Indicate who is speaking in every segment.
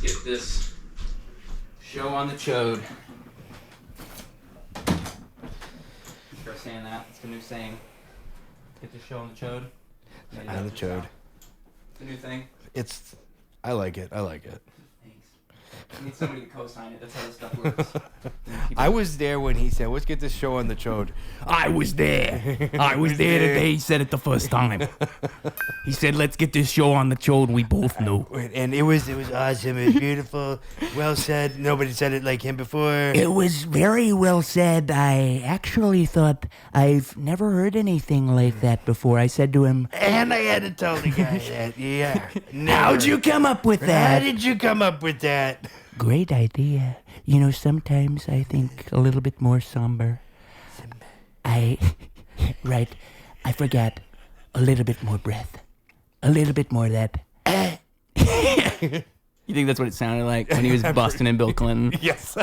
Speaker 1: get this show on the chode. Start saying that. It's the new saying. Get this show on the chode.
Speaker 2: On the chode.
Speaker 1: It's a new thing.
Speaker 2: I like it. Thanks.
Speaker 1: I need somebody to co-sign it. That's how this stuff works.
Speaker 2: I was there when he said, let's get this show on the chode.
Speaker 3: I was there. I was there the day he said it the first time. He said, let's get this show on the chode. We both knew.
Speaker 2: And it was awesome. It was beautiful. Well said. Nobody said it like him before.
Speaker 3: It was very well said. I actually thought I've never heard anything like that before. I said to him,
Speaker 2: And I had to tell the guy that. Yeah.
Speaker 3: how'd you come up with
Speaker 2: How
Speaker 3: that?
Speaker 2: did you come up with that?
Speaker 3: Great idea. You know, sometimes I think a little bit more somber. Right. I forgot. A little bit more breath. A little bit more of that.
Speaker 1: You think that's what it sounded like when he was busting in Bill Clinton?
Speaker 2: Yes.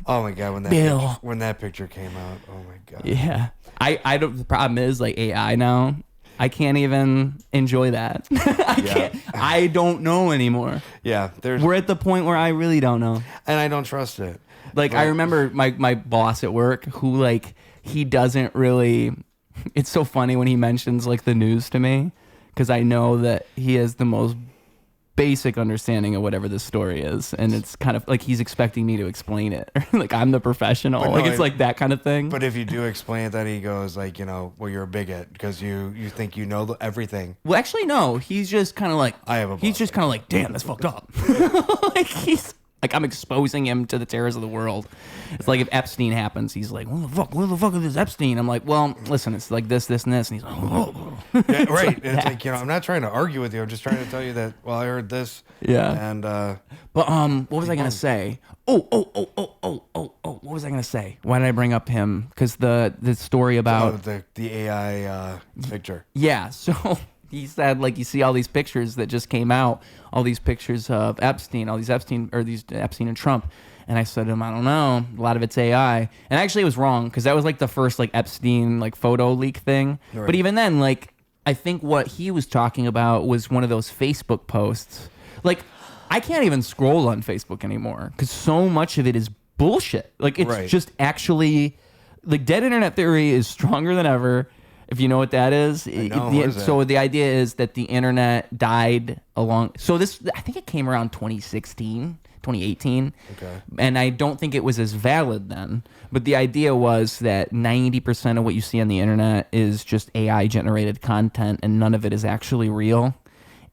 Speaker 2: Oh my God,
Speaker 3: Bill.
Speaker 2: when that picture came out, oh my God.
Speaker 1: Yeah. I don't. The problem is like AI now. I can't even enjoy that. I don't know anymore.
Speaker 2: Yeah,
Speaker 1: We're at the point where I really don't know.
Speaker 2: and I don't trust it.
Speaker 1: Like, I remember my boss at work who, like, he doesn't really... It's so funny when he mentions, like, the news to me, because I know that he has the most basic understanding of whatever this story is, and it's kind of like he's expecting me to explain it. Like, I'm the professional.
Speaker 2: But
Speaker 1: like,
Speaker 2: no,
Speaker 1: it's like that kind of thing.
Speaker 2: But if you do explain it, then he goes like, well, you're a bigot because you think you know everything.
Speaker 1: Well, actually, no. He's just kind of like... He's just kind of like, damn, that's fucked up. Like, he's... Like, I'm exposing him to the terrors of the world. It's like if Epstein happens, he's like, what the fuck is this Epstein? I'm like, well, listen, it's like this, and this. And he's like,
Speaker 2: Yeah, right. And it's like, I'm not trying to argue with you. I'm just trying to tell you that, well, I heard this.
Speaker 1: Yeah.
Speaker 2: And,
Speaker 1: But, what was I going to say? What was I going to say? Why did I bring up him? Because the story about...
Speaker 2: the AI picture.
Speaker 1: Yeah, so... He said, like, you see all these pictures that just came out, all these pictures of Epstein, these Epstein and Trump. And I said to him, I don't know, a lot of it's AI. And actually it was wrong, because that was like the first like Epstein like photo leak thing. Right. But even then, like, I think what he was talking about was one of those Facebook posts. Like, I can't even scroll on Facebook anymore, because so much of it is bullshit. Like, it's just actually, like, dead internet theory is stronger than ever. If you know what that is. So the idea is that the internet died so this, I think it came around 2016, 2018. Okay. And I don't think it was as valid then. But the idea was that 90% of what you see on the internet is just AI generated content and none of it is actually real.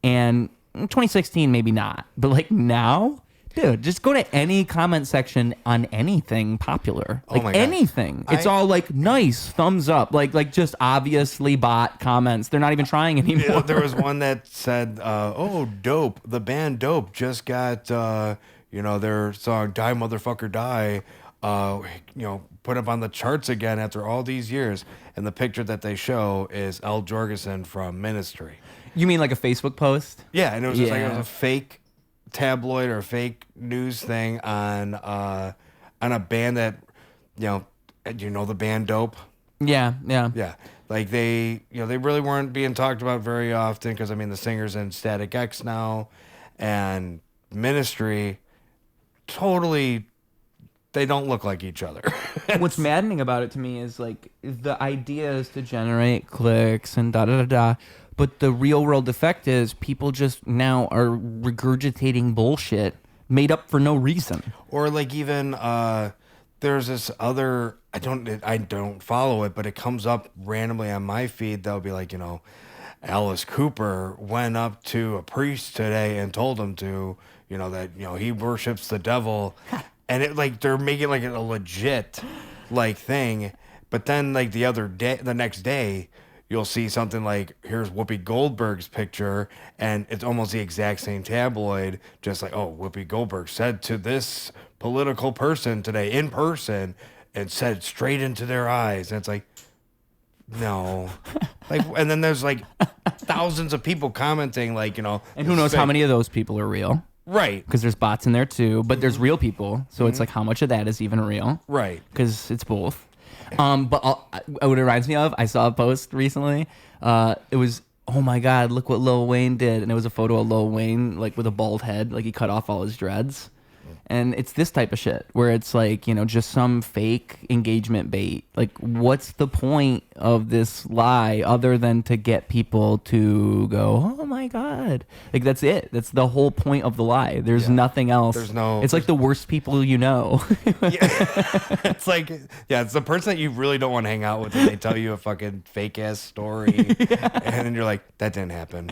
Speaker 1: And in 2016, maybe not. But like now... Dude, just go to any comment section on anything popular. Like anything. It's all like nice, thumbs up, like just obviously bot comments. They're not even trying anymore.
Speaker 2: Yeah, there was one that said, oh, Dope, the band Dope just got their song Die Motherfucker Die put up on the charts again after all these years. And the picture that they show is Al Jorgensen from Ministry.
Speaker 1: You mean like a Facebook post?
Speaker 2: Yeah, and it was just like it was a fake tabloid or fake news thing on a band that the band Dope.
Speaker 1: Yeah.
Speaker 2: Like they really weren't being talked about very often because the singer's in Static X now, and Ministry totally they don't look like each other.
Speaker 1: What's maddening about it to me is like the idea is to generate clicks and da. But the real world effect is people just now are regurgitating bullshit made up for no reason.
Speaker 2: Or like even there's this other I don't follow it, but it comes up randomly on my feed. That'll be like, Alice Cooper went up to a priest today and told him to, that he worships the devil. And it like they're making like a legit like thing. But then like the next day you'll see something like, here's Whoopi Goldberg's picture, and it's almost the exact same tabloid, just like, oh, Whoopi Goldberg said to this political person today in person, and said straight into their eyes. And it's like, no. Like, and then there's like thousands of people commenting, like,
Speaker 1: And who knows how many of those people are real.
Speaker 2: Right.
Speaker 1: Because there's bots in there too, but there's real people. So it's like, how much of that is even real?
Speaker 2: Right.
Speaker 1: Because it's both. But what it reminds me of, I saw a post recently. It was, oh my God, look what Lil Wayne did. And it was a photo of Lil Wayne, like with a bald head, like he cut off all his dreads. And it's this type of shit where it's like, you know, just some fake engagement bait. Like, what's the point of this lie other than to get people to go, oh my God. Like, that's it. That's the whole point of the lie. There's nothing else. It's like the worst people you know.
Speaker 2: It's like, it's the person that you really don't want to hang out with and they tell you a fucking fake ass story. And then you're like, that didn't happen.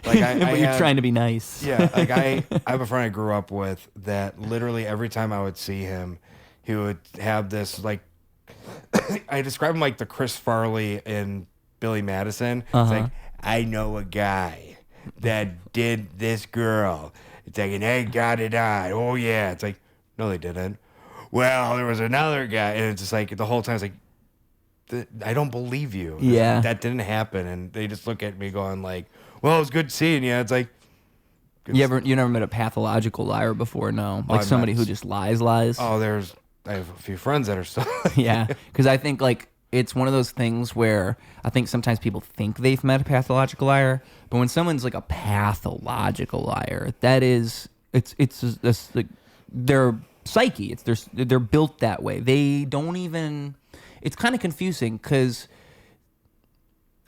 Speaker 2: Like,
Speaker 1: But you're trying to be nice.
Speaker 2: Yeah, like I have a friend I grew up with that literally every time I would see him, he would have this like I describe him like the Chris Farley in Billy Madison. It's like, I know a guy that did this girl. It's like, and they got it on. Oh yeah. It's like, no, they didn't. Well, there was another guy, and it's just like the whole time it's like, I don't believe you.
Speaker 1: Yeah,
Speaker 2: that didn't happen, and they just look at me going like, well, it was good seeing you. It's like,
Speaker 1: you never met a pathological liar before? No, like
Speaker 2: I've
Speaker 1: somebody
Speaker 2: met-
Speaker 1: who just lies.
Speaker 2: Oh, I have a few friends that are so.
Speaker 1: Yeah, because I think like it's one of those things where I think sometimes people think they've met a pathological liar, but when someone's like a pathological liar, that is it's like their psyche. They're built that way. They don't even. It's kind of confusing because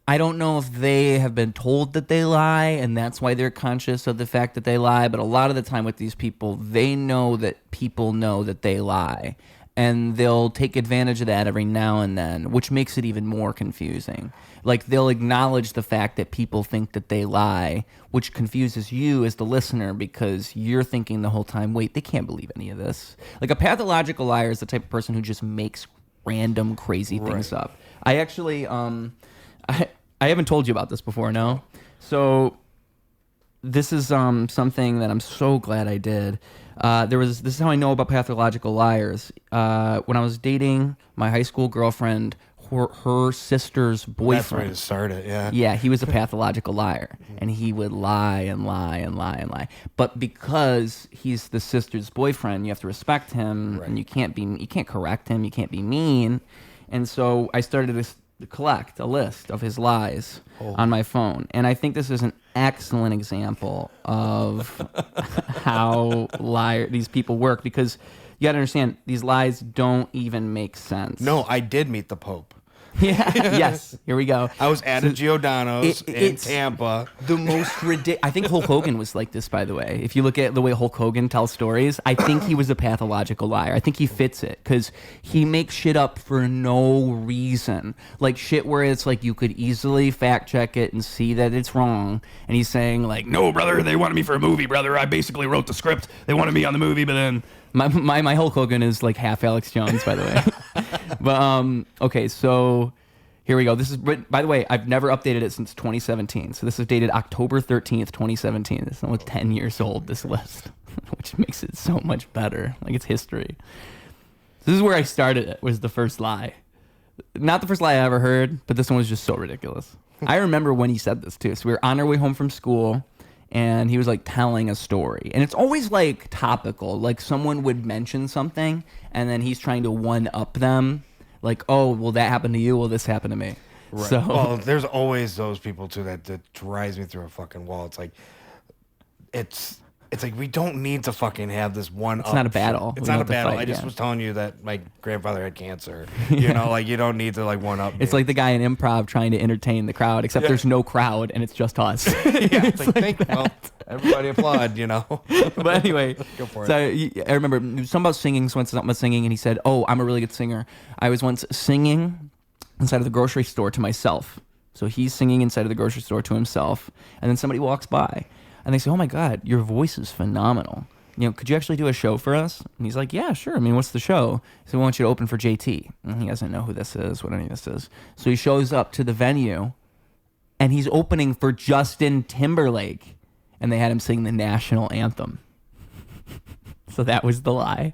Speaker 1: I don't know if they have been told that they lie and that's why they're conscious of the fact that they lie. But a lot of the time with these people, they know that people know that they lie. And they'll take advantage of that every now and then, which makes it even more confusing. Like, they'll acknowledge the fact that people think that they lie, which confuses you as the listener because you're thinking the whole time, wait, they can't believe any of this. Like, a pathological liar is the type of person who just makes random crazy things up. I actually, I haven't told you about this before, no? So this is something that I'm so glad I did. This is how I know about pathological liars. When I was dating my high school girlfriend, her sister's boyfriend.
Speaker 2: That's where it started, yeah.
Speaker 1: Yeah, he was a pathological liar, and he would lie and lie and lie and lie. But because he's the sister's boyfriend, you have to respect him, and you can't correct him, you can't be mean. And so I started to collect a list of his lies on my phone, and I think this is an excellent example of how these people work, because you got to understand these lies don't even make sense.
Speaker 2: No, I did meet the Pope.
Speaker 1: Yeah. Yes. Here we go.
Speaker 2: I was at a Giordano's in Tampa.
Speaker 1: The most ridiculous. I think Hulk Hogan was like this, by the way. If you look at the way Hulk Hogan tells stories, I think he was a pathological liar. I think he fits it because he makes shit up for no reason. Like shit where it's like you could easily fact check it and see that it's wrong. And he's saying like,
Speaker 3: No, brother, they wanted me for a movie, brother. I basically wrote the script. They wanted me on the movie, but then
Speaker 1: my Hulk Hogan is like half Alex Jones, by the way. But okay, so here we go. This is, by the way, I've never updated it since 2017. So this is dated October 13th, 2017. This is almost 10 years old, this list, which makes it so much better. Like, it's history. This is where I started it, was the first lie. Not the first lie I ever heard, but this one was just so ridiculous. I remember when he said this, too. So we were on our way home from school, and he was, like, telling a story. And it's always, like, topical. Like, someone would mention something, and then he's trying to one-up them. Like, oh, well, that happened to you. Well, this happened to me.
Speaker 2: Right.
Speaker 1: So,
Speaker 2: well, there's always those people, too, that drives me through a fucking wall. It's like, it's like we don't need to fucking have this one.
Speaker 1: It's not a battle.
Speaker 2: It's not a battle. I just was telling you that my grandfather had cancer. You know, like you don't need to like one up.
Speaker 1: It's like the guy in Improv trying to entertain the crowd, except there's no crowd and it's just us.
Speaker 2: It's like well, everybody applaud, you know.
Speaker 1: But anyway,
Speaker 2: go for it.
Speaker 1: So I remember something about singing. Someone said something about singing, and he said, "Oh, I'm a really good singer." I was once singing inside of the grocery store to myself. So he's singing inside of the grocery store to himself, and then somebody walks by. And they say, "Oh my God, your voice is phenomenal. You know, could you actually do a show for us?" And he's like, "Yeah, sure. I mean, what's the show?" So we want you to open for JT. And he doesn't know who this is, what any of this is. So he shows up to the venue, and he's opening for Justin Timberlake. And they had him sing the national anthem. So that was the lie.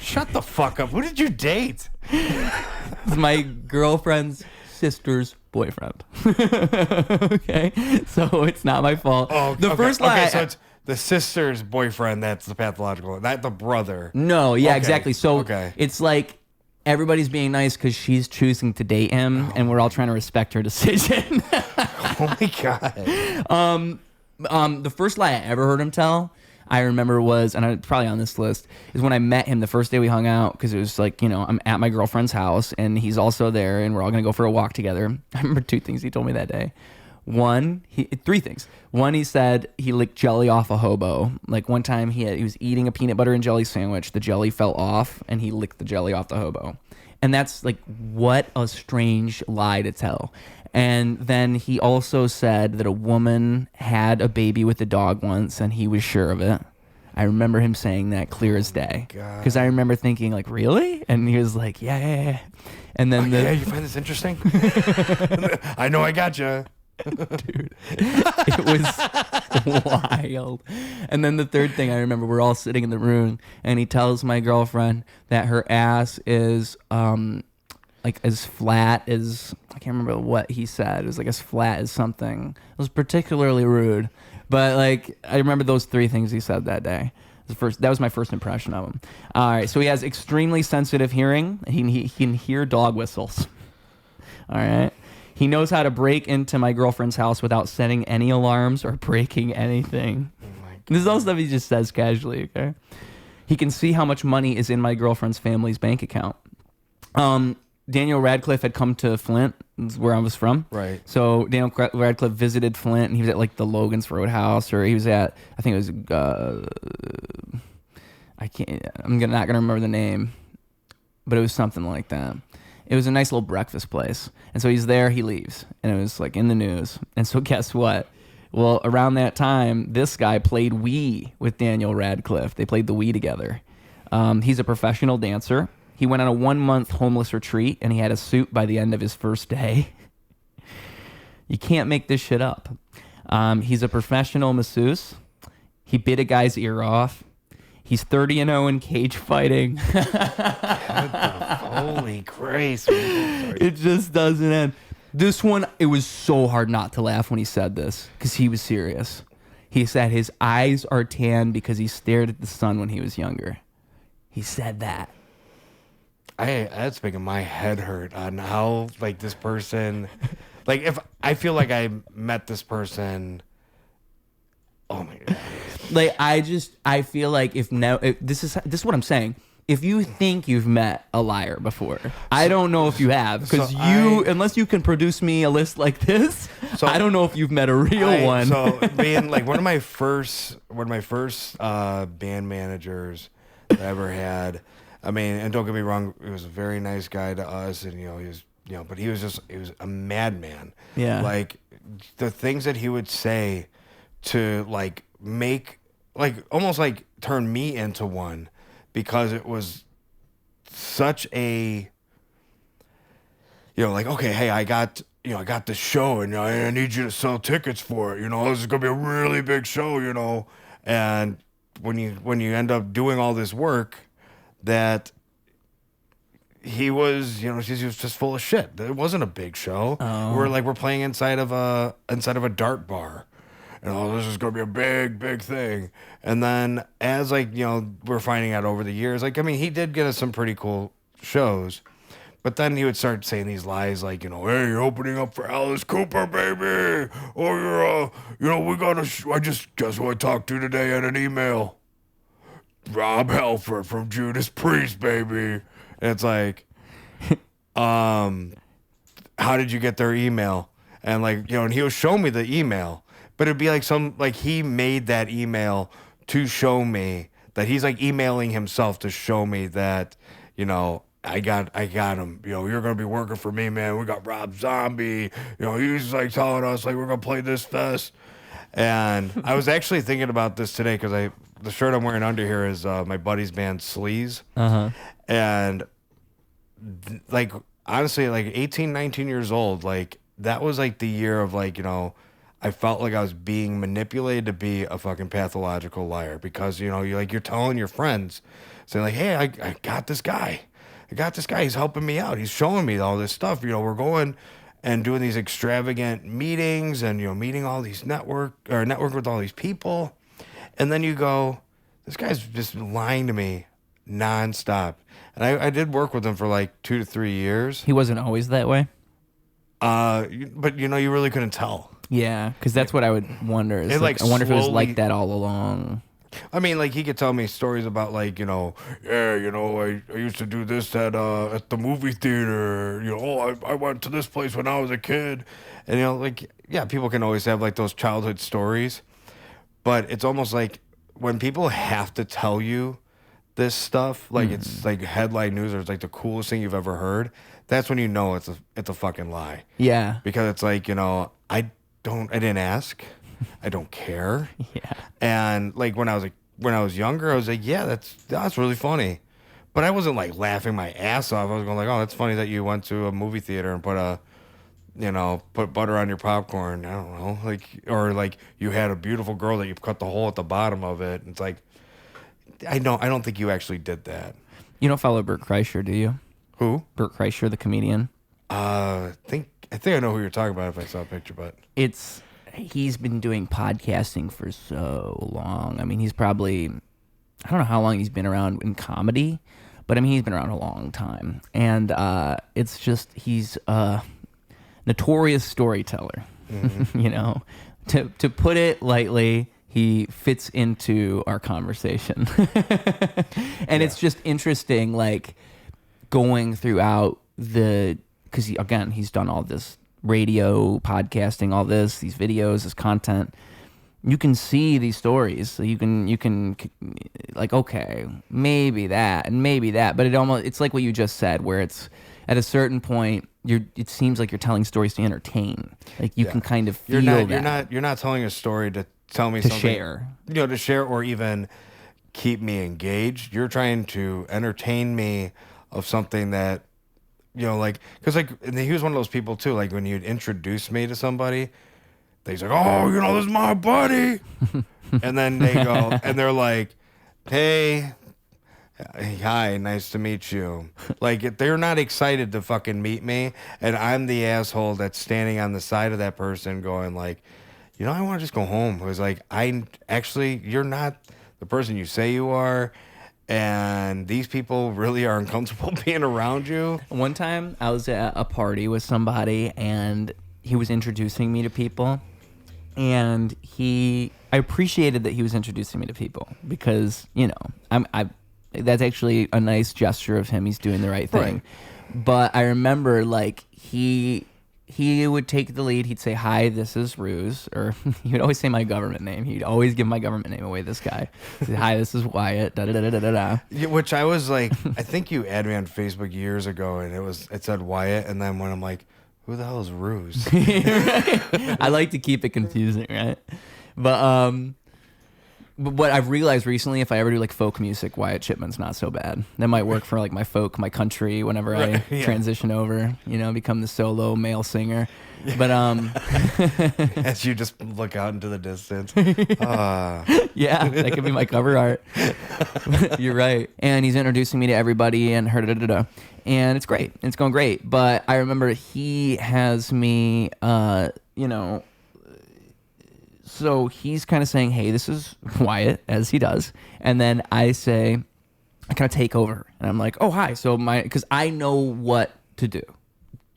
Speaker 2: Shut the fuck up. Who did you date?
Speaker 1: It's my girlfriend's sister's boyfriend. Okay, so it's not my fault.
Speaker 2: Oh,
Speaker 1: the first lie.
Speaker 2: Okay, so it's the sister's boyfriend. That's the pathological. Not the brother.
Speaker 1: No, yeah,
Speaker 2: Okay,
Speaker 1: exactly. So it's like everybody's being nice because she's choosing to date him, and we're all trying to respect her decision.
Speaker 2: Oh my God.
Speaker 1: The first lie I ever heard him tell, I remember was, and it's probably on this list, is when I met him the first day we hung out, because it was like, you know, I'm at my girlfriend's house and he's also there and we're all going to go for a walk together. I remember two things he told me that day. Three things. One, he said he licked jelly off a hobo. Like one time he was eating a peanut butter and jelly sandwich. The jelly fell off and he licked the jelly off the hobo. And that's like, what a strange lie to tell. And then he also said that a woman had a baby with a dog once and he was sure of it. I remember him saying that clear as day. Because I remember thinking like, really? And he was like, yeah. And then
Speaker 2: yeah, you find this interesting? I know I gotcha.
Speaker 1: Dude, it was wild. And then the third thing I remember, we're all sitting in the room and he tells my girlfriend that her ass is like as flat as, I can't remember what he said. It was like as flat as something. It was particularly rude. But like, I remember those three things he said that day. That was my first impression of him. All right, so he has extremely sensitive hearing. He can hear dog whistles. All right. He knows how to break into my girlfriend's house without setting any alarms or breaking anything. This is all stuff he just says casually, okay? He can see how much money is in my girlfriend's family's bank account. Daniel Radcliffe had come to Flint, where I was from.
Speaker 2: Right.
Speaker 1: So Daniel Radcliffe visited Flint, and he was at like the Logan's Roadhouse, or he was at, I think it was, I'm not gonna remember the name, but it was something like that. It was a nice little breakfast place. And so he's there, he leaves. And it was like in the news. And so guess what? Well, around that time, this guy played Wii with Daniel Radcliffe. They played the Wii together. He's a professional dancer. He went on a 1-month homeless retreat and he had a suit by the end of his first day. You can't make this shit up. He's a professional masseuse. He bit a guy's ear off. He's 30-0 in cage fighting.
Speaker 2: Holy grace.
Speaker 1: It just doesn't end. This one, it was so hard not to laugh when he said this because he was serious. He said his eyes are tan because he stared at the sun when he was younger. He said that.
Speaker 2: That's making my head hurt on how, like, this person, like, if I feel like I met this person, oh my God.
Speaker 1: Like, I feel like if this is what I'm saying. If you think you've met a liar before, I don't know if you have, because unless you can produce me a list like this, I don't know if you've met a real one.
Speaker 2: So being like one of my first band managers that I ever had. I mean, and don't get me wrong, he was a very nice guy to us, and he was, but he was a madman.
Speaker 1: Yeah.
Speaker 2: Like the things that he would say to like make, like almost like turn me into one, because it was such a, like, okay, hey, I got this show and I need you to sell tickets for it. This is gonna be a really big show, and when you end up doing all this work, that he was, he was just full of shit. It wasn't a big show.
Speaker 1: Oh.
Speaker 2: We're playing inside of a dart bar. This is gonna be a big thing. And then as we're finding out over the years, he did get us some pretty cool shows, but then he would start saying these lies like, hey, you're opening up for Alice Cooper, baby. Oh, we got I just guess who I talked to today in an email. Rob Halford from Judas Priest, baby. And it's like, how did you get their email? And and he'll show me the email, but it'd be like he made that email to show me that he's emailing himself to show me that, I got him. You're gonna be working for me, man. We got Rob Zombie. He's telling us we're gonna play this fest. And I was actually thinking about this today because the shirt I'm wearing under here is my buddy's band Sleaze.
Speaker 1: Uh-huh.
Speaker 2: And honestly, 18, 19 years old, that was the year of I felt like I was being manipulated to be a fucking pathological liar, because you're telling your friends, saying hey, I got this guy. He's helping me out. He's showing me all this stuff. We're going and doing these extravagant meetings and meeting all these network with all these people. And then you go, this guy's just lying to me nonstop. And I did work with him for 2 to 3 years.
Speaker 1: He wasn't always that way.
Speaker 2: But you really couldn't tell.
Speaker 1: Yeah, because that's what I would wonder. Is
Speaker 2: It,
Speaker 1: I wonder if it was
Speaker 2: slowly-
Speaker 1: like that all along.
Speaker 2: I mean, like, he could tell me stories about, like, I used to do this at the movie theater. I went to this place when I was a kid. And, like, yeah, people can always have, like, those childhood stories. But it's almost like when people have to tell you this stuff, like, it's, like, headline news or it's, like, the coolest thing you've ever heard, that's when you know it's a fucking lie.
Speaker 1: Yeah.
Speaker 2: Because it's like, I didn't ask. I don't care.
Speaker 1: Yeah.
Speaker 2: And like when I was younger, I was like, yeah, that's really funny. But I wasn't like laughing my ass off. I was going like, oh, that's funny that you went to a movie theater and put butter on your popcorn. I don't know. Or you had a beautiful girl that you cut the hole at the bottom of it. It's like, I don't think you actually did that.
Speaker 1: You don't follow Bert Kreischer, do you?
Speaker 2: Who?
Speaker 1: Bert Kreischer, the comedian.
Speaker 2: I think I know who you're talking about if I saw a picture, but
Speaker 1: He's been doing podcasting for so long. I mean, he's probably, I don't know how long he's been around in comedy, but I mean, he's been around a long time. And it's just, he's a notorious storyteller. Mm-hmm. To put it lightly, he fits into our conversation. And it's just interesting, like, going throughout because he's done all this radio, podcasting, all this, these videos, this content. You can see these stories. So you can like, okay, maybe that and maybe that, but it's like what you just said, where it's at a certain point, it seems like you're telling stories to entertain. Like you can kind of feel
Speaker 2: you're not telling a story to tell me something.
Speaker 1: Share.
Speaker 2: To share or even keep me engaged. You're trying to entertain me of something that, because and he was one of those people too, like when you'd introduce me to somebody, he's like, oh, this is my buddy. And then they go, and they're like, hey, hi, nice to meet you. Like, they're not excited to fucking meet me. And I'm the asshole that's standing on the side of that person going like, I want to just go home. It was like, you're not the person you say you are. And these people really are uncomfortable being around you.
Speaker 1: One time I was at a party with somebody and he was introducing me to people, and I appreciated that he was introducing me to people because, that's actually a nice gesture of him. He's doing the right thing. Right. But I remember like he would take the lead. He'd say, hi, this is Ruse. Or he would always say my government name. He'd always give my government name away, this guy. He'd say, hi, this is Wyatt. Da-da-da-da-da-da.
Speaker 2: Yeah, which I was like, I think you added me on Facebook years ago, and it said Wyatt. And then when I'm like, who the hell is Ruse?
Speaker 1: I like to keep it confusing, right? But what I've realized recently, if I ever do like folk music, Wyatt Chipman's not so bad. That might work for like my folk, my country, whenever I transition over, become the solo male singer. But
Speaker 2: as you just look out into the distance.
Speaker 1: Yeah, that could be my cover art. You're right. And he's introducing me to everybody and and it's great. It's going great. But I remember he has me, so he's kind of saying, hey, this is Wyatt, as he does. And then I kind of take over. And I'm like, oh, hi. So because I know what to do.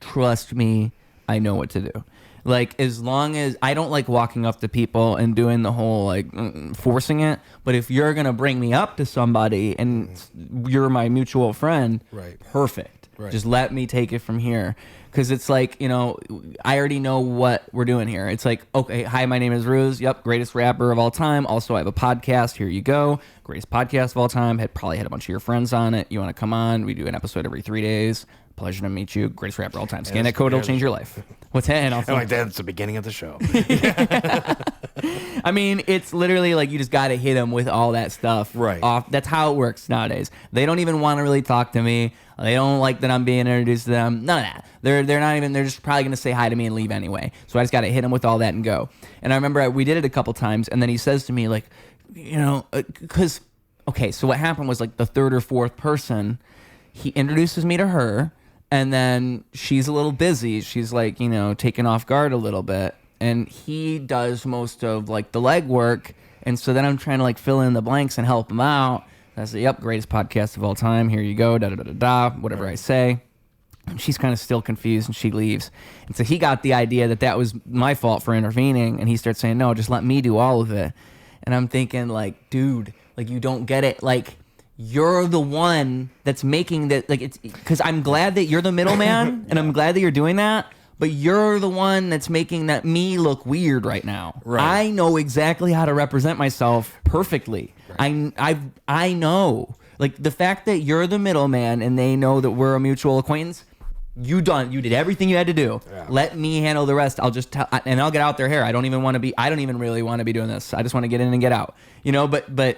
Speaker 1: Trust me, I know what to do. Like, as long as I don't like walking up to people and doing the whole like forcing it. But if you're going to bring me up to somebody and you're my mutual friend,
Speaker 2: right,
Speaker 1: perfect.
Speaker 2: Right.
Speaker 1: Just let me take it from here. Because it's like, I already know what we're doing here. It's like, okay, hi, my name is Ruse. Yep, greatest rapper of all time. Also, I have a podcast. Here you go. Greatest podcast of all time. Probably had a bunch of your friends on it. You want to come on? We do an episode every 3 days. Pleasure to meet you. Greatest rapper of all time. Scan that code. It'll change your life. What's that?
Speaker 2: I'm like, that's the beginning of the show.
Speaker 1: I mean, it's literally like you just got to hit them with all that stuff.
Speaker 2: Right.
Speaker 1: Off. That's how it works nowadays. They don't even want to really talk to me. They don't like that I'm being introduced to them. None of that. They're not even. They're just probably gonna say hi to me and leave anyway. So I just got to hit them with all that and go. And I remember we did it a couple times, and then he says to me like, because okay, so what happened was like the third or fourth person, he introduces me to her, and then she's a little busy. She's like, taken off guard a little bit, and he does most of like the legwork, and so then I'm trying to like fill in the blanks and help him out. I say, yep, greatest podcast of all time. Here you go, da-da-da-da-da, whatever I say. She's kind of still confused, and she leaves. And so he got the idea that that was my fault for intervening, and he starts saying, no, just let me do all of it. And I'm thinking, like, dude, like, you don't get it. Like, you're the one that's making that, like, it's because I'm glad that you're the middleman, and I'm glad that you're doing that, but you're the one that's making that me look weird right now.
Speaker 2: Right.
Speaker 1: I know exactly how to represent myself perfectly.
Speaker 2: Right.
Speaker 1: I know. Like, the fact that you're the middleman and they know that we're a mutual acquaintance, you did everything you had to do.
Speaker 2: Yeah.
Speaker 1: Let me handle the rest. I'll just tell, and I'll get out their hair. I don't even really want to be doing this. I just want to get in and get out, you know, but,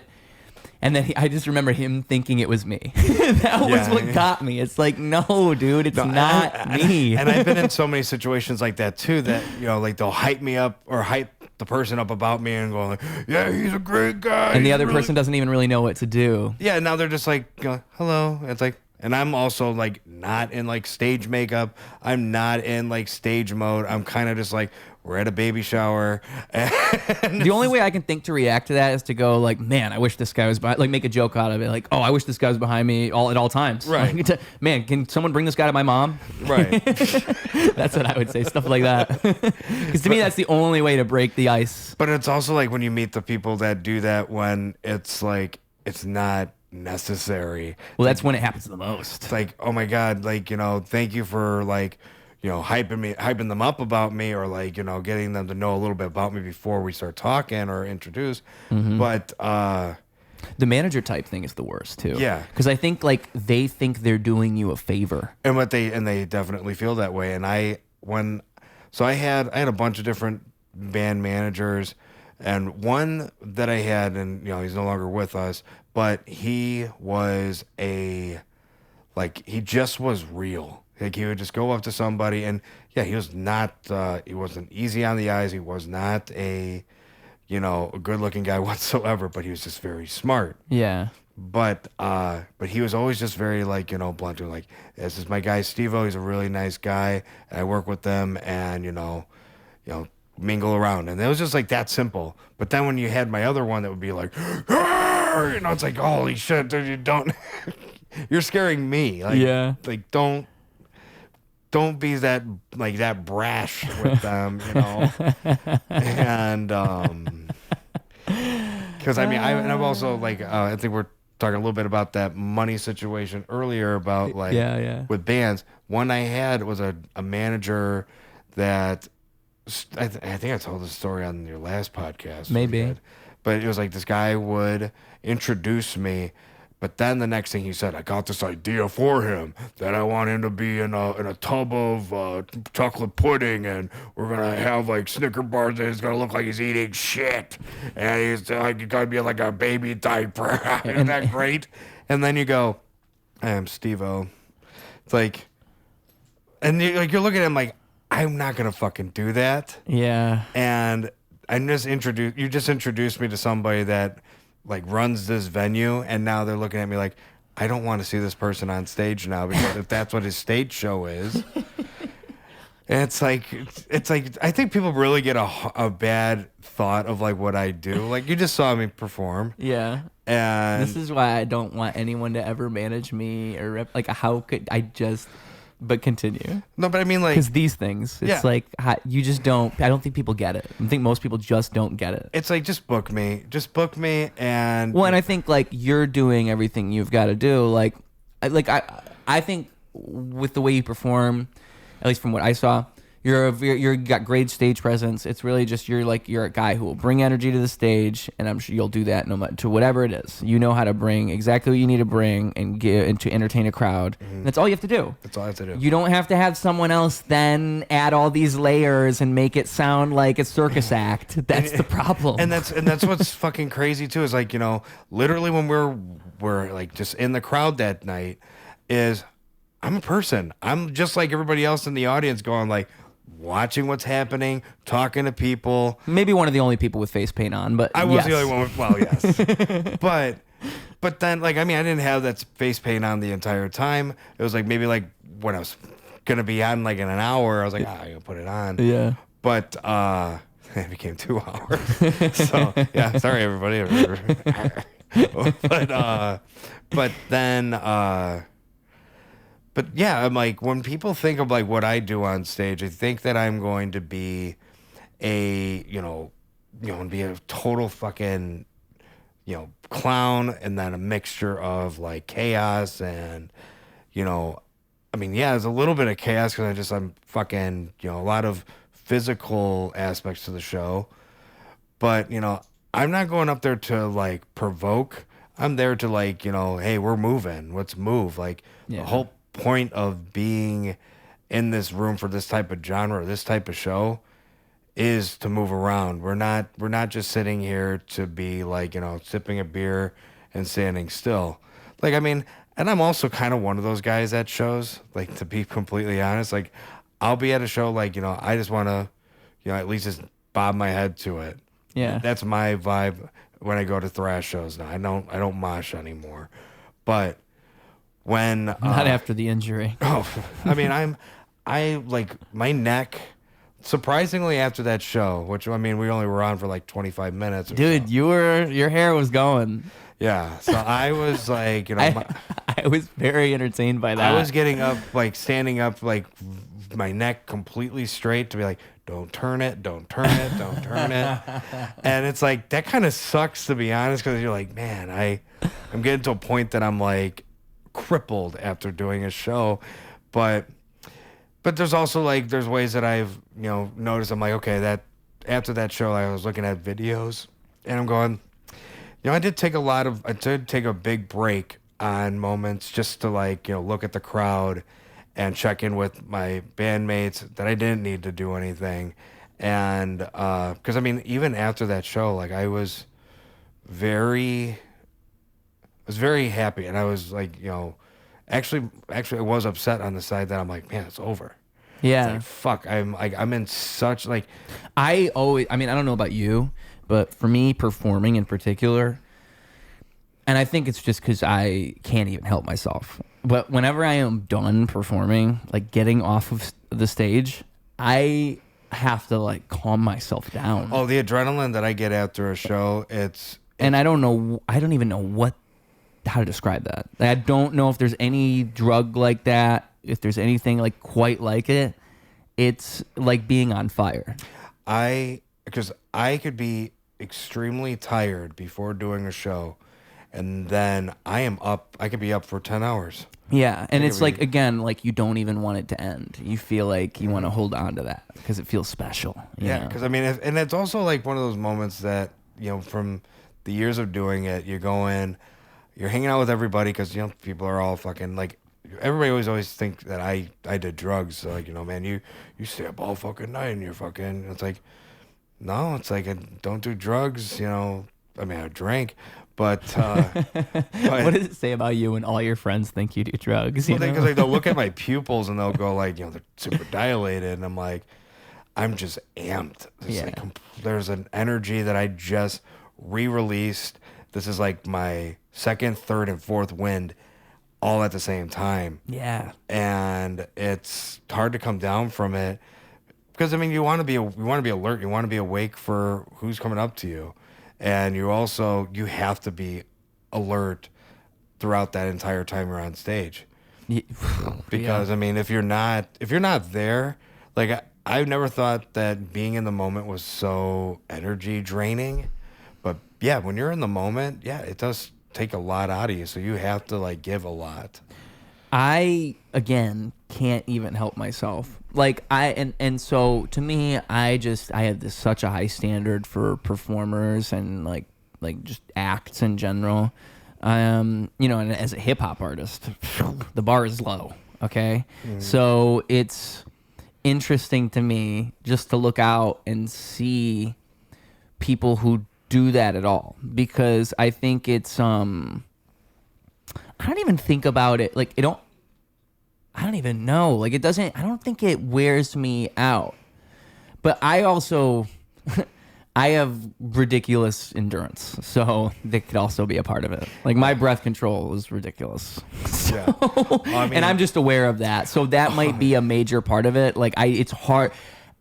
Speaker 1: and then I just remember him thinking it was me. That was what got me. It's like, no, dude, it's not me.
Speaker 2: And I've been in so many situations like that too, that, you know, like they'll hype me up or hype the person up about me and go like, yeah, he's a great guy.
Speaker 1: And the other person doesn't even really know what to do.
Speaker 2: Yeah. Now they're just like, hello. It's like, and I'm also like not in like stage makeup. I'm not in like stage mode. I'm kind of just like, we're at a baby shower. And
Speaker 1: the only way I can think to react to that is to go like, man, I wish this guy was behind, like make a joke out of it. Like, oh, I wish this guy was behind me at all times.
Speaker 2: Right.
Speaker 1: Like, man, can someone bring this guy to my mom?
Speaker 2: Right.
Speaker 1: That's what I would say. Stuff like that. Because to me, that's the only way to break the ice.
Speaker 2: But it's also like when you meet the people that do that when it's like, it's not necessary.
Speaker 1: Well, that's when it happens the most.
Speaker 2: It's like, oh my God, like, you know, thank you for like, you know, hyping them up about me, or like, you know, getting them to know a little bit about me before we start talking or introduce. But
Speaker 1: the manager type thing is the worst too.
Speaker 2: Yeah.
Speaker 1: Because I think like they think they're doing you a favor.
Speaker 2: and they definitely feel that way. And I had a bunch of different band managers, and one that I had, and you know, he's no longer with us, but he was he just was real. Like, he would just go up to somebody, and yeah, he was not, he wasn't easy on the eyes. He was not a good looking guy whatsoever, but he was just very smart.
Speaker 1: Yeah.
Speaker 2: But he was always just very like, you know, blunt, and like, this is my guy Stevo. He's a really nice guy. I work with them, and you know, mingle around, and it was just like that simple. But then when you had my other one that would be like, "Arr!" You know, it's like, holy shit, dude, you don't, you're scaring me. Like,
Speaker 1: Yeah.
Speaker 2: Like, don't be that brash with them, you know. And because I mean, I've also like I think we're talking a little bit about that money situation earlier about like with bands. One I had was a manager that I think I told this story on your last podcast.
Speaker 1: Maybe.
Speaker 2: But it was like this guy would introduce me, but then the next thing he said, I got this idea for him that I want him to be in a tub of chocolate pudding, and we're gonna have like Snicker bars, and it's gonna look like he's eating shit, and he's like gonna be like a baby diaper. Isn't that great? And then you go, I am Stevo. It's like, and you're looking at him like, I'm not gonna fucking do that.
Speaker 1: Yeah.
Speaker 2: And you just introduced me to somebody that like runs this venue, and now they're looking at me like, I don't want to see this person on stage now, because if that's what his stage show is. And it's like I think people really get a bad thought of like what I do. Like, you just saw me perform.
Speaker 1: Yeah.
Speaker 2: And
Speaker 1: this is why I don't want anyone to ever manage me or like, how could I just, but continue.
Speaker 2: No, but I mean, like,
Speaker 1: because these things, it's like, you just don't, I don't think people get it. I think most people just don't get it.
Speaker 2: It's like, just book me. And
Speaker 1: well, and I think like you're doing everything you've got to do. Like I think with the way you perform, at least from what I saw, you're got great stage presence. It's really just you're a guy who will bring energy to the stage, and I'm sure you'll do that no matter to whatever it is. You know how to bring exactly what you need to bring and to entertain a crowd. And that's all you have to do.
Speaker 2: That's all I have to do.
Speaker 1: You don't have to have someone else then add all these layers and make it sound like a circus act. That's the problem.
Speaker 2: And that's what's fucking crazy too, is like, you know, literally when we're like just in the crowd that night, is I'm a person. I'm just like everybody else in the audience, going like, watching what's happening, talking to people.
Speaker 1: Maybe one of the only people with face paint on, but
Speaker 2: I was the only one. Well, yes. But then, like, I mean, I didn't have that face paint on the entire time. It was like maybe like when I was gonna be on like in an hour, I was like, I'm gonna put it on.
Speaker 1: Yeah.
Speaker 2: But it became 2 hours. So yeah, sorry everybody. but yeah, I'm like, when people think of like what I do on stage, I think that I'm going to be be a total fucking, clown, and then a mixture of like chaos and, I mean, yeah, there's a little bit of chaos because I'm fucking, a lot of physical aspects to the show. But, I'm not going up there to like provoke. I'm there to like, hey, we're moving. Let's move. Like the whole point of being in this room for this type of genre, this type of show is to move around. We're not just sitting here to be like, sipping a beer and standing still. Like, I mean, and I'm also kind of one of those guys at shows, like, to be completely honest, like I'll be at a show like, I just want to, at least just bob my head to it.
Speaker 1: Yeah.
Speaker 2: That's my vibe when I go to thrash shows now. I don't mosh anymore. But when
Speaker 1: Not after the injury.
Speaker 2: Oh, I mean, I like my neck. Surprisingly, after that show, which I mean, we only were on for like 25 minutes.
Speaker 1: Dude,
Speaker 2: so.
Speaker 1: your hair was going.
Speaker 2: Yeah, so I was like,
Speaker 1: I was very entertained by that.
Speaker 2: I was getting up, like standing up, like my neck completely straight to be like, don't turn it, don't turn it, don't turn it. And it's like, that kind of sucks, to be honest, because you're like, man, I'm getting to a point that I'm like crippled after doing a show. But there's also like, there's ways that I've, noticed. I'm like, okay, that after that show, I was looking at videos and I'm going, I did take a big break on moments just to like, look at the crowd and check in with my bandmates that I didn't need to do anything. And, cause I mean, even after that show, like I was very happy. And I was like, actually I was upset on the side that I'm like, man, it's over.
Speaker 1: Yeah.
Speaker 2: It's like, fuck, I'm in such like.
Speaker 1: I don't know about you, but for me, performing in particular, and I think it's just because I can't even help myself, but whenever I am done performing, like getting off of the stage, I have to like calm myself down.
Speaker 2: Oh, the adrenaline that I get after a show,
Speaker 1: and I don't even know how to describe that. Like, I don't know if there's any drug like that, if there's anything like quite like it. It's like being on fire.
Speaker 2: Because I could be extremely tired before doing a show, and then I could be up for 10 hours.
Speaker 1: Yeah, and it's like, again, like you don't even want it to end. You feel like you want to hold on to that because it feels special.
Speaker 2: Yeah, because I mean, and it's also like one of those moments that, from the years of doing it, you go in, you're hanging out with everybody because, people are all fucking like, everybody always think that I did drugs. So like, man, you stay up all fucking night and you're fucking, it's like, no, it's like, I don't do drugs, I mean, I drank, but
Speaker 1: what does it say about you when all your friends think you do drugs?
Speaker 2: Because like, they'll look at my pupils and they'll go like, they're super dilated, and I'm like, I'm just amped. There's an energy that I just re-released. This is like my second, third, and fourth wind all at the same time.
Speaker 1: Yeah.
Speaker 2: And it's hard to come down from it because, I mean, you want to be alert. You want to be awake for who's coming up to you. And you have to be alert throughout that entire time you're on stage. Because, I mean, if you're not there, like I've never thought that being in the moment was so energy draining. But yeah, when you're in the moment, yeah, it does take a lot out of you, so you have to like give a lot.
Speaker 1: I again can't even help myself. Like so to me, I have such a high standard for performers and like just acts in general. And as a hip hop artist, the bar is low. Okay, so it's interesting to me just to look out and see people who do that at all, because I think it's I don't even think about it like I don't even know, like I don't think it wears me out, but I also I have ridiculous endurance, so that could also be a part of it. Like my breath control is ridiculous.
Speaker 2: Yeah.
Speaker 1: And I'm just aware of that, so that might be a major part of it. Like it's hard.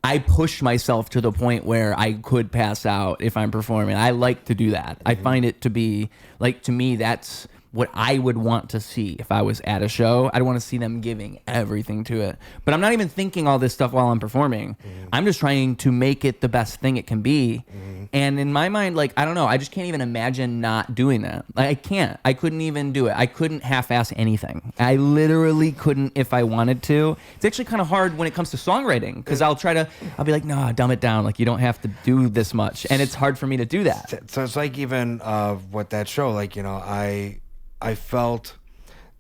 Speaker 1: I push myself to the point where I could pass out if I'm performing. I like to do that. I find it to be like, to me, that's what I would want to see if I was at a show. I'd want to see them giving everything to it. But I'm not even thinking all this stuff while I'm performing. I'm just trying to make it the best thing it can be. And in my mind, like, I don't know, I just can't even imagine not doing that. Like, I can't. I couldn't even do it. I couldn't half-ass anything. I literally couldn't if I wanted to. It's actually kind of hard when it comes to songwriting, because I'll be like, no, dumb it down. Like, you don't have to do this much. And it's hard for me to do that.
Speaker 2: So it's like even what that show, like, you know, I felt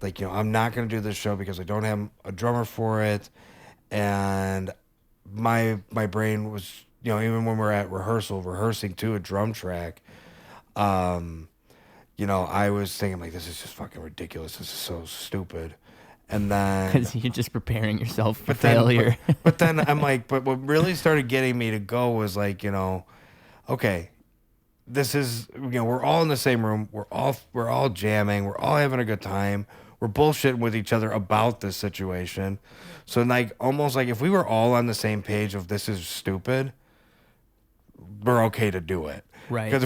Speaker 2: like, you know, I'm not going to do this show because I don't have a drummer for it. And my brain was, you know, even when we're at rehearsing to a drum track, you know, I was thinking, like, this is just fucking ridiculous. This is so stupid. And then...
Speaker 1: Because you're just preparing yourself for failure.
Speaker 2: But then I'm like, but what really started getting me to go was like, you know, okay, this is, you know, we're all in the same room. We're all jamming. We're all having a good time. We're bullshitting with each other about this situation. So, like, almost like if we were all on the same page of this is stupid, we're okay to do it.
Speaker 1: Right.
Speaker 2: Because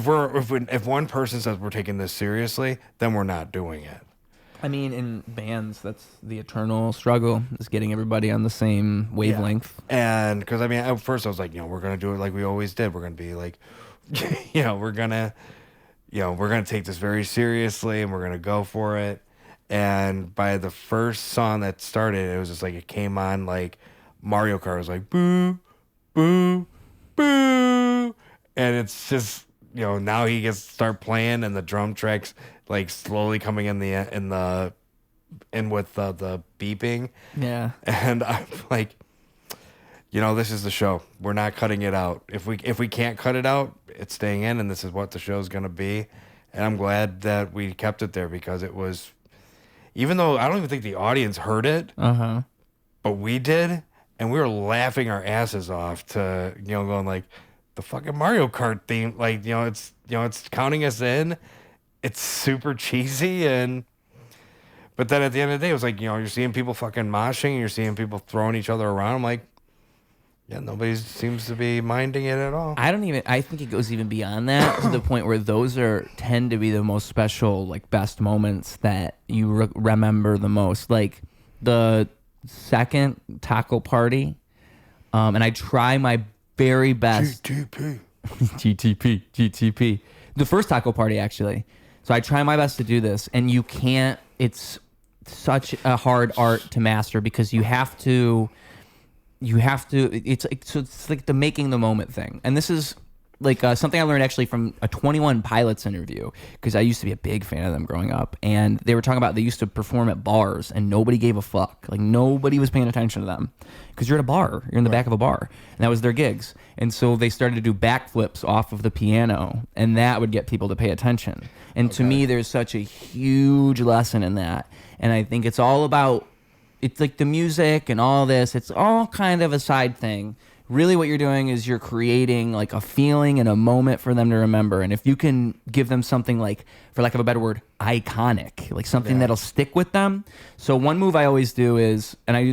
Speaker 2: if one person says we're taking this seriously, then we're not doing it.
Speaker 1: I mean, in bands, that's the eternal struggle, is getting everybody on the same wavelength.
Speaker 2: Yeah. And because, I mean, at first I was like, you know, we're going to do it like we always did. We're going to be like, you know, we're going to take this very seriously and we're going to go for it. And by the first song that started, it was just like, it came on like Mario Kart. It was like, boo, boo, boo. And it's just, you know, now he gets to start playing and the drum tracks like slowly coming in with the beeping.
Speaker 1: Yeah.
Speaker 2: And I'm like, you know, this is the show. We're not cutting it out. If we can't cut it out, it's staying in, and this is what the show's going to be. And I'm glad that we kept it there, because it was, even though I don't even think the audience heard it, but we did, and we were laughing our asses off to, you know, going like, the fucking Mario Kart theme, like, you know, it's counting us in. It's super cheesy, but then at the end of the day, it was like, you know, you're seeing people fucking moshing, and you're seeing people throwing each other around. I'm like, yeah, nobody seems to be minding it at all.
Speaker 1: I think it goes even beyond that, to the point where those tend to be the most special, like, best moments that you remember the most. Like the second taco party, and I try my very best. GTP. The first taco party, actually. So I try my best to do this, and you can't. It's such a hard art to master, because you have to. It's like the making the moment thing, and this is like something I learned actually from a 21 Pilots interview, because I used to be a big fan of them growing up, and they were talking about they used to perform at bars and nobody gave a fuck. Like, nobody was paying attention to them, because you're at a bar, you're in the back of a bar, and that was their gigs. And so they started to do backflips off of the piano, and that would get people to pay attention. And to me, there's such a huge lesson in that, and I think it's all about, it's like the music and all this, it's all kind of a side thing. Really what you're doing is you're creating like a feeling and a moment for them to remember. And if you can give them something like, for lack of a better word, iconic, like something that'll stick with them. So one move I always do is, and I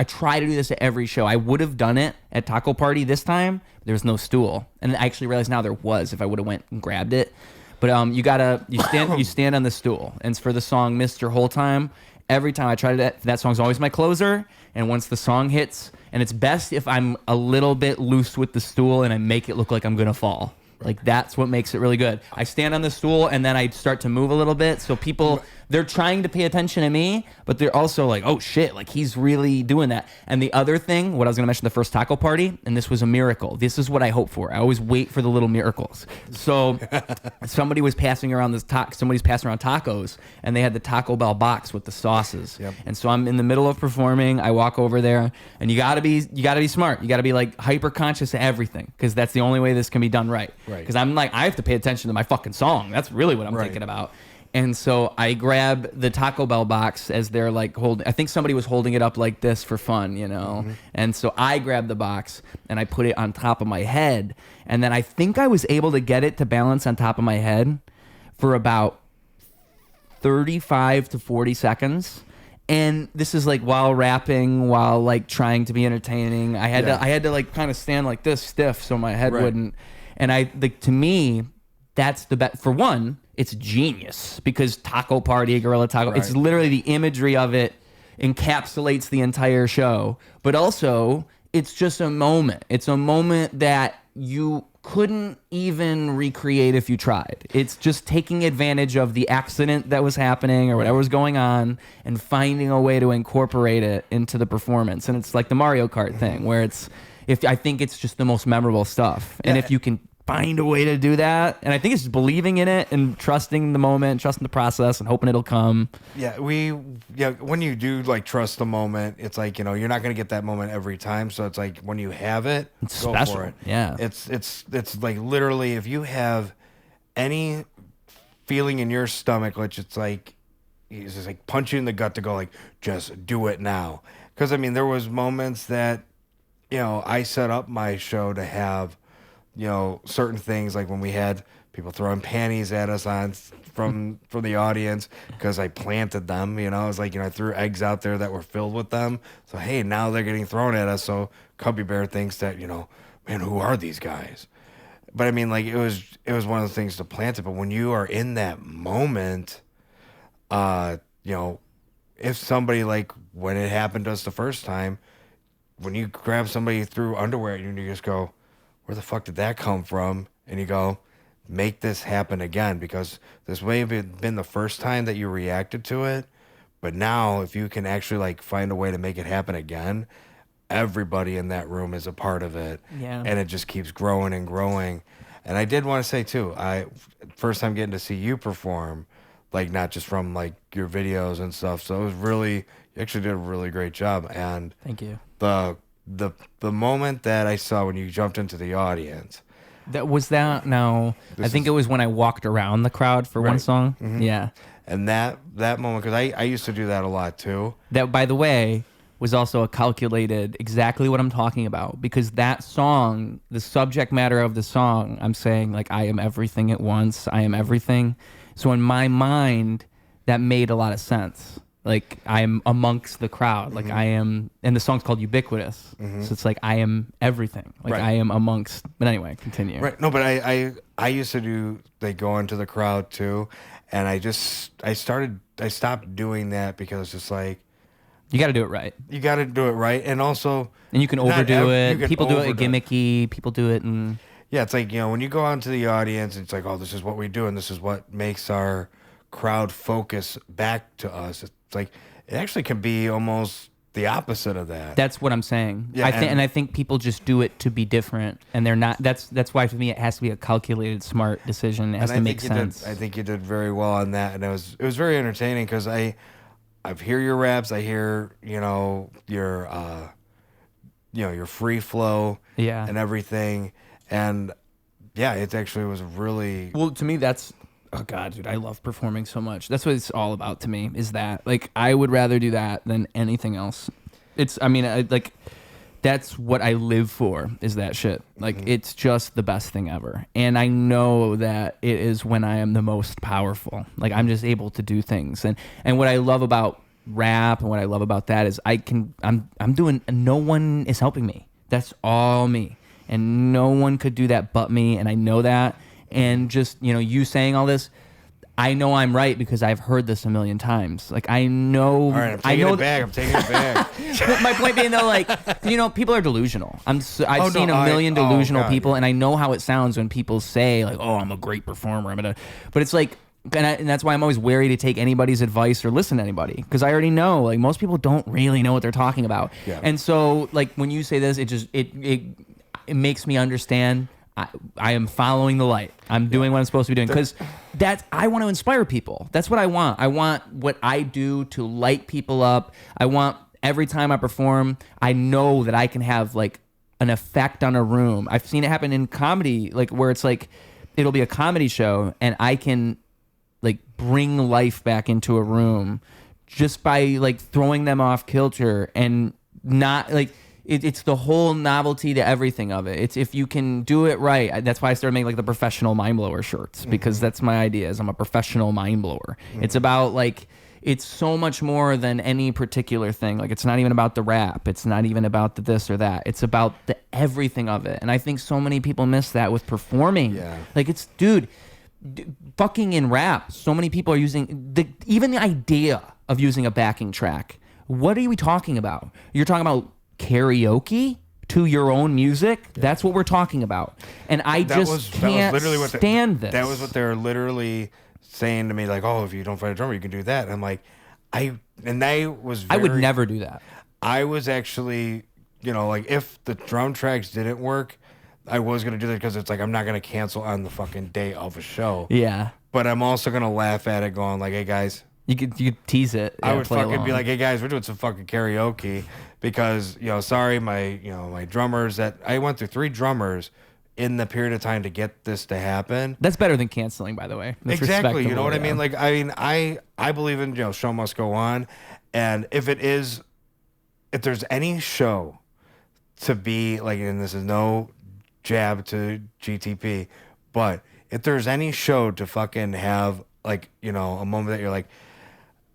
Speaker 1: try to do this at every show. I would have done it at Taco Party this time. There was no stool. And I actually realized now there was, if I would have went and grabbed it. But you stand on the stool. And it's for the song Mr. Whole Time. Every time I try that song's always my closer, and once the song hits, and it's best if I'm a little bit loose with the stool and I make it look like I'm gonna fall. Like, that's what makes it really good. I stand on the stool and then I start to move a little bit, so people, they're trying to pay attention to me, but they're also like, oh shit, like he's really doing that. And the other thing, what I was gonna mention, the first taco party, and this was a miracle. This is what I hope for. I always wait for the little miracles. So somebody was passing around somebody's passing around tacos, and they had the Taco Bell box with the sauces. Yep. And so I'm in the middle of performing. I walk over there, and you gotta be smart. You gotta be like hyper conscious of everything, because that's the only way this can be done right. Because I'm like, I have to pay attention to my fucking song. That's really what I'm thinking about. And so I grab the Taco Bell box as they're like holding, I think somebody was holding it up like this for fun, you know? And so I grab the box and I put it on top of my head. And then I think I was able to get it to balance on top of my head for about 35 to 40 seconds. And this is like while rapping, while like trying to be entertaining. I had to like kind of stand like this stiff so my head wouldn't. And to me, that's the best. For one, it's genius because Taco Party, Guerrilla Taco, it's literally the imagery of it encapsulates the entire show, but also it's just a moment. It's a moment that you couldn't even recreate if you tried. It's just taking advantage of the accident that was happening or whatever was going on and finding a way to incorporate it into the performance. And it's like the Mario Kart thing where I think it's just the most memorable stuff. And if you can find a way to do that, and I think it's just believing in it and trusting the moment, trusting the process, and hoping it'll come.
Speaker 2: When you do like trust the moment, it's like, you're not gonna get that moment every time. So it's like when you have it,
Speaker 1: it's
Speaker 2: go
Speaker 1: special.
Speaker 2: for it.
Speaker 1: Yeah,
Speaker 2: it's like literally if you have any feeling in your stomach, which it's just like punch you in the gut to go like just do it now. Because I mean, there was moments that I set up my show to have. Certain things like when we had people throwing panties at us from the audience because I planted them, I was like, I threw eggs out there that were filled with them. So, hey, now they're getting thrown at us. So Cubby Bear thinks that, man, who are these guys? But I mean, like, it was one of the things to plant it. But when you are in that moment, if somebody, like when it happened to us the first time, when you grab somebody through underwear and you just go, where the fuck did that come from? And you go, make this happen again, because this may have been the first time that you reacted to it, but now if you can actually like find a way to make it happen again, everybody in that room is a part of it.
Speaker 1: Yeah.
Speaker 2: And it just keeps growing and growing. And I did want to say too, first time getting to see you perform, like not just from like your videos and stuff. So it was really, you actually did a really great job. And
Speaker 1: thank you.
Speaker 2: The moment that I saw when you jumped into the audience.
Speaker 1: I think it was when I walked around the crowd for one song. Mm-hmm. Yeah.
Speaker 2: And that moment, because I used to do that a lot too.
Speaker 1: That, by the way, was also a calculated, exactly what I'm talking about, because that song, the subject matter of the song, I'm saying like, I am everything at once. I am everything. So in my mind, that made a lot of sense. Like I'm amongst the crowd, like I am, and the song's called Ubiquitous. So it's like I am everything, like I am amongst. But anyway, continue.
Speaker 2: Right. No, but I used to do go into the crowd too, and I stopped doing that because it's just like
Speaker 1: you got to do it right.
Speaker 2: You got to do it right, and also
Speaker 1: you can overdo it. People do it gimmicky. People do it, and
Speaker 2: yeah, it's like when you go out into the audience, it's like, oh, this is what we do, and this is what makes our crowd focus back to us. It's like it actually can be almost the opposite of that.
Speaker 1: That's what I'm saying.
Speaker 2: Yeah,
Speaker 1: I think people just do it to be different, and they're not. That's why for me it has to be a calculated, smart decision. It has to make sense.
Speaker 2: I think you did very well on that, and it was very entertaining because I hear your raps, I hear your free flow, and everything, and yeah, it actually was really
Speaker 1: well to me. That's. Oh God, dude, I love performing so much. That's what it's all about to me, is that like I would rather do that than anything else. That's what I live for, is that shit. Like it's just the best thing ever. And I know that it is when I am the most powerful. Like I'm just able to do things. And what I love about rap and what I love about that is I'm doing, no one is helping me. That's all me. And no one could do that but me, and I know that. And just, you saying all this, I know I'm right because I've heard this a million times. Like, I know.
Speaker 2: All right, I'm taking it back.
Speaker 1: But my point being, though, like, people are delusional. I've seen a million delusional people, and I know how it sounds when people say, like, oh, I'm a great performer. But it's like, and that's why I'm always wary to take anybody's advice or listen to anybody, because I already know, like, most people don't really know what they're talking about. Yeah. And so, like, when you say this, it makes me understand. I am following the light. I'm doing what I'm supposed to be doing, because I want to inspire people. That's what I want. I want what I do to light people up. I want every time I perform, I know that I can have like an effect on a room. I've seen it happen in comedy, like where it's like it'll be a comedy show and I can like bring life back into a room just by like throwing them off kilter, and not like. It's the whole novelty to everything of it. It's if you can do it right. That's why I started making like the professional mind blower shirts, because that's my idea. Is I'm a professional mind blower. It's about like, it's so much more than any particular thing. Like it's not even about the rap. It's not even about the this or that. It's about the everything of it. And I think so many people miss that with performing.
Speaker 2: Yeah.
Speaker 1: Like dude, fucking in rap, so many people are using even the idea of using a backing track. What are we talking about? You're talking about karaoke to your own music? Yeah. That's what we're talking about. And I can't stand this.
Speaker 2: That was what they're literally saying to me, like, oh, if you don't find a drummer, you can do that. And I'm like, I would
Speaker 1: never do that.
Speaker 2: I was actually, like, if the drum tracks didn't work, I was going to do that because it's like, I'm not going to cancel on the fucking day of a show.
Speaker 1: Yeah.
Speaker 2: But I'm also going to laugh at it going like, hey, guys.
Speaker 1: You could tease it.
Speaker 2: I would fucking be like, hey, guys, we're doing some fucking karaoke because, sorry, my drummers I went through 3 drummers in the period of time to get this to happen.
Speaker 1: That's better than canceling, by the way. That's
Speaker 2: exactly. You know what I mean? Like, I believe in, show must go on. And if there's any show to be like, and this is no jab to GTP, but if there's any show to fucking have like, a moment that you're like,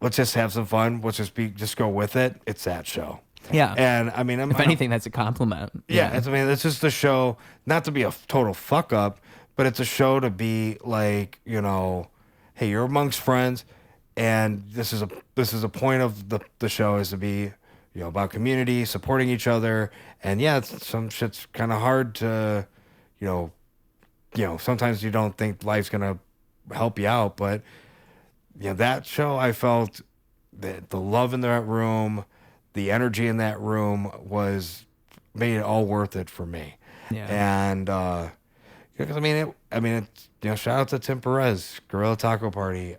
Speaker 2: let's just have some fun, let's just go with it, it's that show.
Speaker 1: Yeah.
Speaker 2: And I mean,
Speaker 1: if anything, that's a compliment.
Speaker 2: Yeah. It's just a show, not to be a total fuck up, but it's a show to be like, hey, you're amongst friends, and this is a point of the show is to be, about community, supporting each other. And yeah, some shit's kind of hard to, sometimes you don't think life's gonna help you out, but that show, I felt that the love in that room, the energy in that room made it all worth it for me.
Speaker 1: Yeah.
Speaker 2: And because shout out to Tim Perez, Guerrilla Taco Party.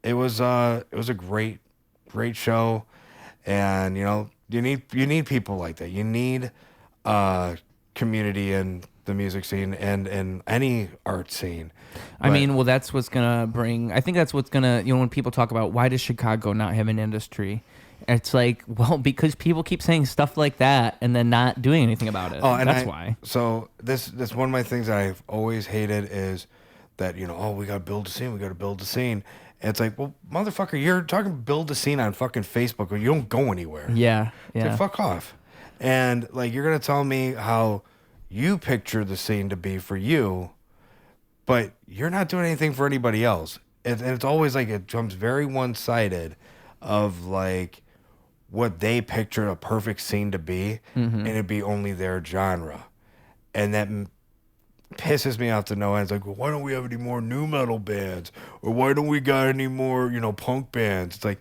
Speaker 2: It was a great show, and you need people like that. You need community in the music scene and any art scene.
Speaker 1: I mean, well, that's what's gonna bring. I think that's what's gonna. When people talk about why does Chicago not have an industry, it's like, well, because people keep saying stuff like that and then not doing anything about it. Oh, and that's why.
Speaker 2: So this one of my things that I've always hated is that we gotta build a scene. We gotta build a scene. And it's like, well, motherfucker, you're talking build a scene on fucking Facebook, or you don't go anywhere.
Speaker 1: Yeah.
Speaker 2: It's like, fuck off. And like, you're gonna tell me how you picture the scene to be for you, but you're not doing anything for anybody else. And it's always like, it becomes very one-sided of like what they picture a perfect scene to be, and it'd be only their genre. And that pisses me off to no end. It's like, well, why don't we have any more nu metal bands? Or why don't we got any more, punk bands? It's like,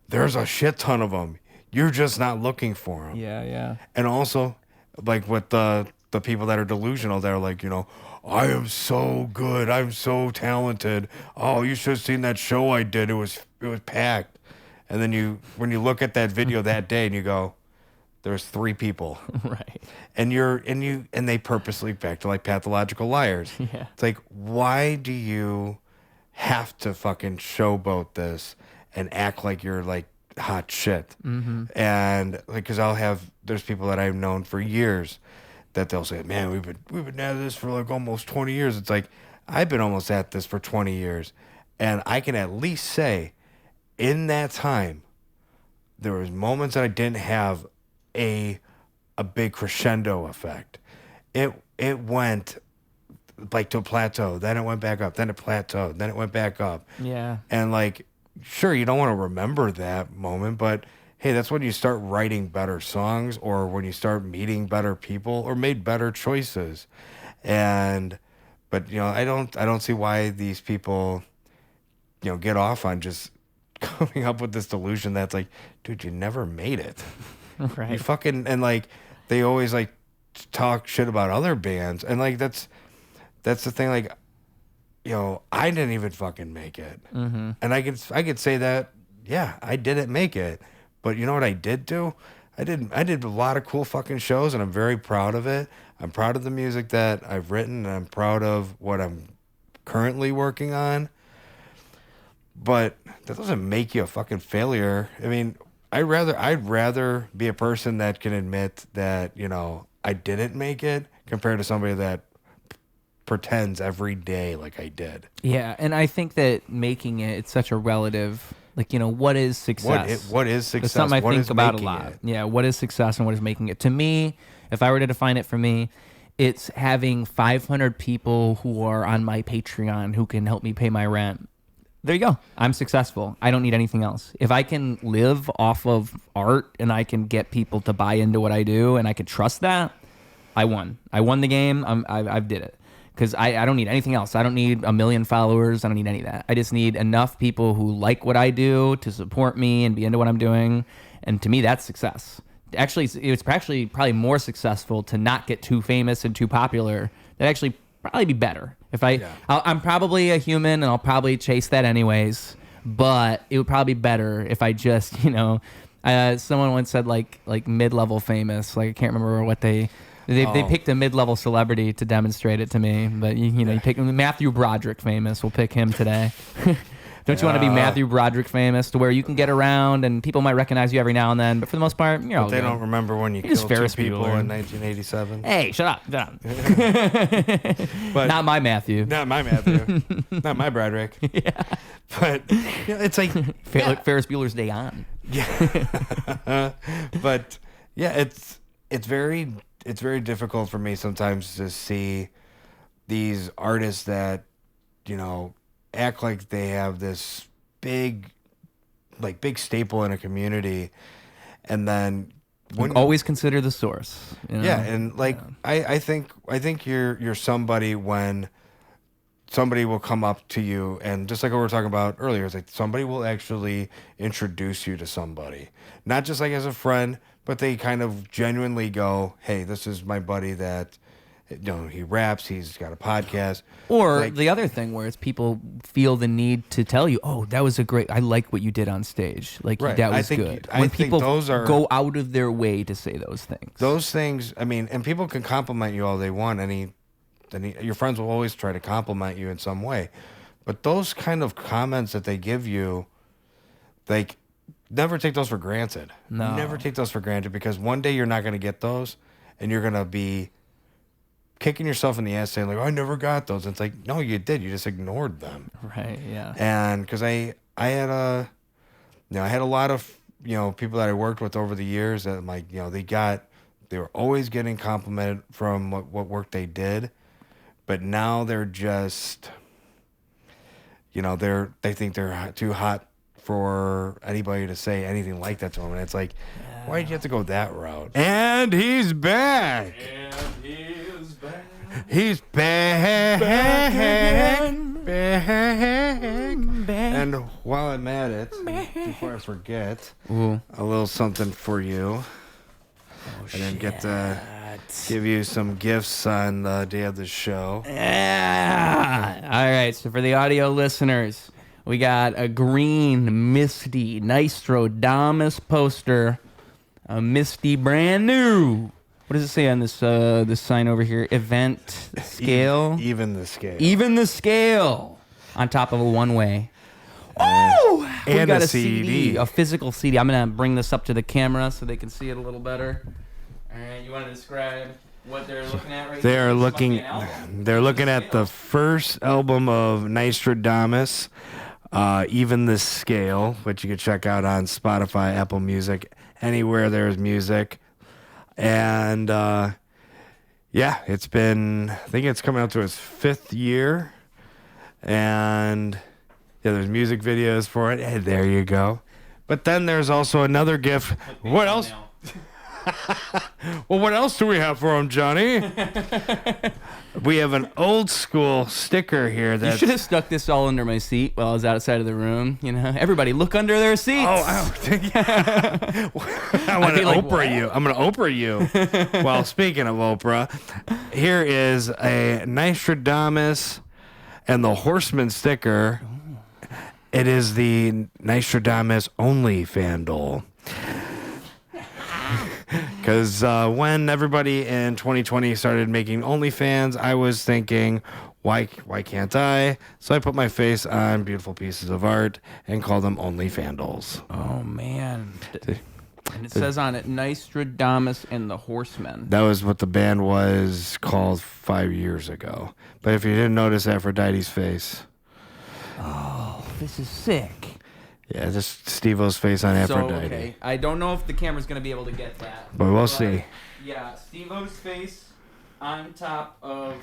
Speaker 2: there's a shit ton of them. You're just not looking for them.
Speaker 1: Yeah, yeah.
Speaker 2: And also, like with the people that are delusional, they're like, I am so good. I'm so talented. Oh, you should have seen that show I did. It was packed. And then when you look at that video that day and you go, there's 3 people.
Speaker 1: Right.
Speaker 2: And they purposely, back to like pathological liars.
Speaker 1: Yeah.
Speaker 2: It's like, why do you have to fucking showboat this and act like you're like hot shit?
Speaker 1: Mm-hmm.
Speaker 2: And like, cause there's people that I've known for years that they'll say, man, we've been at this for like almost 20 years. It's like, I've been almost at this for 20 years. And I can at least say in that time, there was moments that I didn't have a big crescendo effect. It went like to a plateau, then it went back up, then it plateaued, then it went back up.
Speaker 1: Yeah.
Speaker 2: And like, sure, you don't want to remember that moment, but hey, that's when you start writing better songs, or when you start meeting better people, or made better choices. But I don't see why these people, get off on just coming up with this delusion that's like, dude, you never made it.
Speaker 1: Right.
Speaker 2: You fucking, and like, they always like talk shit about other bands, and like that's the thing. Like, I didn't even fucking make it, and I could say that, yeah, I didn't make it. But you know what I did do? I did a lot of cool fucking shows, and I'm very proud of it. I'm proud of the music that I've written, and I'm proud of what I'm currently working on. But that doesn't make you a fucking failure. I mean, I'd rather be a person that can admit that, I didn't make it, compared to somebody that pretends every day like I did.
Speaker 1: Yeah, and I think that making it's such a relative. Like, what is success?
Speaker 2: What is success?
Speaker 1: It's something I think about a lot.
Speaker 2: It?
Speaker 1: Yeah, what is success and what is making it? To me, if I were to define it for me, it's having 500 people who are on my Patreon who can help me pay my rent. There you go. I'm successful. I don't need anything else. If I can live off of art and I can get people to buy into what I do and I can trust that, I won. I won the game. I've did it. Because I don't need anything else. I don't need 1 million followers. I don't need any of that. I just need enough people who like what I do to support me and be into what I'm doing. And to me, that's success. Actually, it's actually probably more successful to not get too famous and too popular. That'd actually probably be better. If I'm probably a human and I'll probably chase that anyways. But it would probably be better if I just, someone once said like mid-level famous. Like I can't remember what they picked a mid-level celebrity to demonstrate it to me. But you pick Matthew Broderick famous. We'll pick him today. Don't you want to be Matthew Broderick famous to where you can get around and people might recognize you every now and then, but for the most part, you're all
Speaker 2: They
Speaker 1: good.
Speaker 2: don't remember when you killed 2 people in 1987.
Speaker 1: Hey, shut up.
Speaker 2: But
Speaker 1: Not my Matthew.
Speaker 2: Not my Matthew. Not my Broderick. Yeah. But it's like
Speaker 1: Ferris Bueller's Day On.
Speaker 2: Yeah. But yeah, it's very difficult for me sometimes to see these artists that, act like they have this big staple in a community, and then
Speaker 1: always consider the source.
Speaker 2: Yeah, and I think you're somebody when somebody will come up to you, and just like what we were talking about earlier, it's like somebody will actually introduce you to somebody, not just like as a friend, but they kind of genuinely go, "Hey, this is my buddy that." He raps, he's got a podcast.
Speaker 1: Or the other thing where it's people feel the need to tell you, oh, that was I like what you did on stage. Like,
Speaker 2: right.
Speaker 1: that was good. When people go out of their way to say those things.
Speaker 2: Those things, and people can compliment you all they want. Your friends will always try to compliment you in some way. But those kind of comments that they give you, never take those for granted.
Speaker 1: No.
Speaker 2: Never take those for granted, because one day you're not going to get those, and you're going to be kicking yourself in the ass saying, like, oh, I never got those. And it's like, no, you did. You just ignored them.
Speaker 1: Right, yeah.
Speaker 2: And because I had I had a lot of, people that I worked with over the years that, like, they were always getting complimented from what work they did. But now they're just, they think they're too hot for anybody to say anything like that to them. And it's like, why did you have to go that route? And he's back. He's back. And while I'm at it, before I forget, a little something for you. I didn't get to give you some gifts on the day of the show.
Speaker 1: Yeah. All right, so for the audio listeners, we got a green, misty Nystrodamus poster. A misty, brand new. What does it say on this sign over here? Event scale.
Speaker 2: Even the scale.
Speaker 1: Even the scale. On top of a one-way. Oh! We got a CD. A physical CD. I'm gonna bring this up to the camera so they can see it a little better. All right. You want to describe what they're looking at right
Speaker 2: They're
Speaker 1: here?
Speaker 2: They're looking at the first album of Nystrodamus, Even the Scale, which you can check out on Spotify, Apple Music, anywhere there's music. And it's been, I think it's coming up to its 5th year. And there's music videos for it. Hey, there you go. But then there's also another gift. What else? Well, what else do we have for him, Johnny? We have an old school sticker here.
Speaker 1: You should have stuck this all under my seat while I was outside of the room. Everybody look under their seats.
Speaker 2: I want to Oprah you. I'm going to Oprah you. Well, speaking of Oprah, here is a Nystrodamus and the Horseman sticker. It is the Nystrodamus OnlyFandles. Because when everybody in 2020 started making OnlyFans, I was thinking, why can't I? So I put my face on beautiful pieces of art and called them OnlyFandles.
Speaker 1: Oh, man. And it says on it, Nystrodamus and the Horsemen.
Speaker 2: That was what the band was called 5 years ago. But if you didn't notice Aphrodite's face.
Speaker 1: Oh, this is sick.
Speaker 2: Yeah, just Stevo's face on Aphrodite.
Speaker 1: Okay. I don't know if the camera's going to be able to get that.
Speaker 2: But we'll see.
Speaker 1: Yeah, Stevo's face on top of.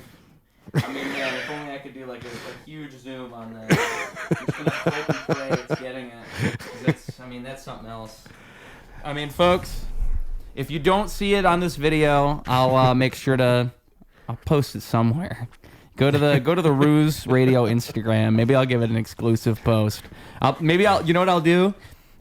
Speaker 1: I mean, yeah, if only I could do like a huge zoom on this. I'm just gonna hope and pray it's getting it. 'Cause that's something else. I mean, folks, if you don't see it on this video, I'll make sure to. I'll post it somewhere. Go to the Ruse Radio Instagram. Maybe I'll give it an exclusive post. You know what I'll do?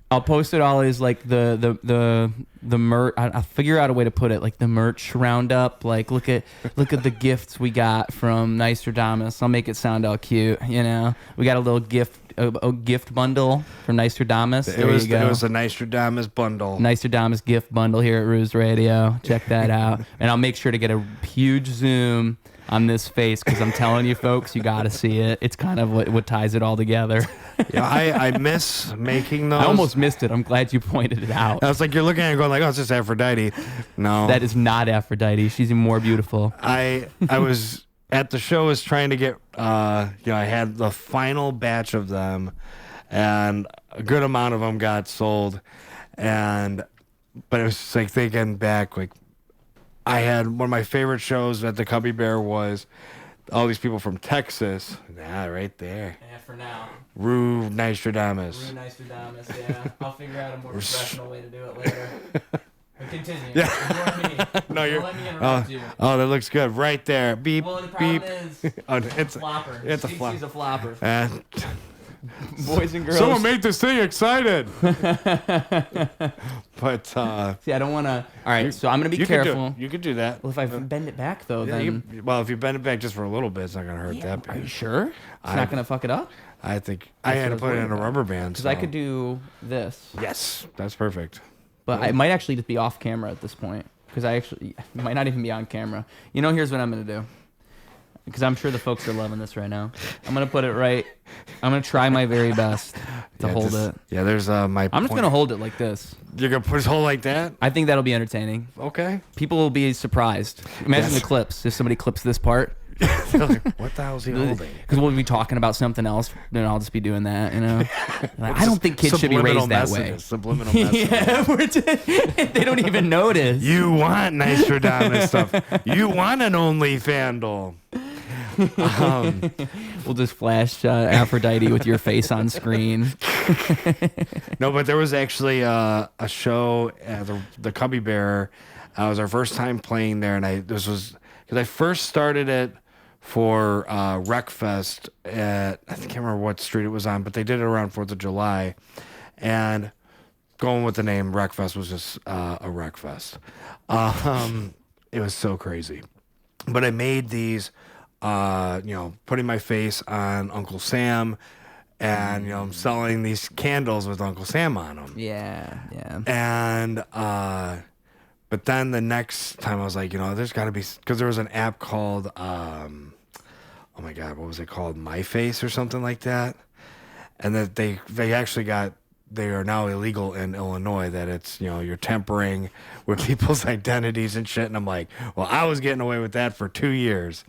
Speaker 1: I'll post it all as like the merch. I'll figure out a way to put it like the merch roundup. Like look at the gifts we got from Nystrodamus. I'll make it sound all cute. You know, we got a little gift bundle from Nystrodamus.
Speaker 2: It was a Nystrodamus bundle.
Speaker 1: Nystrodamus gift bundle here at Ruse Radio. Check that out. And I'll make sure to get a huge zoom on this face because I'm telling you, folks, you got to see it. It's kind of what ties it all together.
Speaker 2: Yeah, I miss making those.
Speaker 1: I almost missed it. I'm glad you pointed it out.
Speaker 2: I was like, you're looking at it going like, oh, it's just Aphrodite. No.
Speaker 1: That is not Aphrodite. She's even more beautiful.
Speaker 2: I was at the show was trying to get, I had the final batch of them and a good amount of them got sold. But it was just like thinking back, like, I had one of my favorite shows at the Cubby Bear was all these people from Texas. Yeah, right there.
Speaker 1: Yeah, for now.
Speaker 2: Rue Nystrodamus.
Speaker 1: Rue Nystrodamus, yeah. I'll figure out a more professional way to do it later. But continue.
Speaker 2: Yeah.
Speaker 1: Ignore me.
Speaker 2: No, you're.
Speaker 1: Don't let me interrupt you.
Speaker 2: Oh, that looks good. Right there. Beep,
Speaker 1: Well, the problem
Speaker 2: beep.
Speaker 1: is,
Speaker 2: It's
Speaker 1: a flopper.
Speaker 2: It's a flopper.
Speaker 1: She's a flopper.
Speaker 2: Boys
Speaker 1: and girls.
Speaker 2: Someone make this thing excited. But
Speaker 1: see, I don't want to. All right, so I'm gonna be careful.
Speaker 2: You could do that.
Speaker 1: Well, if I bend it back though,
Speaker 2: Yeah,
Speaker 1: then
Speaker 2: if you bend it back just for a little bit, it's not gonna hurt that bad.
Speaker 1: are you sure? It's not gonna fuck it up?
Speaker 2: I think I had to put it in a rubber band.
Speaker 1: Because I could do this.
Speaker 2: Yes, that's perfect.
Speaker 1: But I might actually just be off camera at this point. Because it might not even be on camera. You know, here's what I'm going to do. Because I'm sure the folks are loving this right now. I'm going to put it right. I'm going to try my very best to hold it.
Speaker 2: Yeah, there's my
Speaker 1: I'm just going to hold it like this.
Speaker 2: You're going to put it hold like that?
Speaker 1: I think that'll be entertaining.
Speaker 2: Okay.
Speaker 1: People will be surprised. Imagine the clips. If somebody clips this part.
Speaker 2: Like, what the hell is he holding?
Speaker 1: Because we'll be talking about something else, then I'll just be doing that, you know? Like, I don't think kids should be raised that way.
Speaker 2: Subliminal messages.
Speaker 1: Yeah, they don't even notice.
Speaker 2: You want Nystrodamus stuff. You want an OnlyFandle.
Speaker 1: We'll just flash Aphrodite with your face on screen.
Speaker 2: No, but there was actually a show at the Cubby Bear. It was our first time playing there, and this was because I first started it for Wreckfest at, I can't remember what street it was on, but they did it around 4th of July. And going with the name Wreckfest was just a Wreckfest. It was so crazy. But I made these, putting my face on Uncle Sam and, I'm selling these candles with Uncle Sam on them.
Speaker 1: Yeah, yeah.
Speaker 2: And, but then the next time I was like, there's got to be, because there was an app called, oh my God, what was it called? My Face or something like that. And that they are now illegal in Illinois, that it's, you're tampering with people's identities and shit. And I'm like, well, I was getting away with that for 2 years.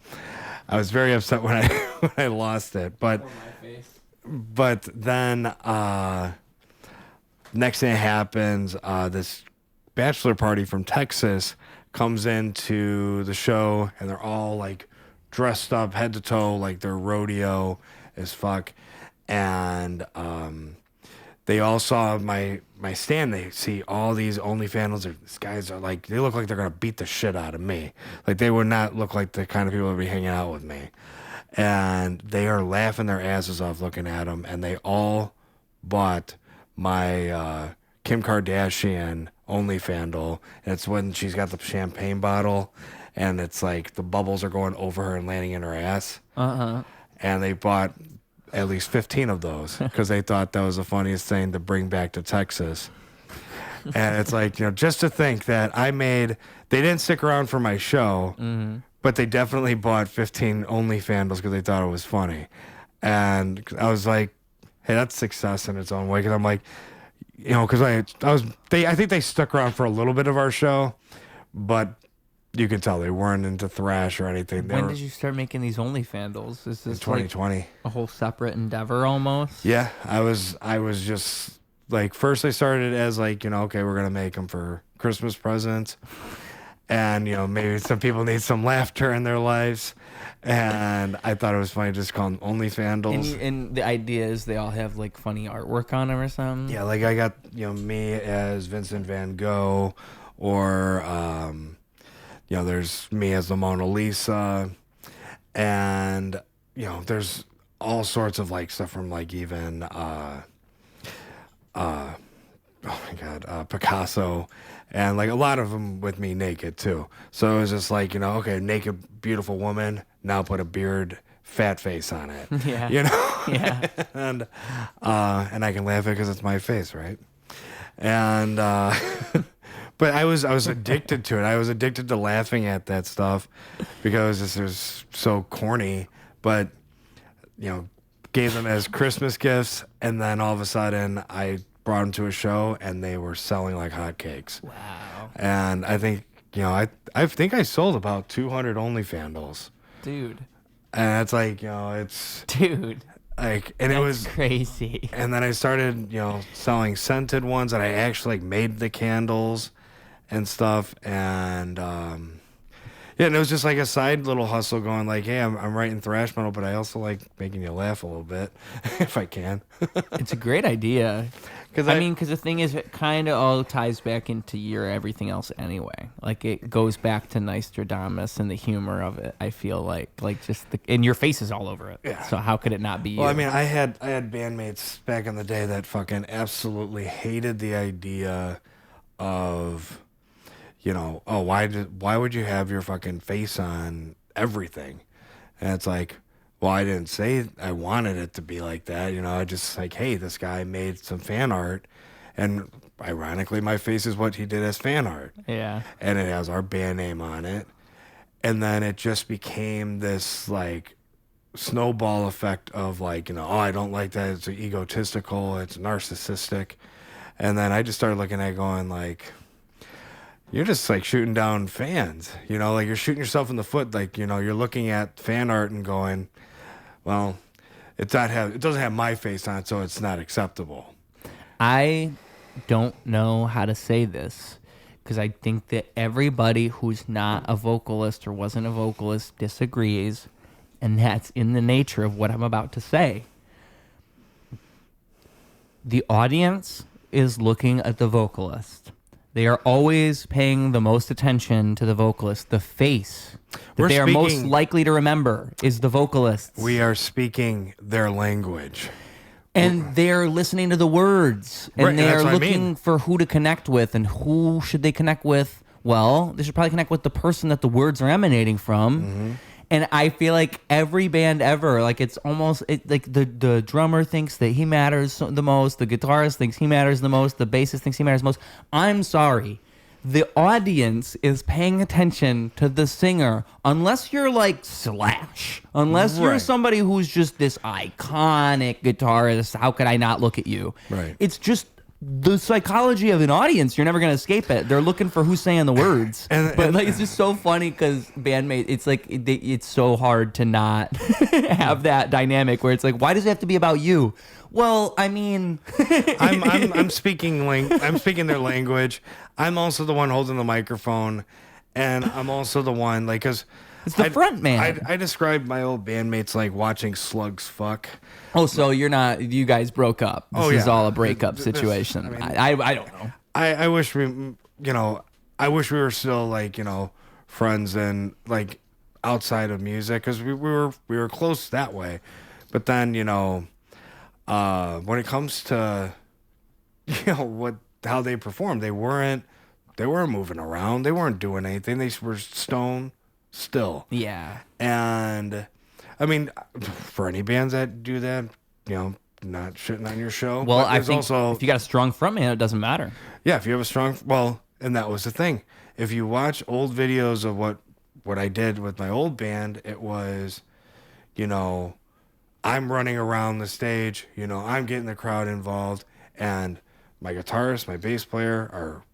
Speaker 2: I was very upset when I lost it. But then next thing that happens, this bachelor party from Texas comes into the show, and they're all like dressed up head to toe like they're rodeo as fuck. And they all saw my stand. They see all these OnlyFandles. These guys are like, they look like they're gonna beat the shit out of me. Like they would not look like the kind of people that would be hanging out with me. And they are laughing their asses off looking at them. And they all bought my Kim Kardashian OnlyFandle. And it's when she's got the champagne bottle, and it's like the bubbles are going over her and landing in her ass. And they bought at least 15 of those because they thought that was the funniest thing to bring back to Texas. And it's like, just to think that they didn't stick around for my show, but they definitely bought 15 OnlyFandles because they thought it was funny. And I was like, hey, that's success in its own way. Because I'm like, because I think they stuck around for a little bit of our show, but you can tell they weren't into thrash or anything.
Speaker 1: When did you start making these OnlyFandles? Is this
Speaker 2: 2020?
Speaker 1: Like a whole separate endeavor almost?
Speaker 2: Yeah, I was just like, first I started as like, okay, we're gonna make them for Christmas presents, And, maybe some people need some laughter in their lives. And I thought it was funny just call them OnlyFandles.
Speaker 1: And the idea is they all have like funny artwork on them or something.
Speaker 2: Yeah, like I got, me as Vincent Van Gogh, or, there's me as the Mona Lisa. And, there's all sorts of like stuff from like even, oh my God, Picasso, and like a lot of them with me naked too. So it was just like, okay, naked, beautiful woman, now put a beard, fat face on it.
Speaker 1: Yeah. Yeah.
Speaker 2: and I can laugh at it because it's my face, right? And, but I was addicted to it. I was addicted to laughing at that stuff because it was so corny, but, gave them as Christmas gifts. And then all of a sudden I brought them to a show and they were selling like hotcakes.
Speaker 1: Wow.
Speaker 2: And I think, I think I sold about 200 OnlyFandles.
Speaker 1: Dude.
Speaker 2: And it's like, it's
Speaker 1: Dude.
Speaker 2: like, and it was
Speaker 1: crazy.
Speaker 2: And then I started, selling scented ones, and I actually like made the candles and stuff. And, and it was just like a side little hustle going like, hey, I'm writing thrash metal, but I also like making you laugh a little bit if I can.
Speaker 1: It's a great idea. Because the thing is, it kind of all ties back into your everything else anyway. Like, it goes back to Nystrodamus and the humor of it, I feel like just and your face is all over it.
Speaker 2: Yeah.
Speaker 1: So how could it not be you?
Speaker 2: Well, I had bandmates back in the day that fucking absolutely hated the idea of, oh, why would you have your fucking face on everything? And it's like, well, I didn't say I wanted it to be like that. I just like, hey, this guy made some fan art, and ironically, my face is what he did as fan art.
Speaker 1: Yeah.
Speaker 2: And it has our band name on it. And then it just became this like snowball effect of like, oh, I don't like that. It's egotistical. It's narcissistic. And then I just started looking at it going like, you're just like shooting down fans, like you're shooting yourself in the foot. Like, you're looking at fan art and going, well, it doesn't have my face on it, so it's not acceptable.
Speaker 1: I don't know how to say this because I think that everybody who's not a vocalist or wasn't a vocalist disagrees, and that's in the nature of what I'm about to say. The audience is looking at the vocalist. They are always paying the most attention to the vocalist. The face that they are most likely to remember is the vocalist.
Speaker 2: We are speaking their language.
Speaker 1: And they're listening to the words. And
Speaker 2: Right,
Speaker 1: they are
Speaker 2: that's what I
Speaker 1: looking
Speaker 2: mean.
Speaker 1: for who to connect with. And who should they connect with? Well, they should probably connect with the person that the words are emanating from.
Speaker 2: Mm-hmm.
Speaker 1: And I feel like every band ever, like it's almost like the drummer thinks that he matters the most, the guitarist thinks he matters the most, the bassist thinks he matters the most. I'm sorry. The audience is paying attention to the singer unless you're like Slash. Unless you're
Speaker 2: Right.
Speaker 1: somebody who's just this iconic guitarist. How could I not look at you?
Speaker 2: Right.
Speaker 1: It's just the psychology of an audience. You're never going to escape it. They're looking for who's saying the words. But like, it's just so funny because bandmate, it's like it's so hard to not have that dynamic where it's like, why does it have to be about you? Well, I mean,
Speaker 2: I'm speaking their language. I'm also the one holding the microphone, and I'm also the one like because
Speaker 1: it's the front man.
Speaker 2: I described my old bandmates like watching slugs fuck.
Speaker 1: Oh, so you guys broke up. This is
Speaker 2: yeah.
Speaker 1: all a breakup situation. I don't know.
Speaker 2: I wish I wish we were still like friends and like outside of music because we were close that way, but then when it comes to how they performed, they weren't moving around, they weren't doing anything, they were stone still.
Speaker 1: Yeah.
Speaker 2: And I mean, for any bands that do that, not shitting on your show.
Speaker 1: Well,
Speaker 2: but
Speaker 1: I think
Speaker 2: also,
Speaker 1: if you got a strong frontman, it doesn't matter.
Speaker 2: yeah, if you have a strong, and that was the thing. If you watch old videos of what I did with my old band, it was, I'm running around the stage, I'm getting the crowd involved, and my guitarist, my bass player are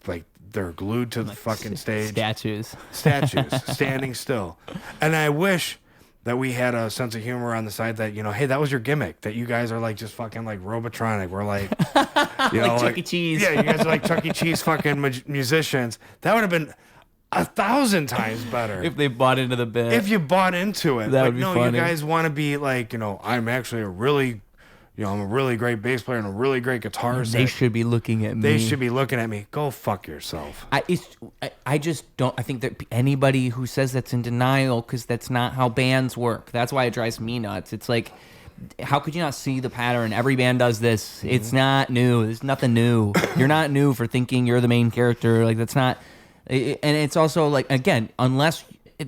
Speaker 2: like, they're glued to the fucking stage.
Speaker 1: Statues,
Speaker 2: standing still. And I wish that we had a sense of humor on the side that, hey, that was your gimmick, that you guys are like just fucking like Robotronic. We're like,
Speaker 1: like Chuck E. Cheese.
Speaker 2: Yeah, you guys are like Chuck E. Cheese fucking musicians. That would have been, 1,000 times better.
Speaker 1: If they bought into the bit.
Speaker 2: If you bought into it.
Speaker 1: That
Speaker 2: But
Speaker 1: would be
Speaker 2: no,
Speaker 1: funny.
Speaker 2: you guys want to be like, I'm actually I'm a really great bass player and a really great guitarist.
Speaker 1: They should be looking at me.
Speaker 2: They should be looking at me. Go fuck yourself.
Speaker 1: I just don't. I think that anybody who says that's in denial, because that's not how bands work. That's why it drives me nuts. It's like, how could you not see the pattern? Every band does this.
Speaker 2: Mm-hmm.
Speaker 1: It's not new. There's nothing new. You're not new for thinking you're the main character. Like, that's not. And it's also like, again, unless.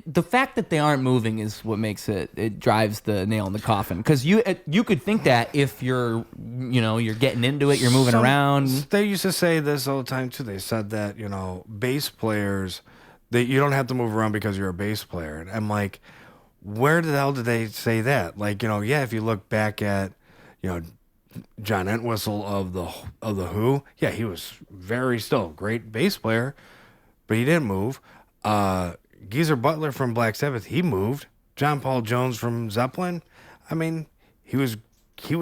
Speaker 1: The fact that they aren't moving is what makes it drives the nail in the coffin, because you could think that if you're getting into it, you're moving around.
Speaker 2: They used to say this all the time too. They said that bass players, you don't have to move around because you're a bass player. And I'm like, where the hell did they say that? Like, if you look back at John Entwistle of the Who, yeah, he was still a great bass player, but he didn't move. Geezer Butler from Black Sabbath, he moved. John Paul Jones from Zeppelin, I mean, he was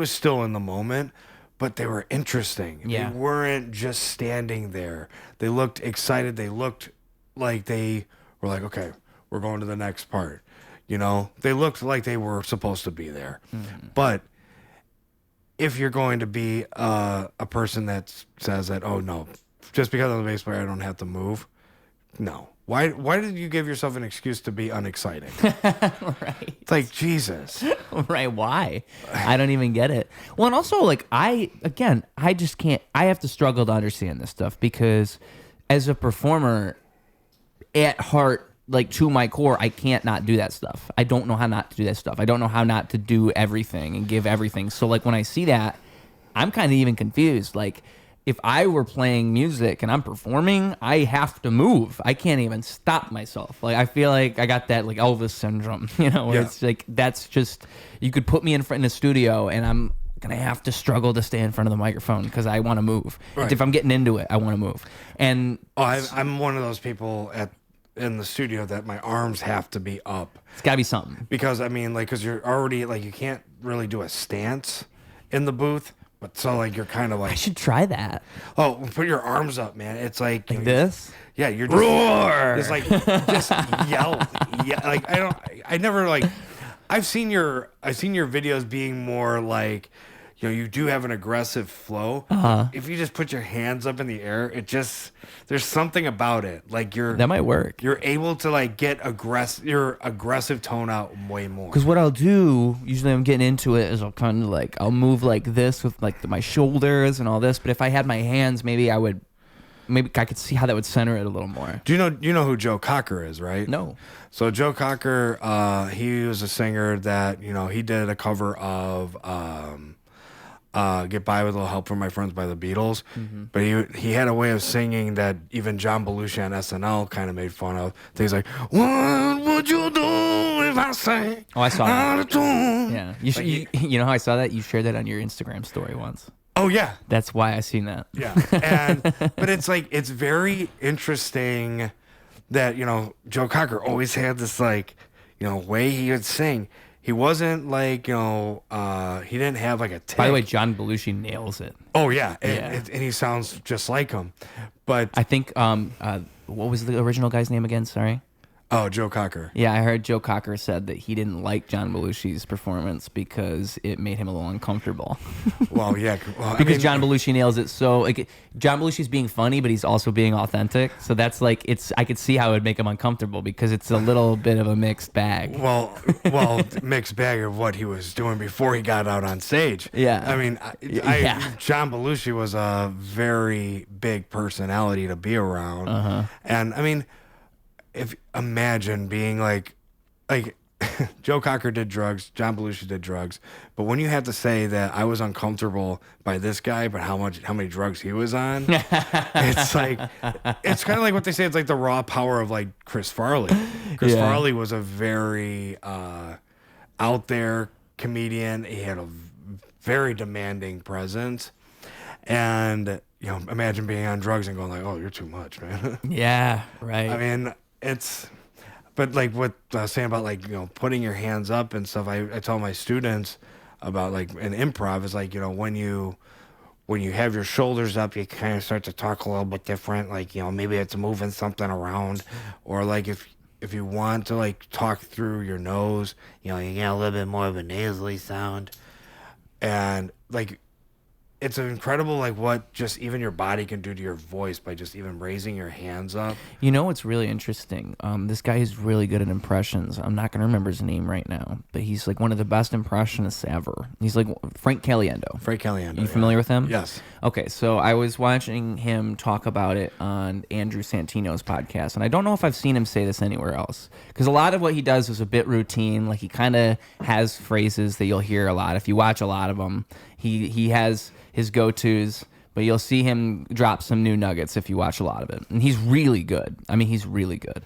Speaker 2: still in the moment, but they were interesting.
Speaker 1: Yeah.
Speaker 2: They weren't just standing there. They looked excited. They looked like they were like, okay, we're going to the next part. They looked like they were supposed to be there. Mm-hmm. But if you're going to be a person that says that, oh no, just because I'm a bass player, I don't have to move. No. Why did you give yourself an excuse to be unexciting?
Speaker 1: Right.
Speaker 2: It's like, Jesus.
Speaker 1: Right. Why? I don't even get it. Well, and also, like, I just can't. I have to struggle to understand this stuff, because as a performer, at heart, like, to my core, I can't not do that stuff. I don't know how not to do that stuff. I don't know how not to do everything and give everything. So, like, when I see that, I'm kind of even confused. Like, if I were playing music and I'm performing, I have to move. I can't even stop myself. Like, I feel like I got that, like, Elvis syndrome, where it's like, that's just, you could put me in front of the studio and I'm gonna have to struggle to stay in front of the microphone because I want to move.
Speaker 2: Right.
Speaker 1: If I'm getting into it, I want to move. And
Speaker 2: I'm one of those people in the studio that my arms have to be up.
Speaker 1: It's gotta be something.
Speaker 2: Because, I mean, like, because you're already, like, you can't really do a stance in the booth. But so, like, you're kind of like,
Speaker 1: I should try that.
Speaker 2: Oh, put your arms up, man. It's like
Speaker 1: This?
Speaker 2: Yeah, you're just
Speaker 1: Roar!
Speaker 2: It's like, just yell. Yeah, like, I never, like, I've seen your videos being more like, you do have an aggressive flow.
Speaker 1: Uh-huh.
Speaker 2: If you just put your hands up in the air, there's something about it. Like,
Speaker 1: That might work.
Speaker 2: You're able to, like, get your aggressive tone out way more.
Speaker 1: Because what I'll do, usually I'm getting into it, is I'll move like this with, like, my shoulders and all this. But if I had my hands, maybe I could see how that would center it a little more.
Speaker 2: Do you know who Joe Cocker is, right?
Speaker 1: No.
Speaker 2: So Joe Cocker, he was a singer that, he did a cover of Get By With a Little Help From My Friends by the Beatles. Mm-hmm. But he had a way of singing that even John Belushi on SNL kind of made fun of. Things like, what would you do if I sang?
Speaker 1: Oh, I saw that. Yeah. You know how I saw that? You shared that on your Instagram story once.
Speaker 2: Oh, yeah.
Speaker 1: That's why I seen that.
Speaker 2: Yeah. But it's like, it's very interesting that, Joe Cocker always had this, like, way he would sing. He wasn't like, he didn't have like a tick.
Speaker 1: By the way, John Belushi nails it.
Speaker 2: Oh, yeah.
Speaker 1: Yeah.
Speaker 2: And he sounds just like him. But
Speaker 1: I think, what was the original guy's name again? Sorry.
Speaker 2: Oh, Joe Cocker.
Speaker 1: Yeah, I heard Joe Cocker said that he didn't like John Belushi's performance because it made him a little uncomfortable.
Speaker 2: Well, yeah. Well,
Speaker 1: because John Belushi nails it so, like, John Belushi's being funny, but he's also being authentic. So that's like, I could see how it would make him uncomfortable because it's a little bit of a mixed bag.
Speaker 2: Well, mixed bag of what he was doing before he got out on stage.
Speaker 1: Yeah.
Speaker 2: I mean, John Belushi was a very big personality to be around.
Speaker 1: Uh-huh.
Speaker 2: And I mean, imagine being like Joe Cocker did drugs, John Belushi did drugs, but when you have to say that I was uncomfortable by this guy, but how many drugs he was on, it's like, it's kind of like what they say. It's like the raw power of, like, Chris Farley. Chris Farley was a very out there comedian. He had a very demanding presence, and imagine being on drugs and going like, oh, you're too much, man.
Speaker 1: Yeah, right.
Speaker 2: I mean, but like what I was saying about, like, putting your hands up and stuff, I tell my students about, like, an improv is like, when when you have your shoulders up, you kind of start to talk a little bit different. Like, maybe it's moving something around, or like if you want to like talk through your nose, you get a little bit more of a nasally sound, and like. It's incredible, like, what just even your body can do to your voice by just even raising your hands up.
Speaker 1: What's really interesting? This guy is really good at impressions. I'm not going to remember his name right now, but he's, like, one of the best impressionists ever. He's, like, Frank Caliendo.
Speaker 2: Frank Caliendo.
Speaker 1: You familiar with him?
Speaker 2: Yes.
Speaker 1: Okay, so I was watching him talk about it on Andrew Santino's podcast, and I don't know if I've seen him say this anywhere else, because a lot of what he does is a bit routine. Like, he kind of has phrases that you'll hear a lot. If you watch a lot of them, he has his go-tos, but you'll see him drop some new nuggets if you watch a lot of it. And he's really good. I mean, he's really good.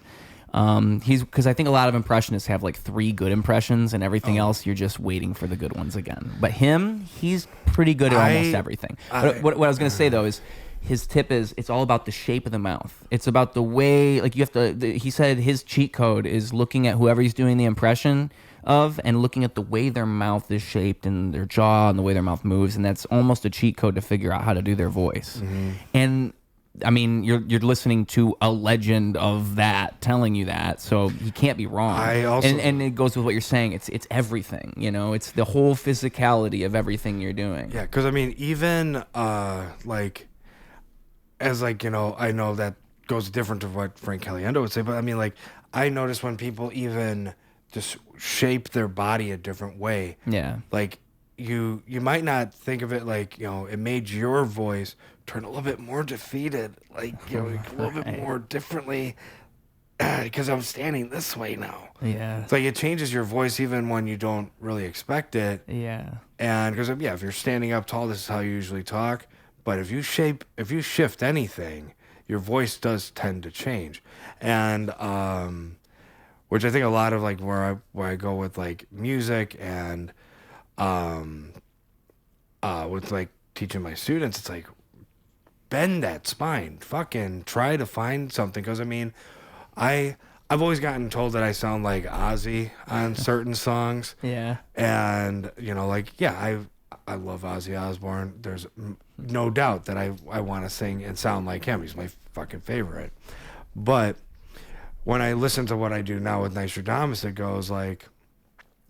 Speaker 1: Because I think a lot of impressionists have like 3 good impressions, and everything else you're just waiting for the good ones again. But he's pretty good at almost everything. What I was going to say, though, is his tip is it's all about the shape of the mouth. It's about the way, like, you have to, he said his cheat code is looking at whoever he's doing the impression of and looking at the way their mouth is shaped and their jaw and the way their mouth moves, and that's almost a cheat code to figure out how to do their voice. And I mean, you're listening to a legend of that telling you that, so he can't be wrong. And it goes with what you're saying. It's everything, It's the whole physicality of everything you're doing.
Speaker 2: Yeah, because I mean, even like, as like I know that goes different to what Frank Caliendo would say, but I mean, like, I notice when people even just shape their body a different way.
Speaker 1: Yeah.
Speaker 2: Like, you might not think of it like, it made your voice turn a little bit more defeated, like, a little bit more differently, because I'm standing this way now.
Speaker 1: Yeah.
Speaker 2: It's like it changes your voice even when you don't really expect it.
Speaker 1: Yeah.
Speaker 2: And because, if you're standing up tall, this is how you usually talk. But if you shift anything, your voice does tend to change. And, which I think a lot of like where I go with like music and with like teaching my students, it's like bend that spine, fucking try to find something. Because I mean, I've always gotten told that I sound like Ozzy on certain songs.
Speaker 1: Yeah.
Speaker 2: And I love Ozzy Osbourne. There's no doubt that I want to sing and sound like him. He's my fucking favorite. But when I listen to what I do now with Nystrodamus, it goes like,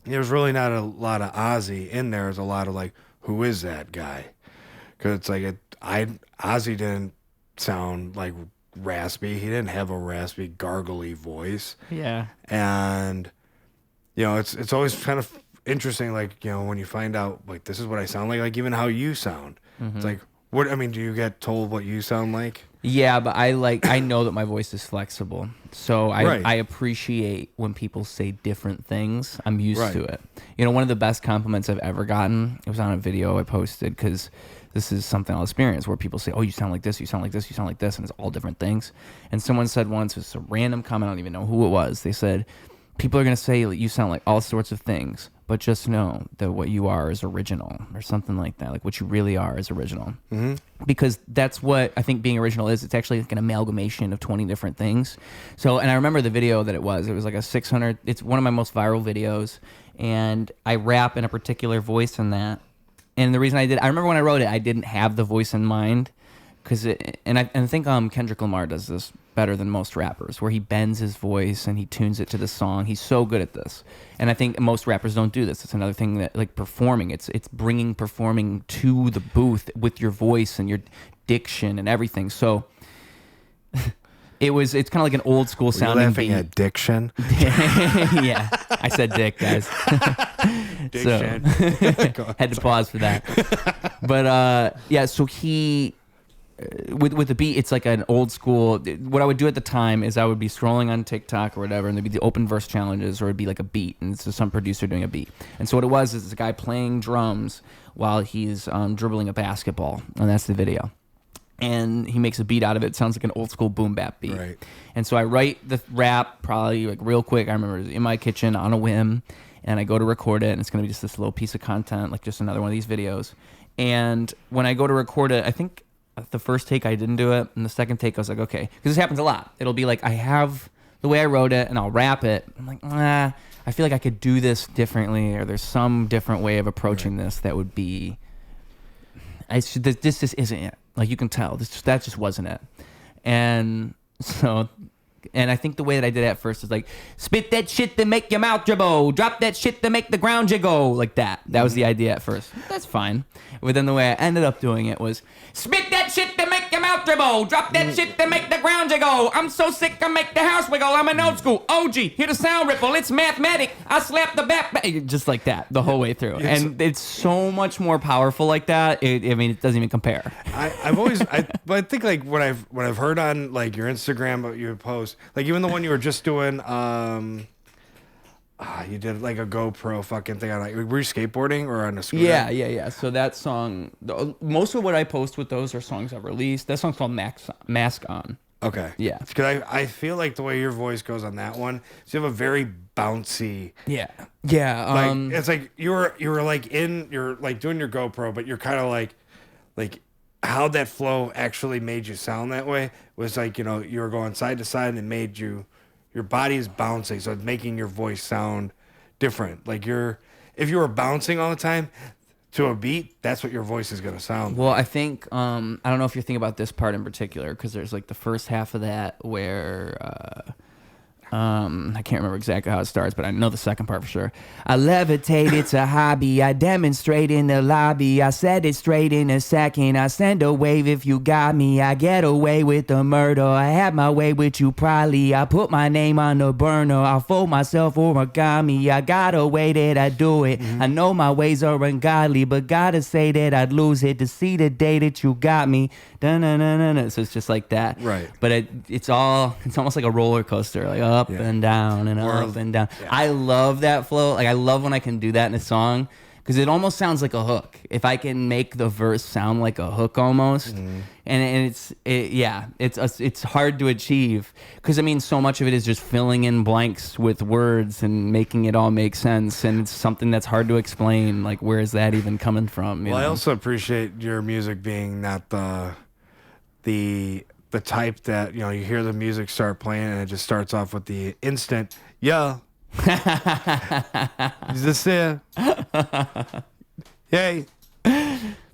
Speaker 2: there's really not a lot of Ozzy in there. There's a lot of like, who is that guy? Because it's like, Ozzy didn't sound like raspy. He didn't have a raspy, gargly voice.
Speaker 1: Yeah.
Speaker 2: And, it's always kind of interesting, like, when you find out, like, this is what I sound like even how you sound. It's like, do you get told what you sound like?
Speaker 1: Yeah, but I know that my voice is flexible, so I appreciate when people say different things. I'm used to it. One of the best compliments I've ever gotten, it was on a video I posted, because this is something I'll experience, where people say, oh, you sound like this, you sound like this, you sound like this, and it's all different things. And someone said once, it's a random comment, I don't even know who it was, they said, people are going to say you sound like all sorts of things, but just know that what you are is original, or something like that. Like, what you really are is original. Mm-hmm. Because that's what I think being original is. It's actually like an amalgamation of 20 different things. So, and I remember the video that it was like a 600, it's one of my most viral videos, and I rap in a particular voice in that. And the reason I remember when I wrote it, I didn't have the voice in mind. I think Kendrick Lamar does this better than most rappers, where he bends his voice and he tunes it to the song. He's so good at this, and I think most rappers don't do this. It's another thing that, like, performing. It's bringing performing to the booth with your voice and your diction and everything. So it's kind of like an old school sounding.
Speaker 2: You're laughing at diction.
Speaker 1: Yeah, I said dick, guys.
Speaker 2: Diction.
Speaker 1: So had to pause for that. But so he. With the beat, it's like an old school. What I would do at the time is I would be scrolling on TikTok or whatever, and there'd be the open verse challenges, or it'd be like a beat, and it's just some producer doing a beat. And so what it was is a guy playing drums while he's dribbling a basketball, and that's the video. And he makes a beat out of it. It sounds like an old school boom bap beat.
Speaker 2: Right.
Speaker 1: And so I write the rap probably like real quick. I remember it was in my kitchen on a whim, and I go to record it, and it's gonna be just this little piece of content, like just another one of these videos. And when I go to record it, I think the first take I didn't do it, and the second take I was like, okay, because this happens a lot. It'll be like I have the way I wrote it, and I'll rap it. I'm like, I feel like I could do this differently, or there's some different way of approaching this that would be This just isn't it. Like, you can tell that just wasn't it. And so, and I think the way that I did it at first is like, spit that shit to make your mouth dribble, drop that shit to make the ground jiggle, like that. That was the idea at first. That's fine. But then the way I ended up doing it was, spit that shit to make your mouth dribble, drop that shit to make the ground jiggle. I'm so sick I make the house wiggle. I'm an old school OG. Hear the sound ripple. It's mathematic. I slap the back, just like that the whole way through. And it's so much more powerful like that. I mean, it doesn't even compare.
Speaker 2: But I think like what I've heard on like your Instagram, what you would post, like even the one you were just doing, you did like a GoPro fucking thing on, like, were you skateboarding or on a scooter?
Speaker 1: Yeah. So that song, most of what I post with those are songs I've released. That song's called Mask On.
Speaker 2: Okay.
Speaker 1: Yeah.
Speaker 2: Because I feel like the way your voice goes on that one, so you have a very bouncy.
Speaker 1: Yeah.
Speaker 2: Like it's like you were like you're like doing your GoPro, but you're kind of like how that flow actually made you sound that way was like, you know, you were going side to side and it made your body is bouncing, so it's making your voice sound different. Like if you were bouncing all the time to a beat, that's what your voice is gonna sound.
Speaker 1: Well, I think I don't know if you're thinking about this part in particular, because there's like the first half of that where I can't remember exactly how it starts, but I know the second part for sure. I levitate, it's a hobby. I demonstrate in the lobby. I said it straight in a second. I send a wave if you got me. I get away with the murder. I have my way with you probably. I put my name on the burner. I fold myself origami. I got a way that I do it. I know my ways are ungodly, but gotta say that I'd lose it to see the day that you got me. Dun-dun-dun-dun-dun. So it's just like that.
Speaker 2: Right.
Speaker 1: But it's almost like a roller coaster, like up and down and up and down. Yeah. I love that flow. Like, I love when I can do that in a song, because it almost sounds like a hook. If I can make the verse sound like a hook almost, and it's hard to achieve, because I mean, so much of it is just filling in blanks with words and making it all make sense, and it's something that's hard to explain. Like, where is that even coming from?
Speaker 2: Well, I also appreciate your music being not the type that, you know, you hear the music start playing and it just starts off with the instant, is this it? Hey,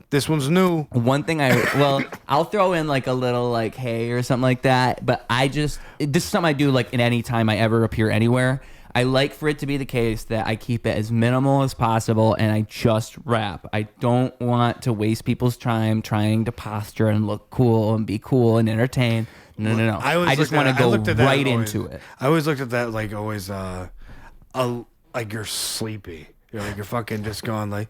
Speaker 2: this one's new.
Speaker 1: One thing I'll throw in like a little like hey or something like that, but this is something I do like in any time I ever appear anywhere. I like for it to be the case that I keep it as minimal as possible and I just rap. I don't want to waste people's time trying to posture and look cool and be cool and entertain. No. I just want to go right into it.
Speaker 2: I always looked at that like always like you're sleepy. You're like, you're fucking just going like,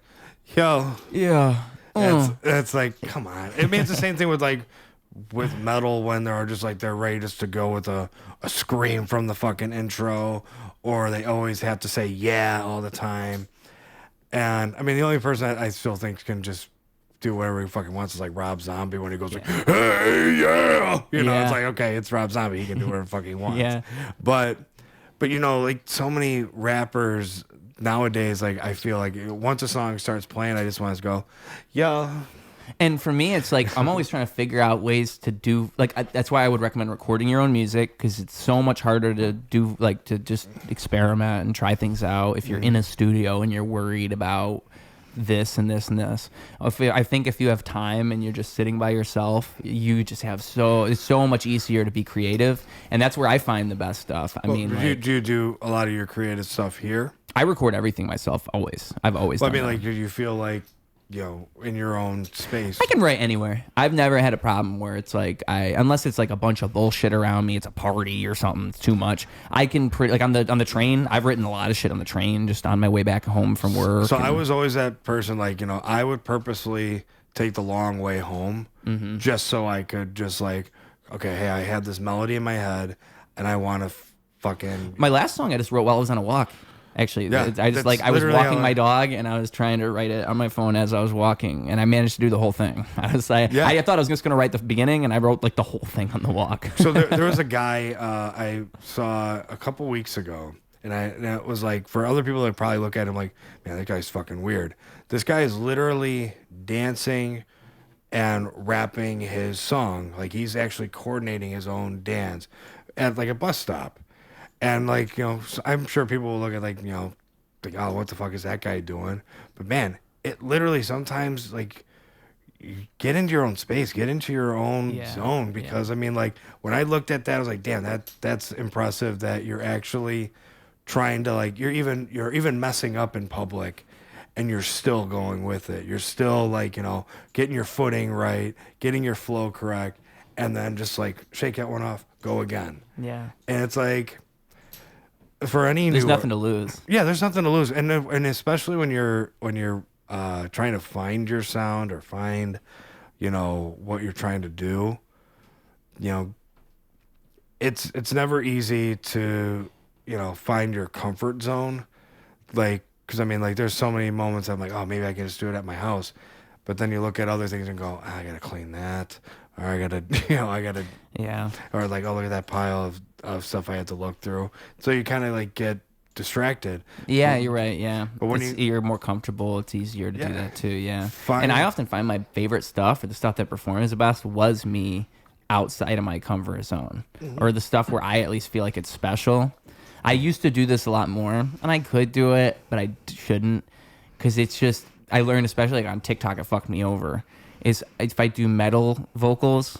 Speaker 2: yo.
Speaker 1: Yeah.
Speaker 2: It's like, come on. I mean, it's the same thing with metal when they're just like they're ready just to go with a scream from the fucking intro, or they always have to say yeah all the time. And I mean, the only person I still think can just do whatever he fucking wants is like Rob Zombie, when he goes like, hey yeah, you know, it's like, okay, it's Rob Zombie, he can do whatever the fuck he wants.
Speaker 1: Yeah.
Speaker 2: But you know, like so many rappers nowadays, like I feel like once a song starts playing, I just want to go, yeah.
Speaker 1: And for me, it's like I'm always trying to figure out ways to do that's why I would recommend recording your own music, because it's so much harder to do, like, to just experiment and try things out if you're in a studio and you're worried about this and this and this. I think if you have time and you're just sitting by yourself, you just have it's so much easier to be creative, and that's where I find the best stuff. I mean,
Speaker 2: do you do a lot of your creative stuff here?
Speaker 1: I record everything myself always. I've always.
Speaker 2: Well,
Speaker 1: done
Speaker 2: I mean,
Speaker 1: that.
Speaker 2: like, do you feel like, you know, in your own space?
Speaker 1: I can write anywhere. I've never had a problem where it's like unless it's like a bunch of bullshit around me, it's a party or something, it's too much. I can like on the train. I've written a lot of shit on the train just on my way back home from work.
Speaker 2: So I was always that person, like, you know, I would purposely take the long way home just so I could just like, okay, hey, I had this melody in my head and I want to fucking.
Speaker 1: My last song I just wrote while I was on a walk. Actually,
Speaker 2: Yeah,
Speaker 1: I just like I was walking my dog and I was trying to write it on my phone as I was walking, and I managed to do the whole thing. I thought I was just gonna write the beginning, and I wrote like the whole thing on the walk.
Speaker 2: So there was a guy I saw a couple weeks ago, and it was like, for other people that probably look at him like, man, that guy's fucking weird. This guy is literally dancing and rapping his song. Like, he's actually coordinating his own dance at like a bus stop. And like, you know, I'm sure people will look at like, you know, think, oh, what the fuck is that guy doing? But man, it literally sometimes, like, get into your own space, get into your own zone. Because I mean, like when I looked at that, I was like, damn, that's impressive that you're actually trying to like, you're even messing up in public and you're still going with it. You're still like, you know, getting your footing right, getting your flow correct, and then just like shake that one off, go again.
Speaker 1: Yeah.
Speaker 2: And it's like, for any
Speaker 1: there's
Speaker 2: new,
Speaker 1: nothing to lose.
Speaker 2: Yeah, there's nothing to lose. And especially when you're trying to find your sound or find, you know, what you're trying to do, you know, it's never easy to, you know, find your comfort zone. Like, because I mean, like, there's so many moments I'm like, oh, maybe I can just do it at my house. But then you look at other things and go, I got to clean that. Or I got to, you know,
Speaker 1: Yeah.
Speaker 2: Or like, oh, look at that pile of stuff I had to look through. So you kind of like get distracted.
Speaker 1: Yeah, you're right. Yeah.
Speaker 2: But when
Speaker 1: you're more comfortable, it's easier to do that too. Yeah.
Speaker 2: Find-
Speaker 1: And I often find my favorite stuff or the stuff that performs the best was me outside of my comfort zone or the stuff where I at least feel like it's special. I used to do this a lot more and I could do it, but I shouldn't because it's just, I learned especially like on TikTok, it fucked me over. Is if I do metal vocals,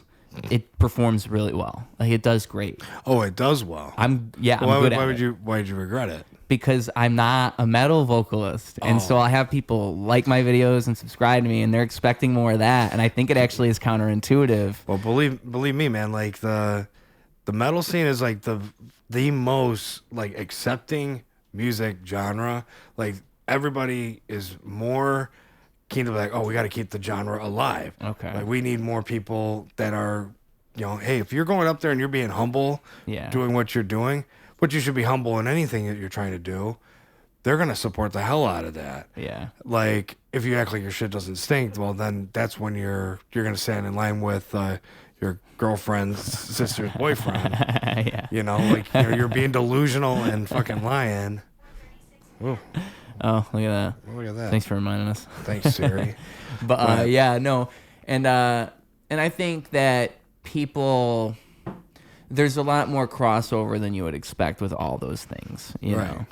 Speaker 1: it performs really well. Like it does great.
Speaker 2: Oh, it does well.
Speaker 1: I'm good at it.
Speaker 2: Why did you regret it?
Speaker 1: Because I'm not a metal vocalist. And so I have people like my videos and subscribe to me and they're expecting more of that. And I think it actually is counterintuitive.
Speaker 2: Well, believe me, man, like the metal scene is like the most like accepting music genre. Like everybody is more keen to be like, oh, we got to keep the genre alive.
Speaker 1: Okay.
Speaker 2: Like we need more people that are, you know, hey, if you're going up there and you're being humble, doing what you're doing, but you should be humble in anything that you're trying to do, they're going to support the hell out of that.
Speaker 1: Yeah.
Speaker 2: Like if you act like your shit doesn't stink, well, then that's when you're going to stand in line with your girlfriend's sister's boyfriend.
Speaker 1: Yeah.
Speaker 2: You know, like you're being delusional and fucking lying. Ooh.
Speaker 1: Oh, look at that.
Speaker 2: Look at that.
Speaker 1: Thanks for reminding us.
Speaker 2: Thanks, Siri.
Speaker 1: But yeah, no. And I think that people, there's a lot more crossover than you would expect with all those things, you know.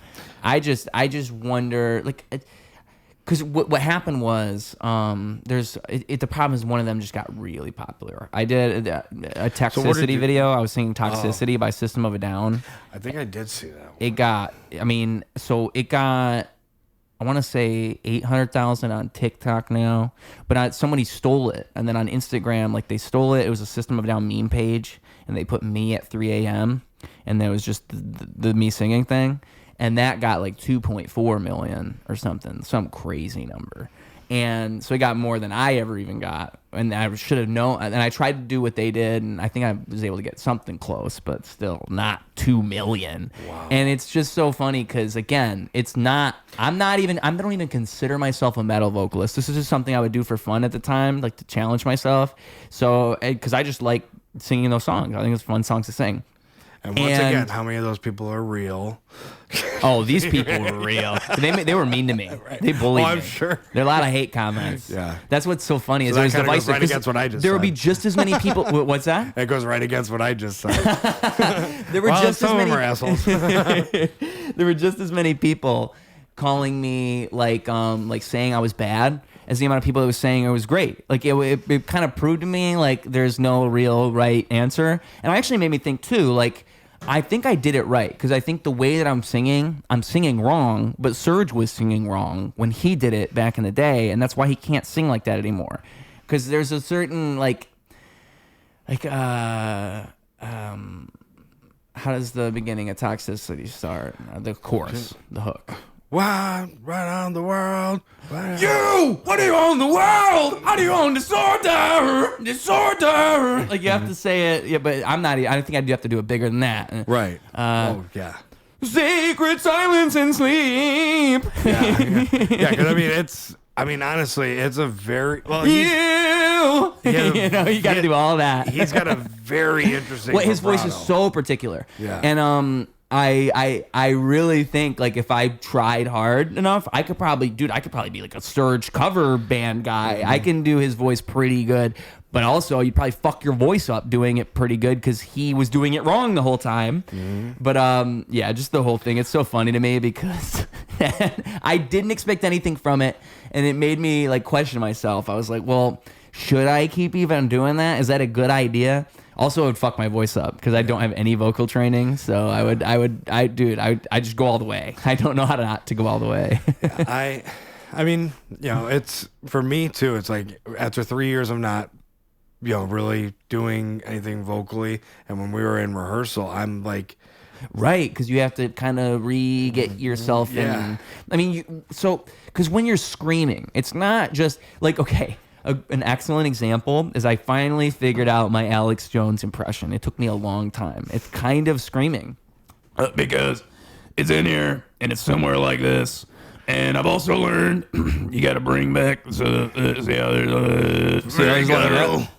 Speaker 1: I just wonder, like, because what happened was, the problem is one of them just got really popular. I did a Toxicity video. I was singing Toxicity by System of a Down.
Speaker 2: I think I did see that one.
Speaker 1: It got, I want to say 800,000 on TikTok now, but somebody stole it. And then on Instagram, like they stole it. It was a System of a Down meme page and they put me at 3 a.m. and there was just the me singing thing. And that got like 2.4 million or something, some crazy number. And so it got more than I ever even got. And I should have known. And I tried to do what they did. And I think I was able to get something close, but still not 2 million. Wow. And it's just so funny because, again, I don't even consider myself a metal vocalist. This is just something I would do for fun at the time, like to challenge myself. So, because I just like singing those songs. I think it's fun songs to sing.
Speaker 2: And once again, how many of those people are real?
Speaker 1: Oh, these people were real. They were mean to me. Right. They bullied me.
Speaker 2: I'm sure.
Speaker 1: There are a lot of hate comments.
Speaker 2: Yeah.
Speaker 1: That's what's so funny.
Speaker 2: So
Speaker 1: is
Speaker 2: that
Speaker 1: there's
Speaker 2: goes right against what I just said.
Speaker 1: There will be just as many people. What's that?
Speaker 2: It goes right against what I just said.
Speaker 1: There were just as many
Speaker 2: assholes.
Speaker 1: There were just as many people calling me like saying I was bad as the amount of people that was saying it was great. Like it kind of proved to me like there's no real right answer. And it actually made me think too, like, I think I did it right because I think the way that I'm singing wrong, but Serge was singing wrong when he did it back in the day, and that's why he can't sing like that anymore. Because there's a certain how does the beginning of Toxicity start? The chorus, the hook.
Speaker 2: Why right on the world?
Speaker 1: You! What do you own the world? How do you own disorder? Disorder! Like, you have to say it, yeah, but I don't think I do have to do it bigger than that.
Speaker 2: Right. Oh, yeah.
Speaker 1: Sacred silence and sleep.
Speaker 2: Yeah, because honestly, it's a very
Speaker 1: you got to do all that.
Speaker 2: He's got a very interesting.
Speaker 1: His voice is so particular.
Speaker 2: Yeah,
Speaker 1: and I really think like if I tried hard enough, I could probably be like a Surge cover band guy. Mm-hmm. I can do his voice pretty good. But also, you'd probably fuck your voice up doing it pretty good because he was doing it wrong the whole time. Mm-hmm. But yeah, just the whole thing. It's so funny to me because I didn't expect anything from it, and it made me like question myself. I was like, well, should I keep even doing that? Is that a good idea? Also, it would fuck my voice up because I don't have any vocal training. So I just go all the way. I don't know how to not to go all the way.
Speaker 2: I mean, it's for me too. It's like after 3 years of not, really doing anything vocally, and when we were in rehearsal, I'm like,
Speaker 1: right, because you have to kind of get yourself in. I mean, because when you're screaming, it's not just like, okay, an excellent example is I finally figured out my Alex Jones impression. It took me a long time. It's kind of screaming.
Speaker 3: Because it's in here and it's somewhere like this. And I've also learned you got to bring back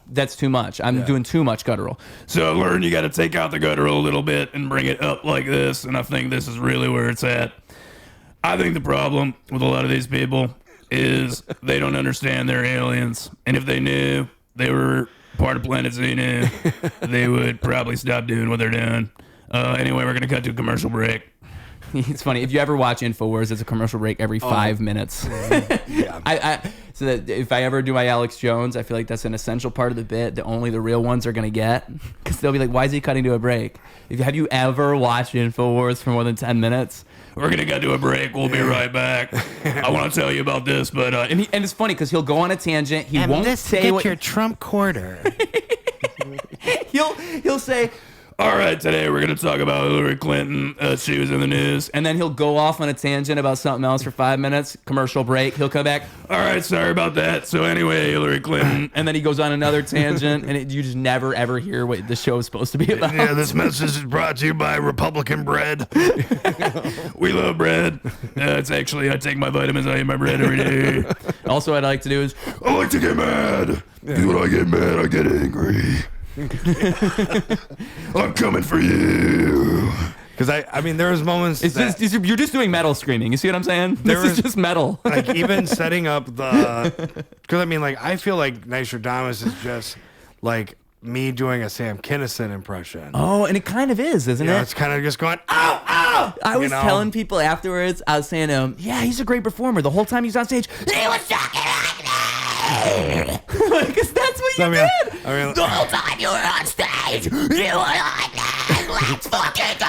Speaker 1: That's too much. I'm doing too much guttural.
Speaker 3: So I learned you got to take out the guttural a little bit and bring it up like this. And I think this is really where it's at. I think the problem with a lot of these people is they don't understand they're aliens. And if they knew they were part of Planet Xenu, they would probably stop doing what they're doing. Anyway, we're going to cut to a commercial break.
Speaker 1: It's funny. If you ever watch InfoWars, it's a commercial break every 5 minutes. So that if I ever do my Alex Jones, I feel like that's an essential part of the bit that only the real ones are going to get. Because they'll be like, why is he cutting to a break? Have you ever watched InfoWars for more than 10 minutes?
Speaker 3: We're going to cut to a break. We'll be right back. I want to tell you about this, but...
Speaker 1: And it's funny because he'll go on a tangent. He won't say what...
Speaker 2: your Trump quarter.
Speaker 1: He'll say...
Speaker 3: All right, today we're going to talk about Hillary Clinton. She was in the news.
Speaker 1: And then he'll go off on a tangent about something else for 5 minutes. Commercial break. He'll come back.
Speaker 3: All right, sorry about that. So anyway, Hillary Clinton.
Speaker 1: And then he goes on another tangent. And you just never, ever hear what the show is supposed to be about.
Speaker 3: Yeah, this message is brought to you by Republican bread. We love bread. It's actually, I take my vitamins. I eat my bread every day.
Speaker 1: Also, what I like to do is...
Speaker 3: I like to get mad. When I get mad, I get angry. I'm coming for you.
Speaker 2: Because I mean, there was moments.
Speaker 1: You're just doing metal screaming. You see what I'm saying? This is just metal.
Speaker 2: Like even setting up the. Because I mean, like I feel like Nystrodamus is just like me doing a Sam Kinison impression.
Speaker 1: Oh, and it kind of is, isn't it?
Speaker 2: It's kind of just going, ow, ow.
Speaker 1: I was telling people afterwards. I was saying to him, yeah, he's a great performer. The whole time he's on stage, he was talking like that. Because that's what you did.
Speaker 3: I mean,
Speaker 1: the whole time you were on stage, you were like that. Let's fucking go.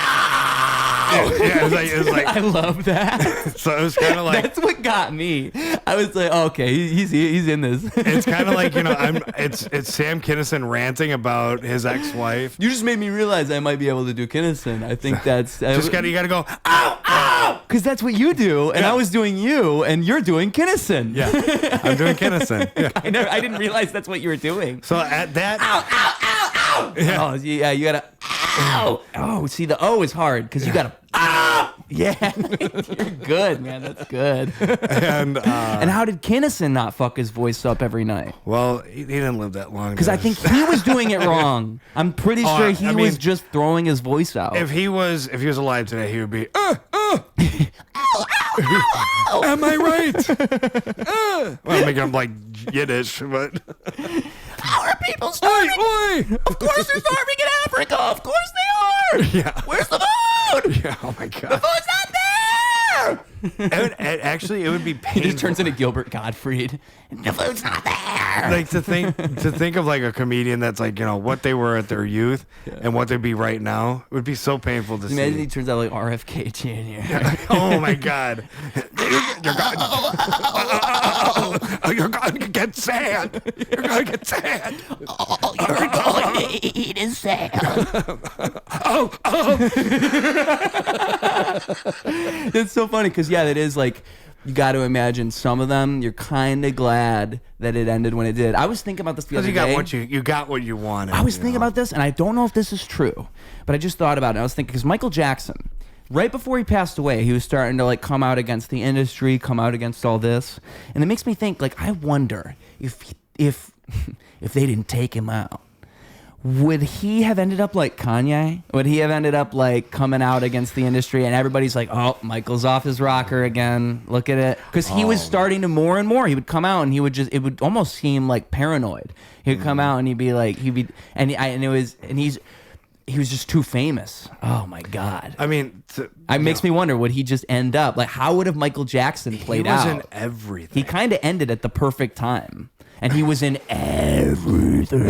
Speaker 2: It was like
Speaker 1: I love that.
Speaker 2: So it was kind of like
Speaker 1: that's what got me. I was like, oh, okay, he's in this.
Speaker 2: It's kind of like it's Sam Kinison ranting about his ex-wife.
Speaker 1: You just made me realize I might be able to do Kinison. I think that's
Speaker 2: you gotta go ow ow
Speaker 1: because that's what you do, and I was doing you, and you're doing Kinison.
Speaker 2: Yeah, I'm doing Kinison. Yeah.
Speaker 1: I didn't realize that's what you were doing.
Speaker 2: So at that,
Speaker 1: ow ow ow ow. Yeah. Oh yeah, you gotta ow. Oh, see the O is hard because you gotta. Yeah, you're good, man. That's good.
Speaker 2: And
Speaker 1: how did Kinison not fuck his voice up every night?
Speaker 2: Well, he didn't live that long.
Speaker 1: Because I think he was doing it wrong. I'm pretty sure he was just throwing his voice out.
Speaker 2: If he was alive today, he would be.
Speaker 3: Am I right?
Speaker 2: Well, making him like Yiddish, but.
Speaker 1: How are people starving?
Speaker 2: Oi!
Speaker 1: Of course they're starving in Africa. Of course they are.
Speaker 2: Yeah.
Speaker 1: Where's the food?
Speaker 2: Yeah. Oh my god.
Speaker 1: The food's not there.
Speaker 2: It would be painful.
Speaker 1: He just turns into Gilbert Gottfried. The food's not there.
Speaker 2: Like to think of like a comedian that's like what they were at their youth and what they'd be right now. It would be so painful to see.
Speaker 1: Imagine he turns out like RFK Jr.
Speaker 2: Yeah. Oh my god. You're going to get sand. You're going to get sand.
Speaker 1: Oh, you're going to eat his sand.
Speaker 2: Oh.
Speaker 1: It's so funny because that is like you got to imagine some of them. You're kind of glad that it ended when it did. I was thinking about this the other day.
Speaker 2: You got what you wanted.
Speaker 1: I was thinking about this, and I don't know if this is true, but I just thought about it. I was thinking because Michael Jackson, right before he passed away, he was starting to like come out against the industry, come out against all this, and it makes me think like I wonder if they didn't take him out. Would he have ended up like Kanye? Would he have ended up like coming out against the industry and everybody's like, oh, Michael's off his rocker again. Look at it. Because he was starting to more and more. He would come out and it would almost seem like paranoid. He would come out and he was just too famous. Oh my God.
Speaker 2: I mean,
Speaker 1: it makes me wonder, would he just end up like, how would have Michael Jackson played out?
Speaker 2: He was in everything.
Speaker 1: He kind of ended at the perfect time. and he was in everything.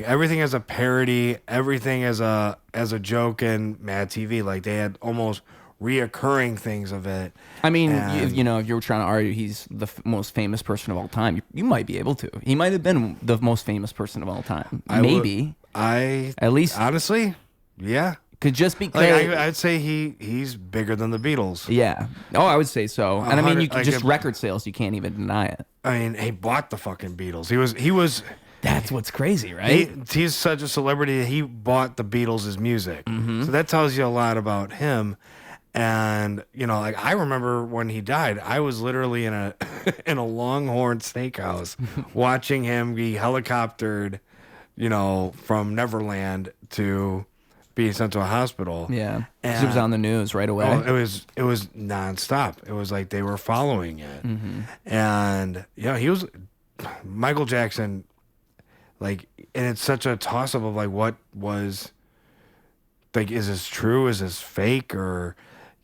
Speaker 2: Everything as a parody, everything as a joke in Mad TV. Like they had almost reoccurring things of it.
Speaker 1: I mean, if you were trying to argue he's the most famous person of all time, you might be able to. He might have been the most famous person of all time. Maybe. At least
Speaker 2: honestly, yeah.
Speaker 1: Could just be
Speaker 2: I'd say he's bigger than the Beatles.
Speaker 1: Yeah. Oh, I would say so. And I mean, you can just record sales. You can't even deny it.
Speaker 2: I mean, he bought the fucking Beatles. He was.
Speaker 1: That's what's crazy, right?
Speaker 2: He's such a celebrity that he bought the Beatles' music. So that tells you a lot about him. And like I remember when he died, I was literally in a in a Longhorn Steakhouse watching him be helicoptered, from Neverland to be sent to a hospital.
Speaker 1: Yeah, because it was on the news right away.
Speaker 2: It was nonstop. It was like they were following it, and he was Michael Jackson. Like, and it's such a toss up of like what was like, is this true? Is this fake? Or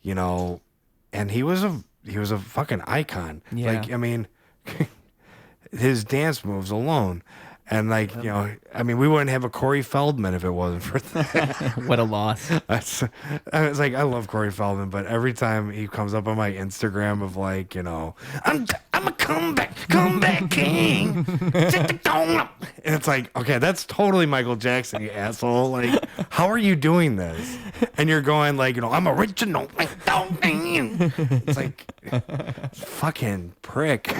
Speaker 2: and he was a fucking icon.
Speaker 1: Yeah.
Speaker 2: Like, I mean, his dance moves alone. And like, I mean, we wouldn't have a Corey Feldman if it wasn't for that.
Speaker 1: What a loss.
Speaker 2: I was like, I love Corey Feldman, but every time he comes up on my Instagram of like, I'm a comeback king. And it's like, okay, that's totally Michael Jackson, you asshole. Like, how are you doing this? And you're going like, I'm original. It's like, fucking prick.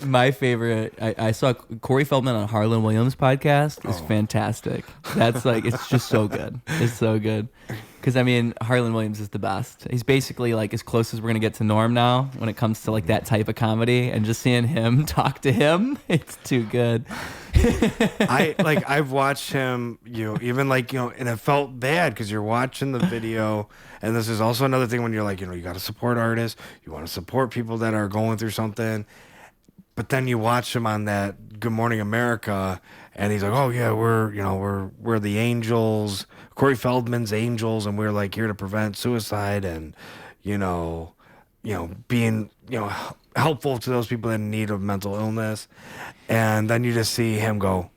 Speaker 1: My favorite, I saw Corey Feldman on Harlan Williams' podcast. It's fantastic. That's like, it's just so good. It's so good. Because, I mean, Harlan Williams is the best. He's basically like as close as we're going to get to Norm now when it comes to like that type of comedy. And just seeing him talk to him, it's too good.
Speaker 2: I've watched him, even like, and it felt bad because you're watching the video. And this is also another thing when you're like, you got to support artists. You want to support people that are going through something. But then you watch him on that Good Morning America, and he's like, "Oh yeah, we're the Angels, Corey Feldman's Angels, and we're like here to prevent suicide and, being helpful to those people in need of mental illness." And then you just see him go,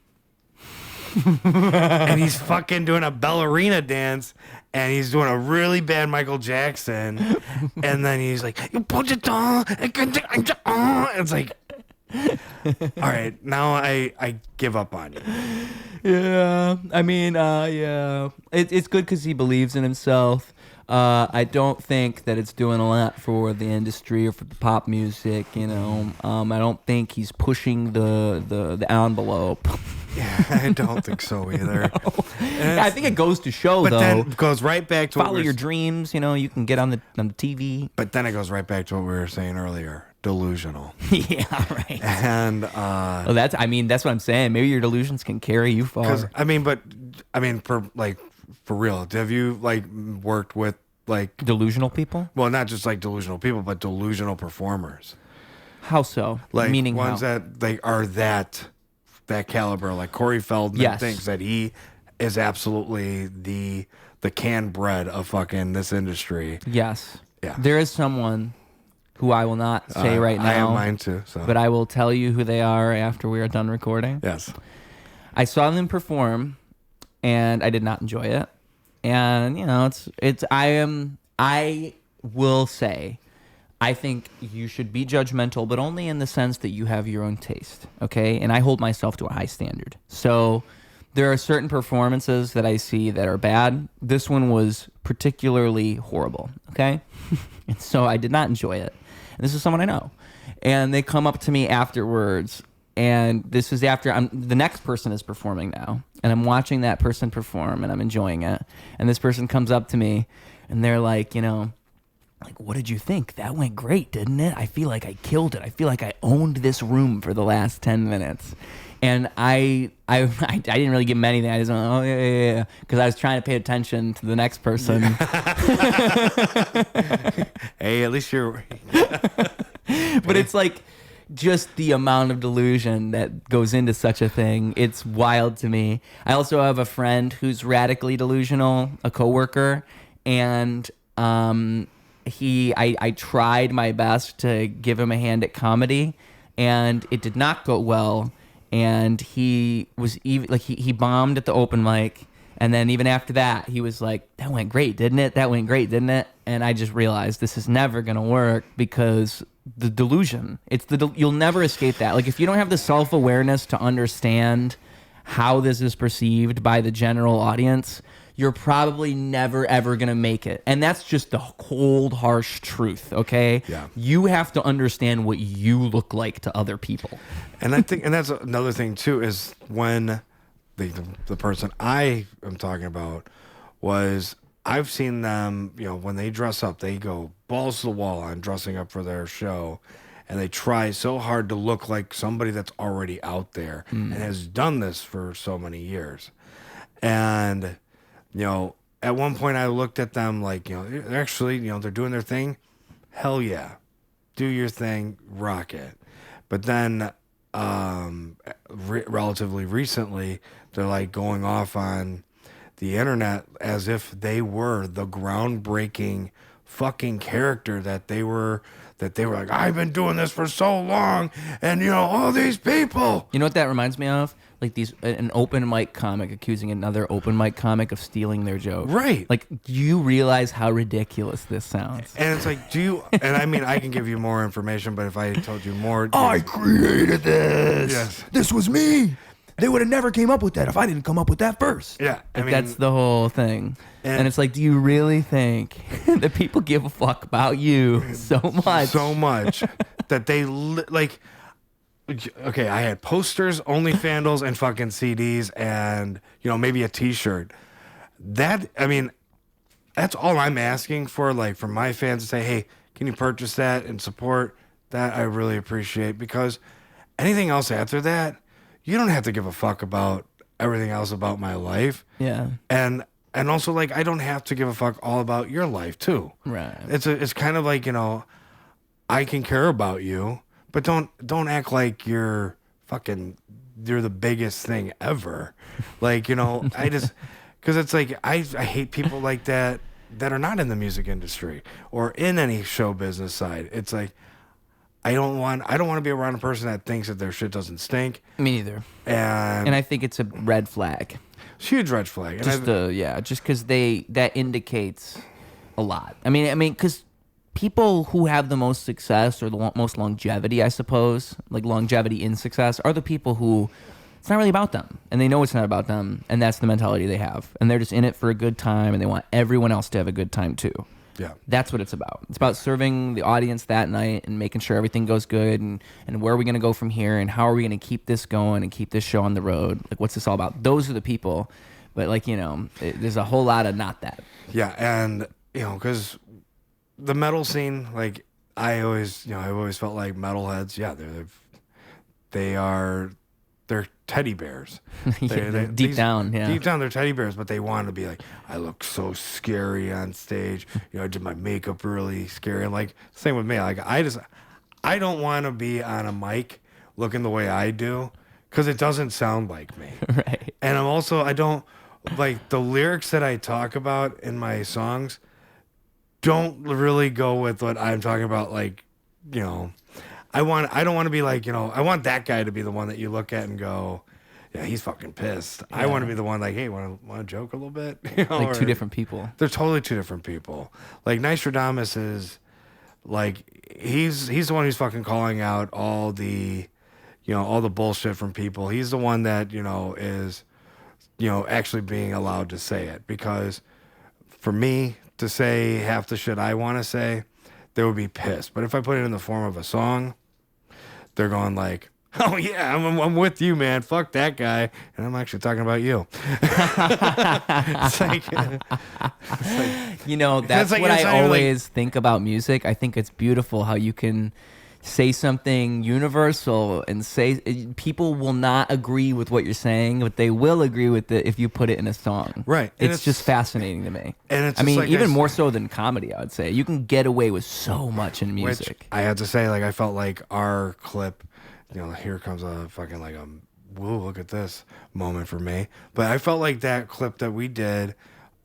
Speaker 2: and he's fucking doing a ballerina dance, and he's doing a really bad Michael Jackson, and then he's like, "You put it on," it's like. All right, now I give up on you.
Speaker 1: Yeah, I mean, yeah, it's good because he believes in himself. I don't think that it's doing a lot for the industry or for the pop music. I don't think he's pushing the envelope.
Speaker 2: Yeah, I don't think so either.
Speaker 1: No. I think it goes to show,
Speaker 2: but
Speaker 1: though.
Speaker 2: Then it goes right back to
Speaker 1: follow your dreams. You can get on the TV.
Speaker 2: But then it goes right back to what we were saying earlier. Delusional.
Speaker 1: Yeah, right.
Speaker 2: And
Speaker 1: well, that's what I'm saying. Maybe your delusions can carry you far.
Speaker 2: For real, have you like worked with like
Speaker 1: delusional people?
Speaker 2: Well, not just like delusional people, but delusional performers.
Speaker 1: How so?
Speaker 2: Like
Speaker 1: meaning
Speaker 2: ones
Speaker 1: how?
Speaker 2: that like are that caliber. Like Corey Feldman thinks that he is absolutely the canned bread of fucking this industry.
Speaker 1: Yes.
Speaker 2: Yeah.
Speaker 1: There is someone who I will not say right now.
Speaker 2: I have mine too. So.
Speaker 1: But I will tell you who they are after we are done recording.
Speaker 2: Yes.
Speaker 1: I saw them perform, and I did not enjoy it. And I will say, I think you should be judgmental, but only in the sense that you have your own taste. Okay, and I hold myself to a high standard. So there are certain performances that I see that are bad. This one was particularly horrible. Okay, and so I did not enjoy it. And this is someone I know. And they come up to me afterwards, and this is after the next person is performing now. And I'm watching that person perform, and I'm enjoying it. And this person comes up to me, and they're like, like, what did you think? That went great, didn't it? I feel like I killed it. I feel like I owned this room for the last 10 minutes. And I didn't really give him anything. I just went, oh, yeah. Because I was trying to pay attention to the next person.
Speaker 2: Hey, at least you're...
Speaker 1: But it's like just the amount of delusion that goes into such a thing. It's wild to me. I also have a friend who's radically delusional, a coworker. And I tried my best to give him a hand at comedy. and it did not go well. And he was even like he bombed at the open mic, and then even after that, he was like, "That went great, didn't it? That went great, didn't it?" And I just realized this is never gonna work because the delusion. You'll never escape that. Like if you don't have the self-awareness to understand how this is perceived by the general audience, you're probably never ever gonna make it. And that's just the cold, harsh truth. Okay.
Speaker 2: Yeah.
Speaker 1: You have to understand what you look like to other people.
Speaker 2: And I think, and that's another thing too, is when the person I am talking about was, I've seen them, when they dress up, they go balls to the wall on dressing up for their show, and they try so hard to look like somebody that's already out there and has done this for so many years. And, at one point I looked at them like, they're actually, they're doing their thing. Hell yeah. Do your thing, rock it. But then, relatively recently, they're like going off on the internet as if they were the groundbreaking fucking character that they were like, I've been doing this for so long, and all these people.
Speaker 1: You know what that reminds me of? Like an open mic comic accusing another open mic comic of stealing their joke.
Speaker 2: Right.
Speaker 1: Like, do you realize how ridiculous this sounds?
Speaker 2: And it's like, and I mean, I can give you more information, but if I told you more.
Speaker 3: I created this.
Speaker 2: Yes.
Speaker 3: This was me. They would have never came up with that if I didn't come up with that first.
Speaker 2: Yeah. I mean,
Speaker 1: That's the whole thing.
Speaker 2: And
Speaker 1: And it's like, do you really think that people give a fuck about you so much?
Speaker 2: so much that they like. Okay, I had posters, OnlyFandles, and fucking CDs, and maybe a T-shirt. That's all I'm asking for. Like, for my fans to say, hey, can you purchase that and support that? I really appreciate, because anything else after that, you don't have to give a fuck about everything else about my life.
Speaker 1: Yeah.
Speaker 2: And also, like, I don't have to give a fuck all about your life too.
Speaker 1: Right.
Speaker 2: It's kind of like, I can care about you, but don't act like you're the biggest thing ever. Like, I just, because it's like, I hate people like that are not in the music industry or in any show business side. It's like, I don't want to be around a person that thinks that their shit doesn't stink.
Speaker 1: Me neither.
Speaker 2: And
Speaker 1: I think it's a red flag.
Speaker 2: huge red flag.
Speaker 1: Just because that indicates a lot. I mean, because people who have the most success or the most longevity, I suppose, like longevity in success, are the people who it's not really about them, and they know it's not about them, and that's the mentality they have, and they're just in it for a good time, and they want everyone else to have a good time too.
Speaker 2: Yeah,
Speaker 1: that's what it's about. It's about serving the audience that night and making sure everything goes good, and where are we going to go from here, and how are we going to keep this going and keep this show on the road? Like, what's this all about? Those are the people, but like, there's a whole lot of not that.
Speaker 2: Yeah, and because the metal scene, like, I've always felt like metalheads. Yeah, they're teddy bears.
Speaker 1: Deep down,
Speaker 2: they're teddy bears, but they want to be like, I look so scary on stage. I did my makeup really scary. And like, same with me. Like, I don't want to be on a mic looking the way I do, because it doesn't sound like me.
Speaker 1: Right.
Speaker 2: And I don't like the lyrics that I talk about in my songs don't really go with what I'm talking about. Like, I don't want to be like, I want that guy to be the one that you look at and go, yeah, he's fucking pissed. Yeah. I want to be the one like, hey, want to joke a little bit?
Speaker 1: Like two different people.
Speaker 2: They're totally two different people. Like, Nystrodamus is like, he's the one who's fucking calling out all the bullshit from people. He's the one that, is, actually being allowed to say it, because for me to say half the shit I want to say, they would be pissed. But if I put it in the form of a song, they're going like, oh yeah, I'm with you, man. Fuck that guy. And I'm actually talking about you. It's like,
Speaker 1: that's what I always think about music. I think it's beautiful how you can say something universal and say people will not agree with what you're saying, but they will agree with it if you put it in a song.
Speaker 2: Right.
Speaker 1: It's just fascinating to me.
Speaker 2: And it's
Speaker 1: even more so than comedy, I would say. You can get away with so much in music.
Speaker 2: Which I have to say, like, I felt like our clip, here comes a fucking like a whoa, look at this moment for me. But I felt like that clip that we did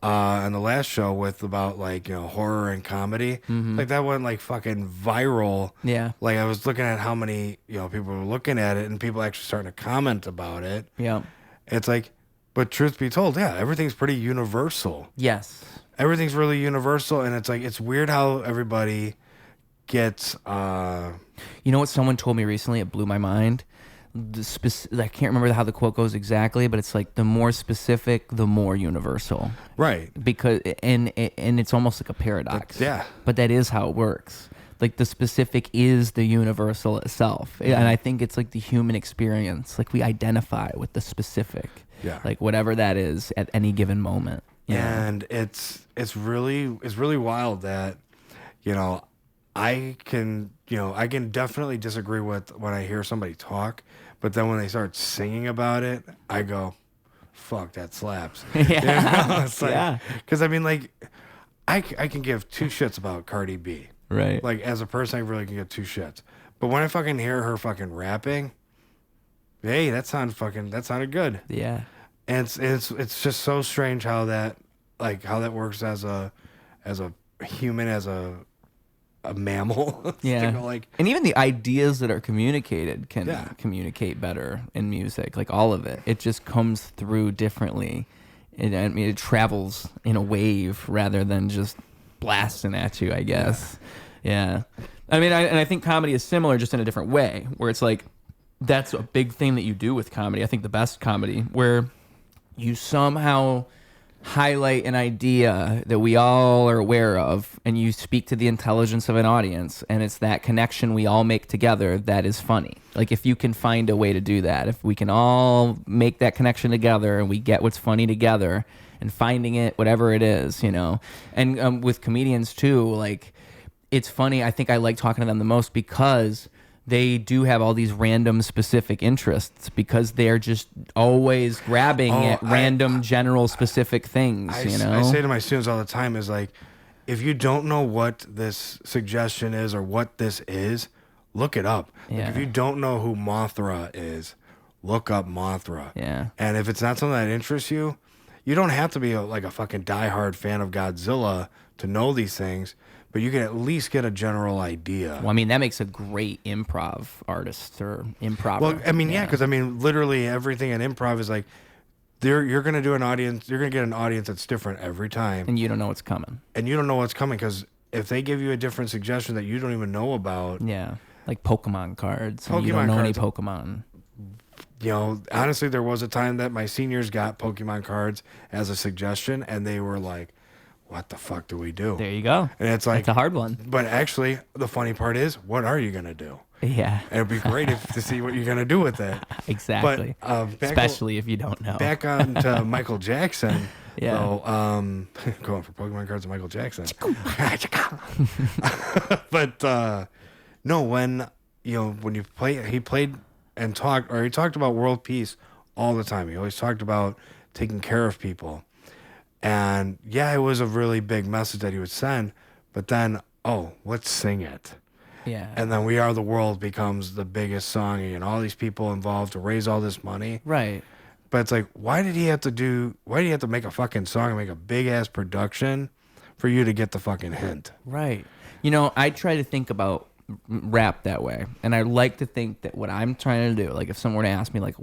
Speaker 2: on the last show with about like, you know, horror and comedy. Like that went like fucking viral.
Speaker 1: Yeah.
Speaker 2: Like I was looking at how many, you know, people were looking at it and people actually starting to comment about it.
Speaker 1: Yeah.
Speaker 2: It's like, but truth be told, yeah, everything's pretty universal.
Speaker 1: Yes.
Speaker 2: Everything's really universal, and it's like it's weird how everybody gets.
Speaker 1: You know what someone told me recently? It blew my mind. I can't remember how the quote goes exactly, but it's like the more specific, the more universal.
Speaker 2: Right.
Speaker 1: Because and it's almost like a paradox.
Speaker 2: Yeah.
Speaker 1: But that is how it works. Like the specific is the universal itself, and I think it's like the human experience. Like we identify with the specific.
Speaker 2: Yeah.
Speaker 1: Like whatever that is at any given moment. You know?
Speaker 2: And it's really wild that, you know, I can definitely disagree with when I hear somebody talk, but then when they start singing about it, I go, fuck, that slaps.
Speaker 1: Yeah.
Speaker 2: You know? It's like,
Speaker 1: Yeah.
Speaker 2: because I mean, like, I can give two shits about Cardi B.
Speaker 1: Right.
Speaker 2: Like, as a person, I really can give two shits. But when I fucking hear her fucking rapping, hey, that sounded good.
Speaker 1: Yeah.
Speaker 2: And it's just so strange how that works as a human, as a mammal.
Speaker 1: Yeah.
Speaker 2: Like,
Speaker 1: and even the ideas that are communicated can
Speaker 2: Yeah.
Speaker 1: communicate better in music. Like all of it. It just comes through differently. I mean, it travels in a wave rather than just blasting at you, I guess. Yeah. I mean, I think comedy is similar, just in a different way, where it's like, that's a big thing that you do with comedy. I think the best comedy, where you somehow highlight an idea that we all are aware of, and you speak to the intelligence of an audience, and it's that connection we all make together that is funny. Like if you can find a way to do that, if we can all make that connection together and we get what's funny together and finding it, whatever it is, you know. And with comedians too, like it's funny. I think I like talking to them the most because they do have all these random specific interests, because they're just always grabbing at random general specific things, you know?
Speaker 2: I say to my students all the time is like, if you don't know what this suggestion is or what this is, look it up. Like
Speaker 1: Yeah.
Speaker 2: if you don't know who Mothra is, look up Mothra.
Speaker 1: Yeah.
Speaker 2: And if it's not something that interests you, you don't have to be like a fucking diehard fan of Godzilla to know these things, but you can at least get a general idea.
Speaker 1: Well, I mean, that makes a great improv artist or improv.
Speaker 2: Well, I mean, yeah, because I mean, literally everything in improv is like, you're gonna do an audience, you're gonna get an audience that's different every time,
Speaker 1: And you don't know what's coming.
Speaker 2: and you don't know what's coming, because if they give you a different suggestion that you don't even know about,
Speaker 1: Yeah. Like Pokemon cards. And you don't
Speaker 2: Pokemon
Speaker 1: know any
Speaker 2: cards.
Speaker 1: Pokemon.
Speaker 2: you know, honestly, there was a time that my seniors got Pokemon cards as a suggestion, and they were like, what the fuck do we do?
Speaker 1: There you go.
Speaker 2: And it's like,
Speaker 1: It's a hard one.
Speaker 2: but actually, the funny part is, what are you gonna do?
Speaker 1: Yeah.
Speaker 2: And it'd be great to see what you're gonna do with it.
Speaker 1: Exactly.
Speaker 2: But
Speaker 1: Especially if you don't know.
Speaker 2: back on to Michael Jackson.
Speaker 1: Yeah.
Speaker 2: So, going for Pokemon cards and Michael Jackson. But no, when you play, he played and talked, or he talked about world peace all the time. He always talked about taking care of people. And yeah, it was a really big message that he would send. But then, let's sing it.
Speaker 1: Yeah.
Speaker 2: And then We Are the World becomes the biggest song, and all these people involved to raise all this money.
Speaker 1: Right.
Speaker 2: But it's like, why did he have to make a fucking song and make a big ass production for you to get the fucking hint?
Speaker 1: Right. You know, I try to think about rap that way, and I like to think that what I'm trying to do, like if someone were to ask me like,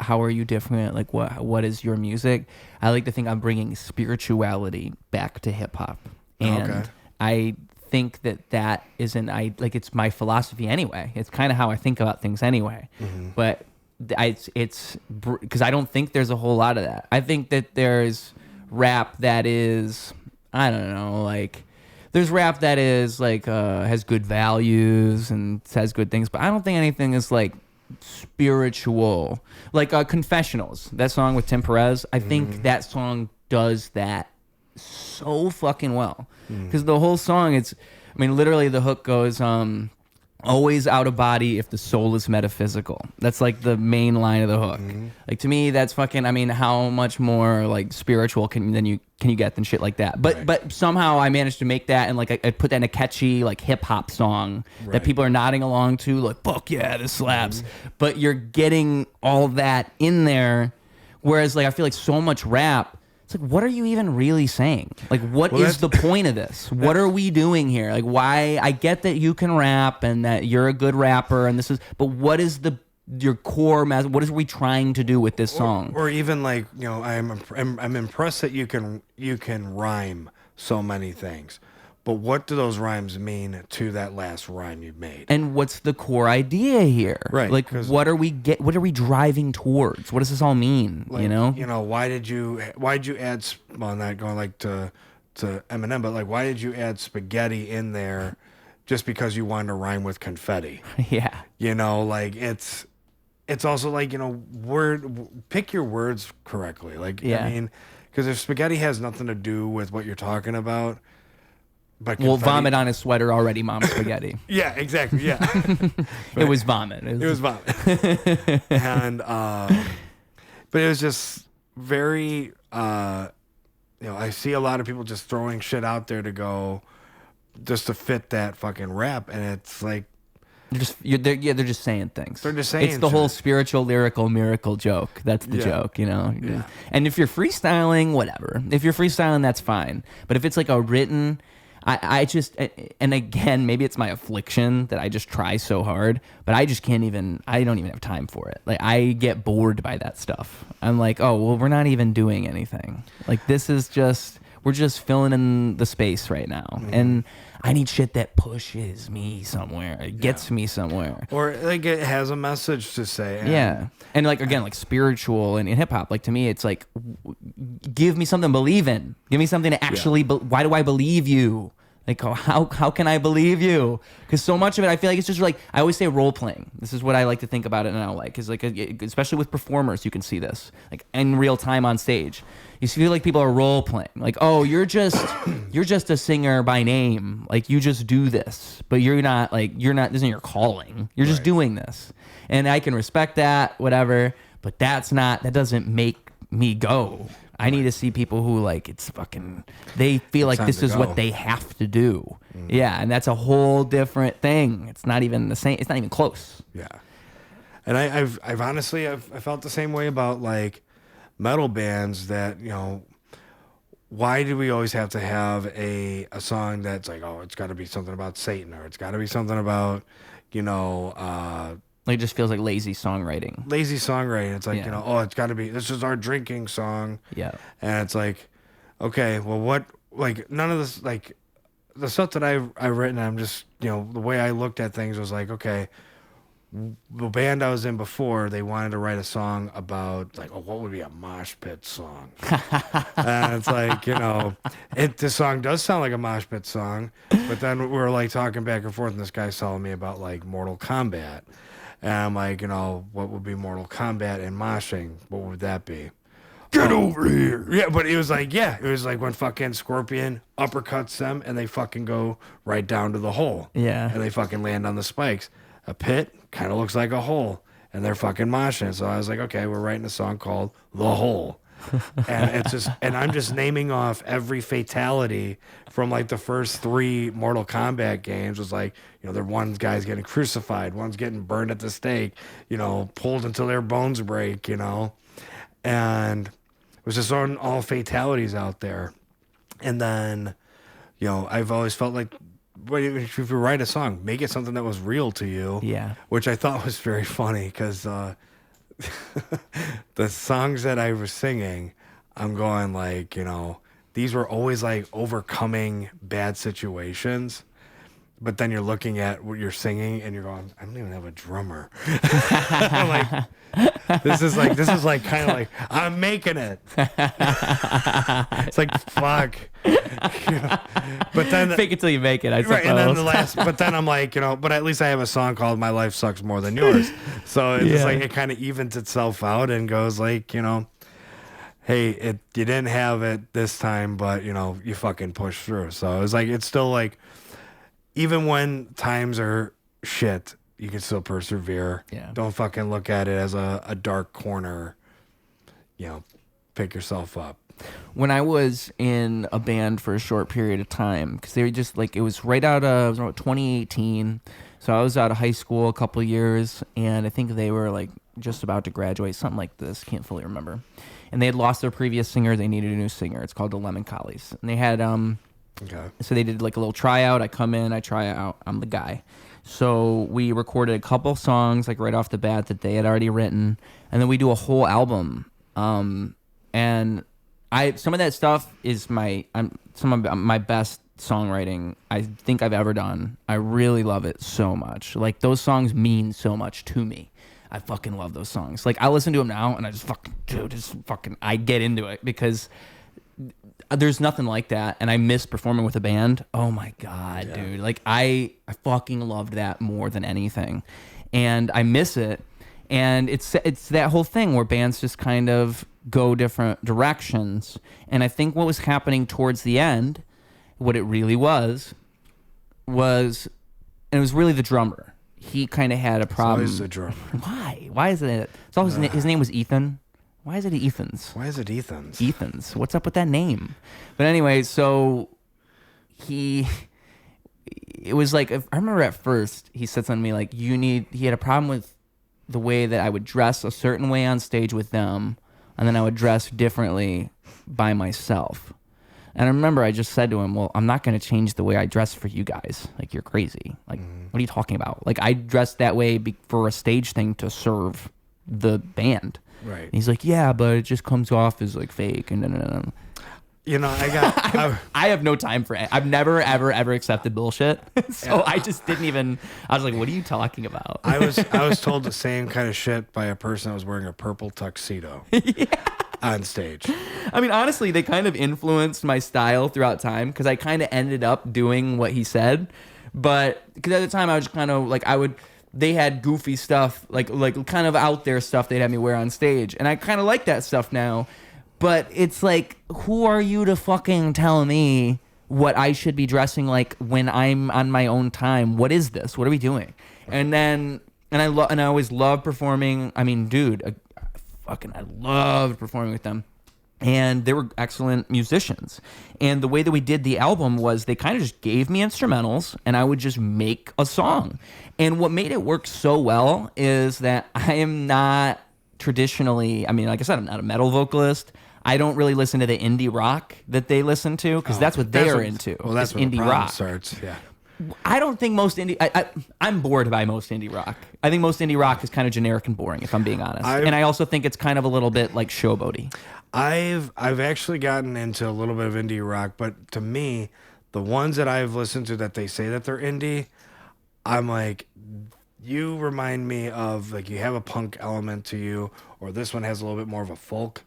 Speaker 1: how are you different, like what is your music, I like to think I'm bringing spirituality back to hip hop. And
Speaker 2: Okay.
Speaker 1: I think that isn't, it's my philosophy anyway. It's kind of how I think about things anyway.
Speaker 2: Mm-hmm.
Speaker 1: But it's because I don't think there's a whole lot of that. I think that there's rap that is, I don't know, like there's rap that is like has good values and says good things, but I don't think anything is like spiritual. Like Confessionals, that song with Tim Perez, I think that song does that so fucking well, because the whole song, literally the hook goes always out of body if the soul is metaphysical. That's like the main line of the hook. Like to me, that's fucking, how much more like spiritual can you get than shit like that? But somehow I managed to make that, and like I put that in a catchy like hip hop song that people are nodding along to, like fuck yeah, this slaps. But you're getting all that in there, whereas like I feel like so much rap It's like, what are you even really saying? Like, what
Speaker 2: Well,
Speaker 1: is the point of this? What are we doing here? Like, why? I get that you can rap and that you're a good rapper and this is, but what is your core message? What is we trying to do with this song?
Speaker 2: Or even like, I'm impressed that you can rhyme so many things. But what do those rhymes mean to that last rhyme you made?
Speaker 1: And what's the core idea here?
Speaker 2: Right,
Speaker 1: Like, what are we driving towards? What does this all mean?
Speaker 2: Like, why did you add, well, not going like to Eminem, but like, why did you add spaghetti in there just because you wanted to rhyme with confetti?
Speaker 1: Yeah.
Speaker 2: Like it's also like, pick your words correctly. Like,
Speaker 1: Yeah.
Speaker 2: I mean, because if spaghetti has nothing to do with what you're talking about, but
Speaker 1: Well,
Speaker 2: confetti,
Speaker 1: vomit on his sweater already, mom spaghetti.
Speaker 2: yeah, exactly, yeah.
Speaker 1: It was vomit.
Speaker 2: It was vomit. And but it was just very I see a lot of people just throwing shit out there to go just to fit that fucking rap, and it's like
Speaker 1: They're just saying things.
Speaker 2: They're just saying
Speaker 1: it's the whole
Speaker 2: shit.
Speaker 1: spiritual lyrical miracle joke. That's the
Speaker 2: Yeah.
Speaker 1: joke,
Speaker 2: Yeah.
Speaker 1: And if you're freestyling, whatever. If you're freestyling, that's fine. But if it's like a written, I just, and again, maybe it's my affliction that I just try so hard, but I just can't even. I don't even have time for it. Like, I get bored by that stuff. I'm like, oh well, we're not even doing anything. Like, this is just, we're just filling in the space right now, and I need shit that pushes me somewhere. It gets me somewhere.
Speaker 2: or like it has a message to say.
Speaker 1: Yeah. And like, again, like spiritual and in hip hop, like to me, it's like, give me something to believe in. Give me something to actually, why do I believe you? Like, how can I believe you? Because so much of it, I feel like it's just like, I always say role playing. This is what I like to think about it now. Like, is like, especially with performers, you can see this like in real time on stage. You feel like people are role playing. Like, oh, you're just a singer by name. Like, you just do this, but you're not, this isn't your calling. You're just doing this. And I can respect that, whatever, but that doesn't make me go. I need to see people who they feel like this is what they have to do. Yeah. And that's a whole different thing. It's not even the same. It's not even close.
Speaker 2: Yeah. And I've honestly, I felt the same way about like metal bands that, why do we always have to have a song that's like, oh, it's got to be something about Satan, or it's got to be something about,
Speaker 1: Like, it just feels like lazy songwriting.
Speaker 2: It's like, oh, it's got to be, this is our drinking song.
Speaker 1: Yeah.
Speaker 2: And it's like, okay, well, what, like, none of this, like, the stuff that I've written, I'm just, the way I looked at things was like, okay, the band I was in before, they wanted to write a song about, like, oh, what would be a mosh pit song? And it's like, the song does sound like a mosh pit song, but then we're, like, talking back and forth, and this guy's telling me about, like, Mortal Kombat. And I'm like, what would be Mortal Kombat and moshing? What would that be?
Speaker 3: Get over here.
Speaker 2: Yeah, but it was like when fucking Scorpion uppercuts them and they fucking go right down to the hole.
Speaker 1: Yeah.
Speaker 2: And they fucking land on the spikes. A pit kind of looks like a hole, and they're fucking moshing. So I was like, okay, we're writing a song called The Hole. And it's just, and I'm just naming off every fatality from like the first 3 Mortal Kombat games. Was like, there one guy's getting crucified, one's getting burned at the stake, pulled until their bones break, and it was just on all fatalities out there. And then, I've always felt like, if you write a song, make it something that was real to you.
Speaker 1: Yeah.
Speaker 2: Which I thought was very funny because the songs that I was singing, I'm going like, these were always like overcoming bad situations. But then you're looking at what you're singing and you're going, I don't even have a drummer. I'm like, this is like kind of like, I'm making it. It's like, fuck. But then
Speaker 1: fake it till you make it, I suppose.
Speaker 2: Right, and then but then I'm like, but at least I have a song called My Life Sucks More Than Yours. So it's just like, it kind of evens itself out and goes like, hey, you didn't have it this time, but you fucking pushed through. So it's like, it's still like, even when times are shit, you can still persevere.
Speaker 1: Yeah.
Speaker 2: Don't fucking look at it as a dark corner. Pick yourself up.
Speaker 1: When I was in a band for a short period of time, because they were just like, it was right out of, it was around 2018. So I was out of high school a couple of years, and I think they were like just about to graduate, something like this. Can't fully remember. And they had lost their previous singer. They needed a new singer. It's called the Lemoncollies. And they had so they did like a little tryout. I come in, I try out. I'm the guy. So we recorded a couple songs like right off the bat that they had already written, and then we do a whole album. And some of that stuff is some of my best songwriting I think I've ever done. I really love it so much. Like those songs mean so much to me. I fucking love those songs. Like I listen to them now and I just I get into it because there's nothing like that. And I miss performing with a band. Oh my God, dude. Like I fucking loved that more than anything. And I miss it. And it's that whole thing where bands just kind of go different directions. And I think what was happening towards the end, what it really was, and it was really the drummer. He kind of had a problem.
Speaker 2: It's always the drummer.
Speaker 1: Why? Why is it? It's always his name was Ethan. Why is it Ethan's?
Speaker 2: Why is it Ethan's?
Speaker 1: Ethan's. What's up with that name? But anyway, so it was like, I remember at first he said something to me like, he had a problem with the way that I would dress a certain way on stage with them, and then I would dress differently by myself. And I remember I just said to him, well, I'm not going to change the way I dress for you guys. Like, you're crazy. Like, what are you talking about? Like, I dressed that way for a stage thing to serve the band.
Speaker 2: Right.
Speaker 1: And he's like, yeah, but it just comes off as, like, fake. And
Speaker 2: You know,
Speaker 1: I have no time for it. I've never, ever, ever accepted bullshit. So I just didn't even, I was like, what are you talking about?
Speaker 2: I was told the same kind of shit by a person that was wearing a purple tuxedo. Yeah. On stage.
Speaker 1: I mean, honestly, they kind of influenced my style throughout time because I kind of ended up doing what he said. But because at the time I was kind of like, they had goofy stuff, like kind of out there stuff they'd have me wear on stage. And I kind of like that stuff now. But it's like, who are you to fucking tell me what I should be dressing like when I'm on my own time? What is this? What are we doing? And I always loved performing. I mean, dude, I loved performing with them. And they were excellent musicians. And the way that we did the album was they kind of just gave me instrumentals and I would just make a song. And what made it work so well is that I am not traditionally, I mean, like I said, I'm not a metal vocalist. I don't really listen to the indie rock that they listen to because that's what they're into.
Speaker 2: Well, that's when
Speaker 1: indie
Speaker 2: the problem
Speaker 1: rock
Speaker 2: starts. Yeah.
Speaker 1: I don't think most indie... I'm bored by most indie rock. I think most indie rock is kind of generic and boring, if I'm being honest. And I also think it's kind of a little bit like showboaty.
Speaker 2: I've actually gotten into a little bit of indie rock, but to me, the ones that I've listened to that they say that they're indie, I'm like, you remind me of, like, you have a punk element to you, or this one has a little bit more of a folk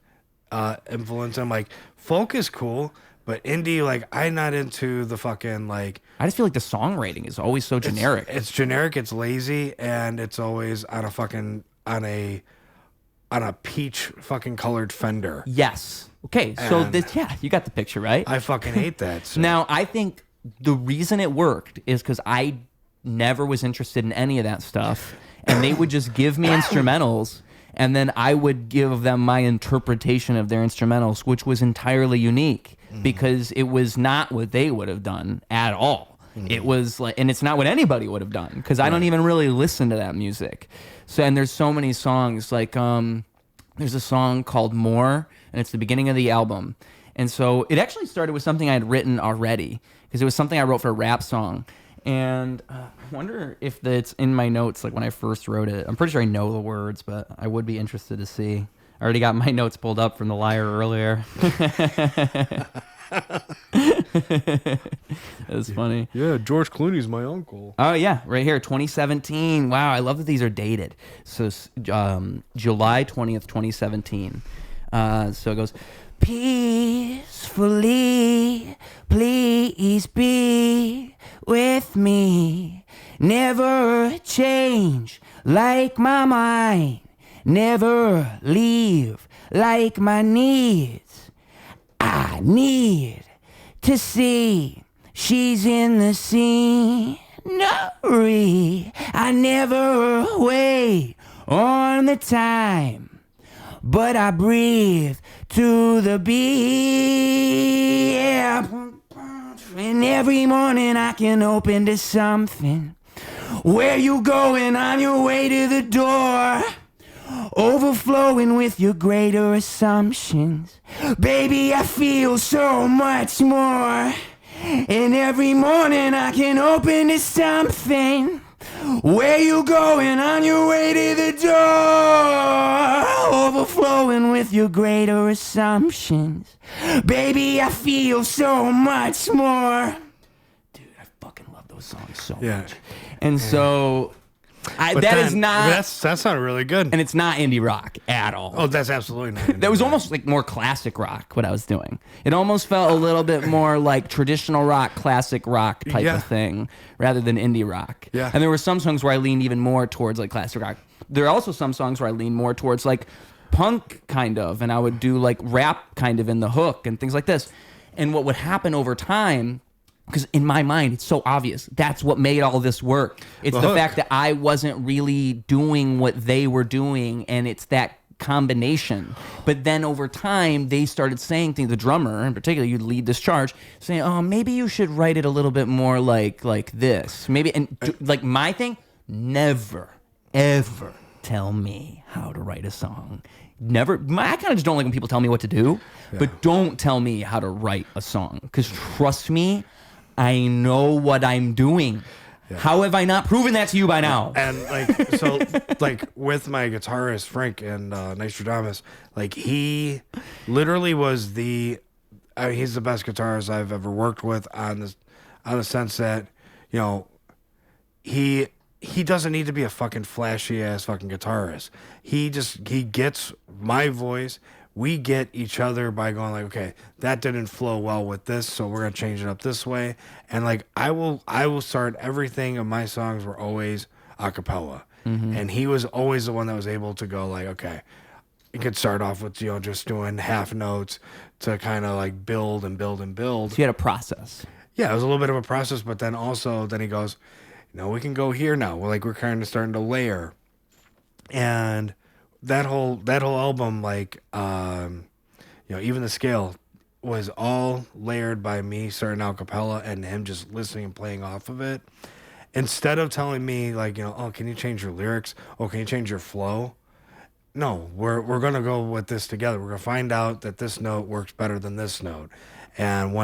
Speaker 2: influence. I'm like, folk is cool, but indie, like, I'm not into the fucking, like...
Speaker 1: I just feel like the songwriting is always so generic.
Speaker 2: It's generic, it's lazy, and it's always on a peach fucking colored Fender.
Speaker 1: Yes. Okay, so you got the picture, right?
Speaker 2: I fucking hate that. So.
Speaker 1: Now, I think the reason it worked is because I never was interested in any of that stuff, and they would just give me instrumentals, and then I would give them my interpretation of their instrumentals, which was entirely unique because it was not what they would have done at all. It was like, and it's not what anybody would have done because I don't even really listen to that music. So, and there's so many songs like, there's a song called More, and it's the beginning of the album. And so it actually started with something I had written already because it was something I wrote for a rap song. And I wonder if it's in my notes, like when I first wrote it. I'm pretty sure I know the words, but I would be interested to see. I already got my notes pulled up from the liar earlier. That's funny.
Speaker 2: Yeah, George Clooney's my uncle.
Speaker 1: Oh, yeah, right here, 2017. Wow, I love that these are dated. So July 20th, 2017. So it goes, peacefully, please be with me. Never change like my mind. Never leave like my needs. I need to see she's in the scenery. I never wait on the time, but I breathe to the beat. Yeah. And every morning I can open to something. Where you going on your way to the door? overflowing with your greater assumptions. Baby, I feel so much more. And every morning I can open to something. Where you going on your way to the door? Overflowing with your greater assumptions. Baby, I feel so much more. Dude, I fucking love those songs so much. And so... that
Speaker 2: sounded really good.
Speaker 1: And it's not indie rock at all.
Speaker 2: Oh, that's absolutely not.
Speaker 1: That was almost like more classic rock, what I was doing. It almost felt a little bit more like traditional rock, classic rock type of thing, rather than indie rock.
Speaker 2: Yeah.
Speaker 1: And there were some songs where I leaned even more towards like classic rock. There are also some songs where I leaned more towards like punk kind of, and I would do like rap kind of in the hook and things like this. And what would happen over time, because in my mind, it's so obvious. That's what made all this work. It's the fact that I wasn't really doing what they were doing, and it's that combination. But then over time, they started saying things, the drummer in particular, you'd lead this charge, saying, oh, maybe you should write it a little bit more like this. Maybe, and like my thing, never, ever tell me how to write a song. Never. I kind of just don't like when people tell me what to do, but don't tell me how to write a song. Because trust me, I know what I'm doing. Yeah. How have I not proven that to you by now?
Speaker 2: And like, so like with my guitarist Frank and Nystrodamus, like he literally was he's the best guitarist I've ever worked with on the sense that, you know, he doesn't need to be a fucking flashy ass fucking guitarist. He gets my voice. We get each other by going like, okay, that didn't flow well with this, so we're gonna change it up this way. And like I will start everything of my songs were always a cappella. And he was always the one that was able to go like, okay, you could start off with, you know, just doing half notes to kind of like build and build and build.
Speaker 1: So you had a process. Yeah,
Speaker 2: it was a little bit of a process, but then he goes, you know, we can go here now. We're kind of starting to layer. And that whole album, like, you know, even the scale was all layered by me starting out a cappella and him just listening and playing off of it. Instead of telling me like, you know, oh, can you change your lyrics? Oh, can you change your flow? No, we're going to go with this together. We're going to find out that this note works better than this note. And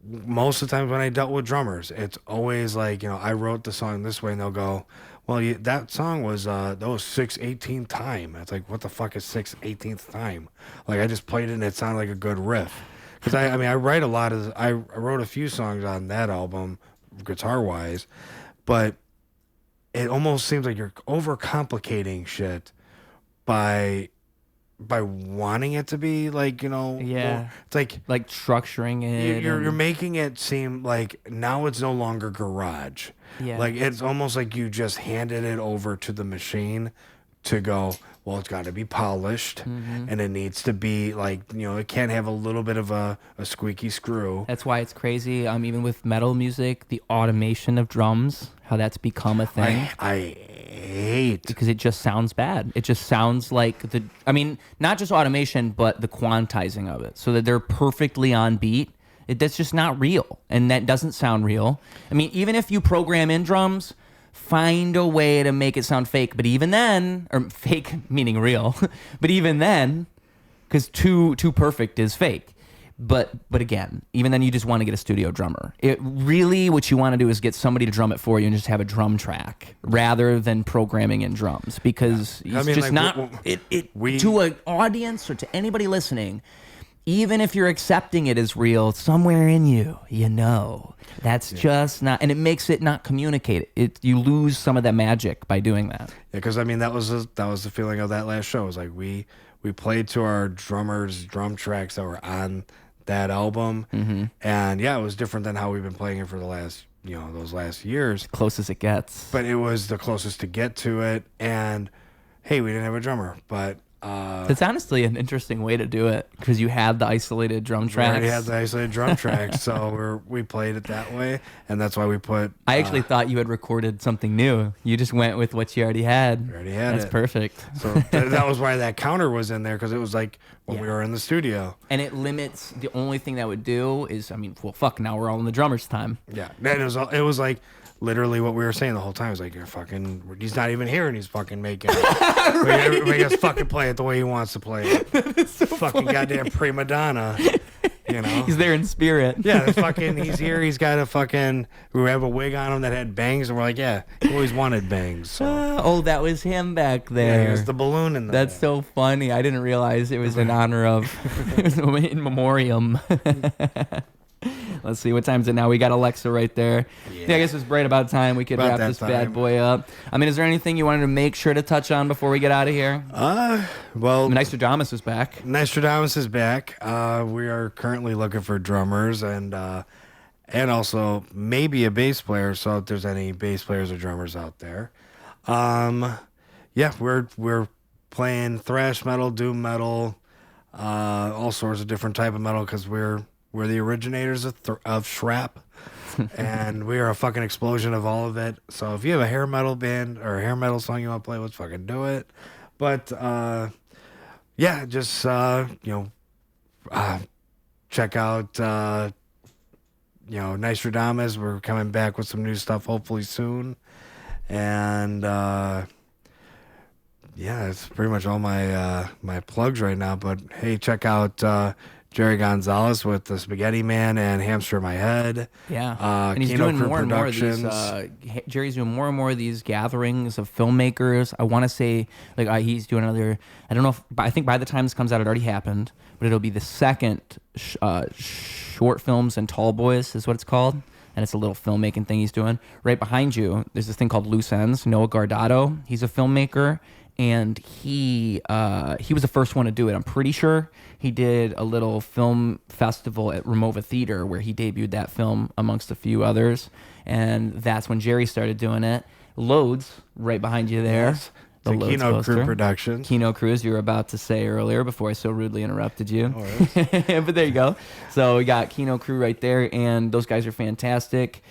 Speaker 2: most of the times when I dealt with drummers, it's always like, you know, I wrote the song this way and they'll go, well, that song was, that was 6/18th time. It's like, what the fuck is 6/18th time? Like, I just played it and it sounded like a good riff. Because, I wrote a few songs on that album, guitar-wise, but it almost seems like you're overcomplicating shit by wanting it to be like, you know, more, it's
Speaker 1: like structuring it.
Speaker 2: You're making it seem like now it's no longer garage. Yeah. Like it's almost like you just handed it over to the machine to go, well, it's got to be polished and it needs to be like, you know, it can't have a little bit of a squeaky screw.
Speaker 1: That's why it's crazy. Even with metal music, the automation of drums, how that's become a thing.
Speaker 2: I hate
Speaker 1: because it just sounds bad. It just sounds like not just automation, but the quantizing of it, so that they're perfectly on beat. That's just not real, and that doesn't sound real. Even if you program in drums, find a way to make it sound fake. But even then, or fake meaning real, but even then, because too perfect is fake. But again, even then, you just want to get a studio drummer. What you want to do is get somebody to drum it for you and just have a drum track rather than programming in drums, because it's just to an audience or to anybody listening. Even if you're accepting it as real, somewhere in you, you know, that's just not, and it makes it not communicate. You lose some of that magic by doing that.
Speaker 2: Yeah, because that was the feeling of that last show. It was like we played to our drummers' drum tracks that were on that album, and it was different than how we've been playing it for the last, those last years.
Speaker 1: Close as it gets.
Speaker 2: But it was the closest to get to it, and hey, we didn't have a drummer, but.
Speaker 1: That's honestly an interesting way to do it, because you had the isolated drum tracks.
Speaker 2: We already had the isolated drum tracks, so we played it that way, and that's why we put...
Speaker 1: I actually thought you had recorded something new. You just went with what you already had.
Speaker 2: We already had
Speaker 1: That's perfect.
Speaker 2: So that was why that counter was in there, because it was like when we were in the studio.
Speaker 1: And it limits... The only thing that would do is, now we're all in the drummer's time.
Speaker 2: Yeah, and it was like... literally what we were saying the whole time. It's like, he's not even here and he's fucking making it. We just fucking play it the way he wants to play it.
Speaker 1: So
Speaker 2: fucking
Speaker 1: funny.
Speaker 2: goddamn prima donna. You know?
Speaker 1: He's there in spirit.
Speaker 2: Yeah, he's here. He's got we have a wig on him that had bangs, and we're like, yeah, he always wanted bangs. So.
Speaker 1: Oh, that was him back there.
Speaker 2: Yeah, he was the balloon in there.
Speaker 1: That's so funny. I didn't realize it was in honor of, it was in memoriam. Let's see, what time is it now? We got Alexa right there. Yeah, I guess it's right about time we could
Speaker 2: About
Speaker 1: wrap
Speaker 2: that
Speaker 1: this
Speaker 2: time.
Speaker 1: bad boy up. I mean, is there anything you wanted to make sure to touch on before we get out of here?
Speaker 2: Well,
Speaker 1: Nystrodamus is back.
Speaker 2: Nystrodamus is back. We are currently looking for drummers and also maybe a bass player. So if there's any bass players or drummers out there, yeah, we're playing thrash metal, doom metal, all sorts of different type of metal because we're the originators of shrap, and we are a fucking explosion of all of it. So if you have a hair metal band or a hair metal song you want to play, let's fucking do it. But yeah, just check out Nystrodamus. We're coming back with some new stuff hopefully soon, and yeah, it's pretty much all my my plugs right now. But hey, check out Jerry Gonzalez with the Spaghetti Man and Hamster in My Head.
Speaker 1: Yeah, and he's
Speaker 2: Kino
Speaker 1: doing
Speaker 2: Crew
Speaker 1: more and more of these.
Speaker 2: Productions.
Speaker 1: Jerry's doing more and more of these gatherings of filmmakers. I want to say, like, he's doing another. I don't know if, I think by the time this comes out, it already happened, but it'll be the second short films and tall boys is what it's called, and it's a little filmmaking thing he's doing. Right behind you, there's this thing called Loose Ends. Noah Guardado, he's a filmmaker. And he was the first one to do it. I'm pretty sure he did a little film festival at Remova Theater where he debuted that film amongst a few others. And that's when Jerry started doing it. Loads, right behind you there.
Speaker 2: Yes.
Speaker 1: The
Speaker 2: The
Speaker 1: Loads
Speaker 2: Kino
Speaker 1: poster.
Speaker 2: Crew Productions.
Speaker 1: Kino Crew, as you were about to say earlier before I so rudely interrupted you.
Speaker 2: All right.
Speaker 1: But there you go. So we got Kino Crew right there, and those guys are fantastic.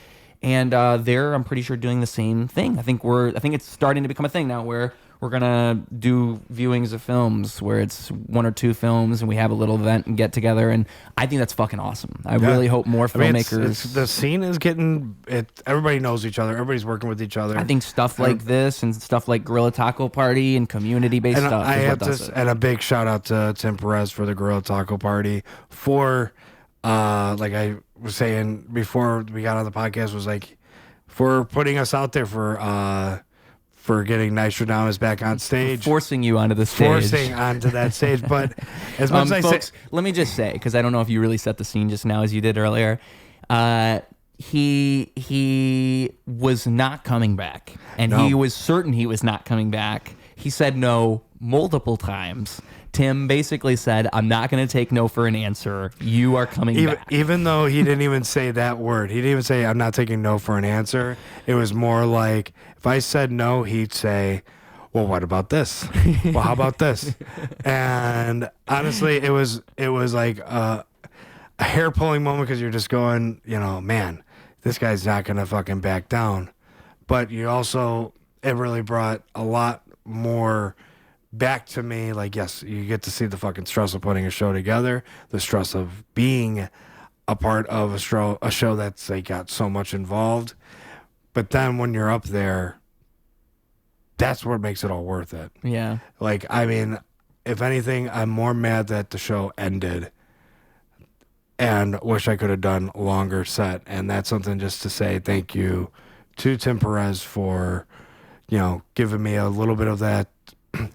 Speaker 1: And they're, I'm pretty sure, doing the same thing. I think it's starting to become a thing now where we're gonna do viewings of films where it's one or two films and we have a little event and get together, and I think that's fucking awesome. I really hope more filmmakers.
Speaker 2: The scene is getting it. Everybody knows each other. Everybody's working with each other.
Speaker 1: I think stuff like this and stuff like Guerrilla Taco Party and community-based
Speaker 2: and
Speaker 1: stuff
Speaker 2: I
Speaker 1: is
Speaker 2: have
Speaker 1: what does
Speaker 2: to,
Speaker 1: it.
Speaker 2: and a big shout out to Tim Perez for the Guerrilla Taco Party for, like I was saying before we got on the podcast, was like for putting us out there for getting Nystrodamus back on stage.
Speaker 1: Forcing you onto the stage.
Speaker 2: Forcing onto that stage. But as much as I
Speaker 1: folks,
Speaker 2: say...
Speaker 1: let me just say, because I don't know if you really set the scene just now as you did earlier, he was not coming back. And
Speaker 2: No.
Speaker 1: he was certain he was not coming back. He said no multiple times. Tim basically said, I'm not going to take no for an answer. You are coming back.
Speaker 2: Even though he didn't even say that word. He didn't even say, I'm not taking no for an answer. It was more like, if I said no, he'd say, well, what about this? Well, how about this? And honestly, it was like a hair-pulling moment because you're just going, man, this guy's not going to fucking back down. But you also, it really brought a lot more back to me. Like, yes, you get to see the fucking stress of putting a show together, the stress of being a part of a show that's like got so much involved. But then when you're up there, that's what makes it all worth it.
Speaker 1: Yeah.
Speaker 2: Like, I mean, if anything, I'm more mad that the show ended and wish I could have done a longer set. And that's something just to say thank you to Tim Perez for, giving me a little bit of that.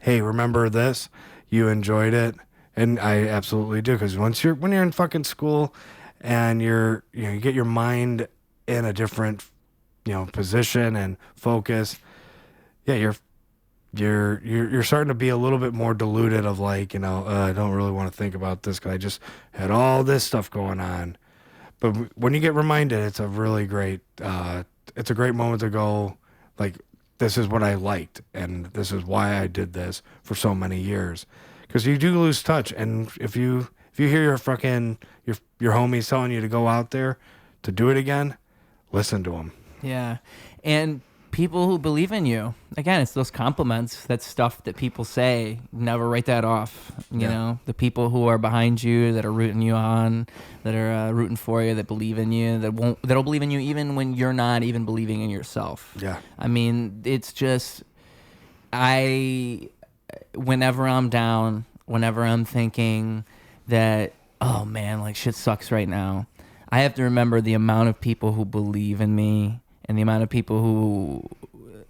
Speaker 2: Hey, remember this? You enjoyed it, and I absolutely do. Because when you're in fucking school, and you get your mind in a different, position and focus. Yeah, you're starting to be a little bit more diluted of like, I don't really want to think about this because I just had all this stuff going on. But when you get reminded, it's a really great, it's a great moment to go like, this is what I liked, and this is why I did this for so many years. Because you do lose touch, and if you hear your homies telling you to go out there to do it again, listen to them.
Speaker 1: Yeah. And people who believe in you. Again, it's those compliments, that stuff that people say. Never write that off. You know, the people who are behind you, that are rooting you on, that are rooting for you, that believe in you, that'll believe in you even when you're not even believing in yourself.
Speaker 2: Yeah.
Speaker 1: I mean, it's just, whenever I'm down, whenever I'm thinking that, oh man, like shit sucks right now, I have to remember the amount of people who believe in me and the amount of people who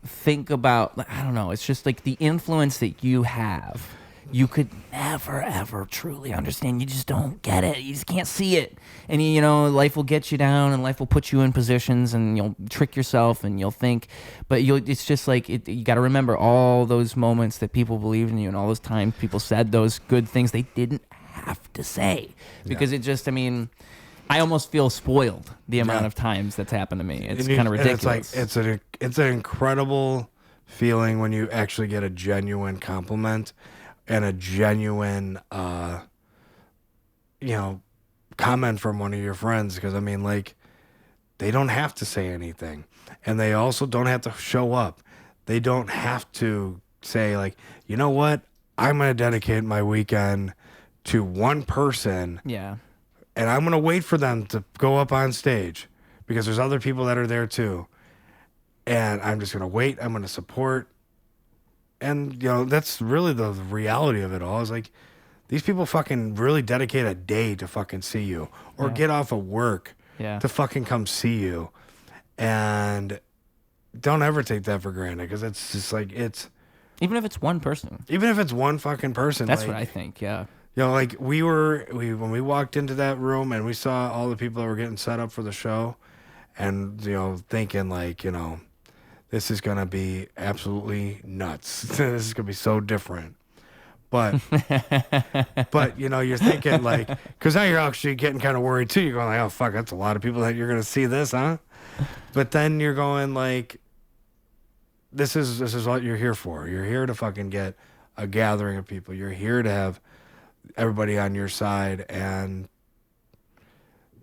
Speaker 1: think about, I don't know, it's just like the influence that you have. You could never, ever truly understand. You just don't get it. You just can't see it. And, you know, life will get you down and life will put you in positions and you'll trick yourself and you'll think. But it's just like, you got to remember all those moments that people believed in you and all those times people said those good things they didn't have to say. Because it just, I mean, I almost feel spoiled the amount of times that's happened to me. It's kind of ridiculous.
Speaker 2: It's like it's an incredible feeling when you actually get a genuine compliment and a genuine comment from one of your friends, because I mean, like, they don't have to say anything, and they also don't have to show up. They don't have to say, like, you know what, I'm gonna dedicate my weekend to one person.
Speaker 1: Yeah.
Speaker 2: And I'm going to wait for them to go up on stage because there's other people that are there too. And I'm just going to wait. I'm going to support. And, you know, that's really the reality of it all. Is like, these people fucking really dedicate a day to fucking see you or get off of work to fucking come see you. And don't ever take that for granted, because it's just like, it's...
Speaker 1: Even if it's one person.
Speaker 2: Even if it's one fucking person.
Speaker 1: That's
Speaker 2: like,
Speaker 1: what I think, yeah.
Speaker 2: You know, like when we walked into that room and we saw all the people that were getting set up for the show, and, you know, thinking like, you know, this is going to be absolutely nuts. This is going to be so different. But, you know, you're thinking like, because now you're actually getting kind of worried too. You're going like, oh, fuck, that's a lot of people that you're going to see this, huh? But then you're going like, this is what you're here for. You're here to fucking get a gathering of people. You're here to have everybody on your side, and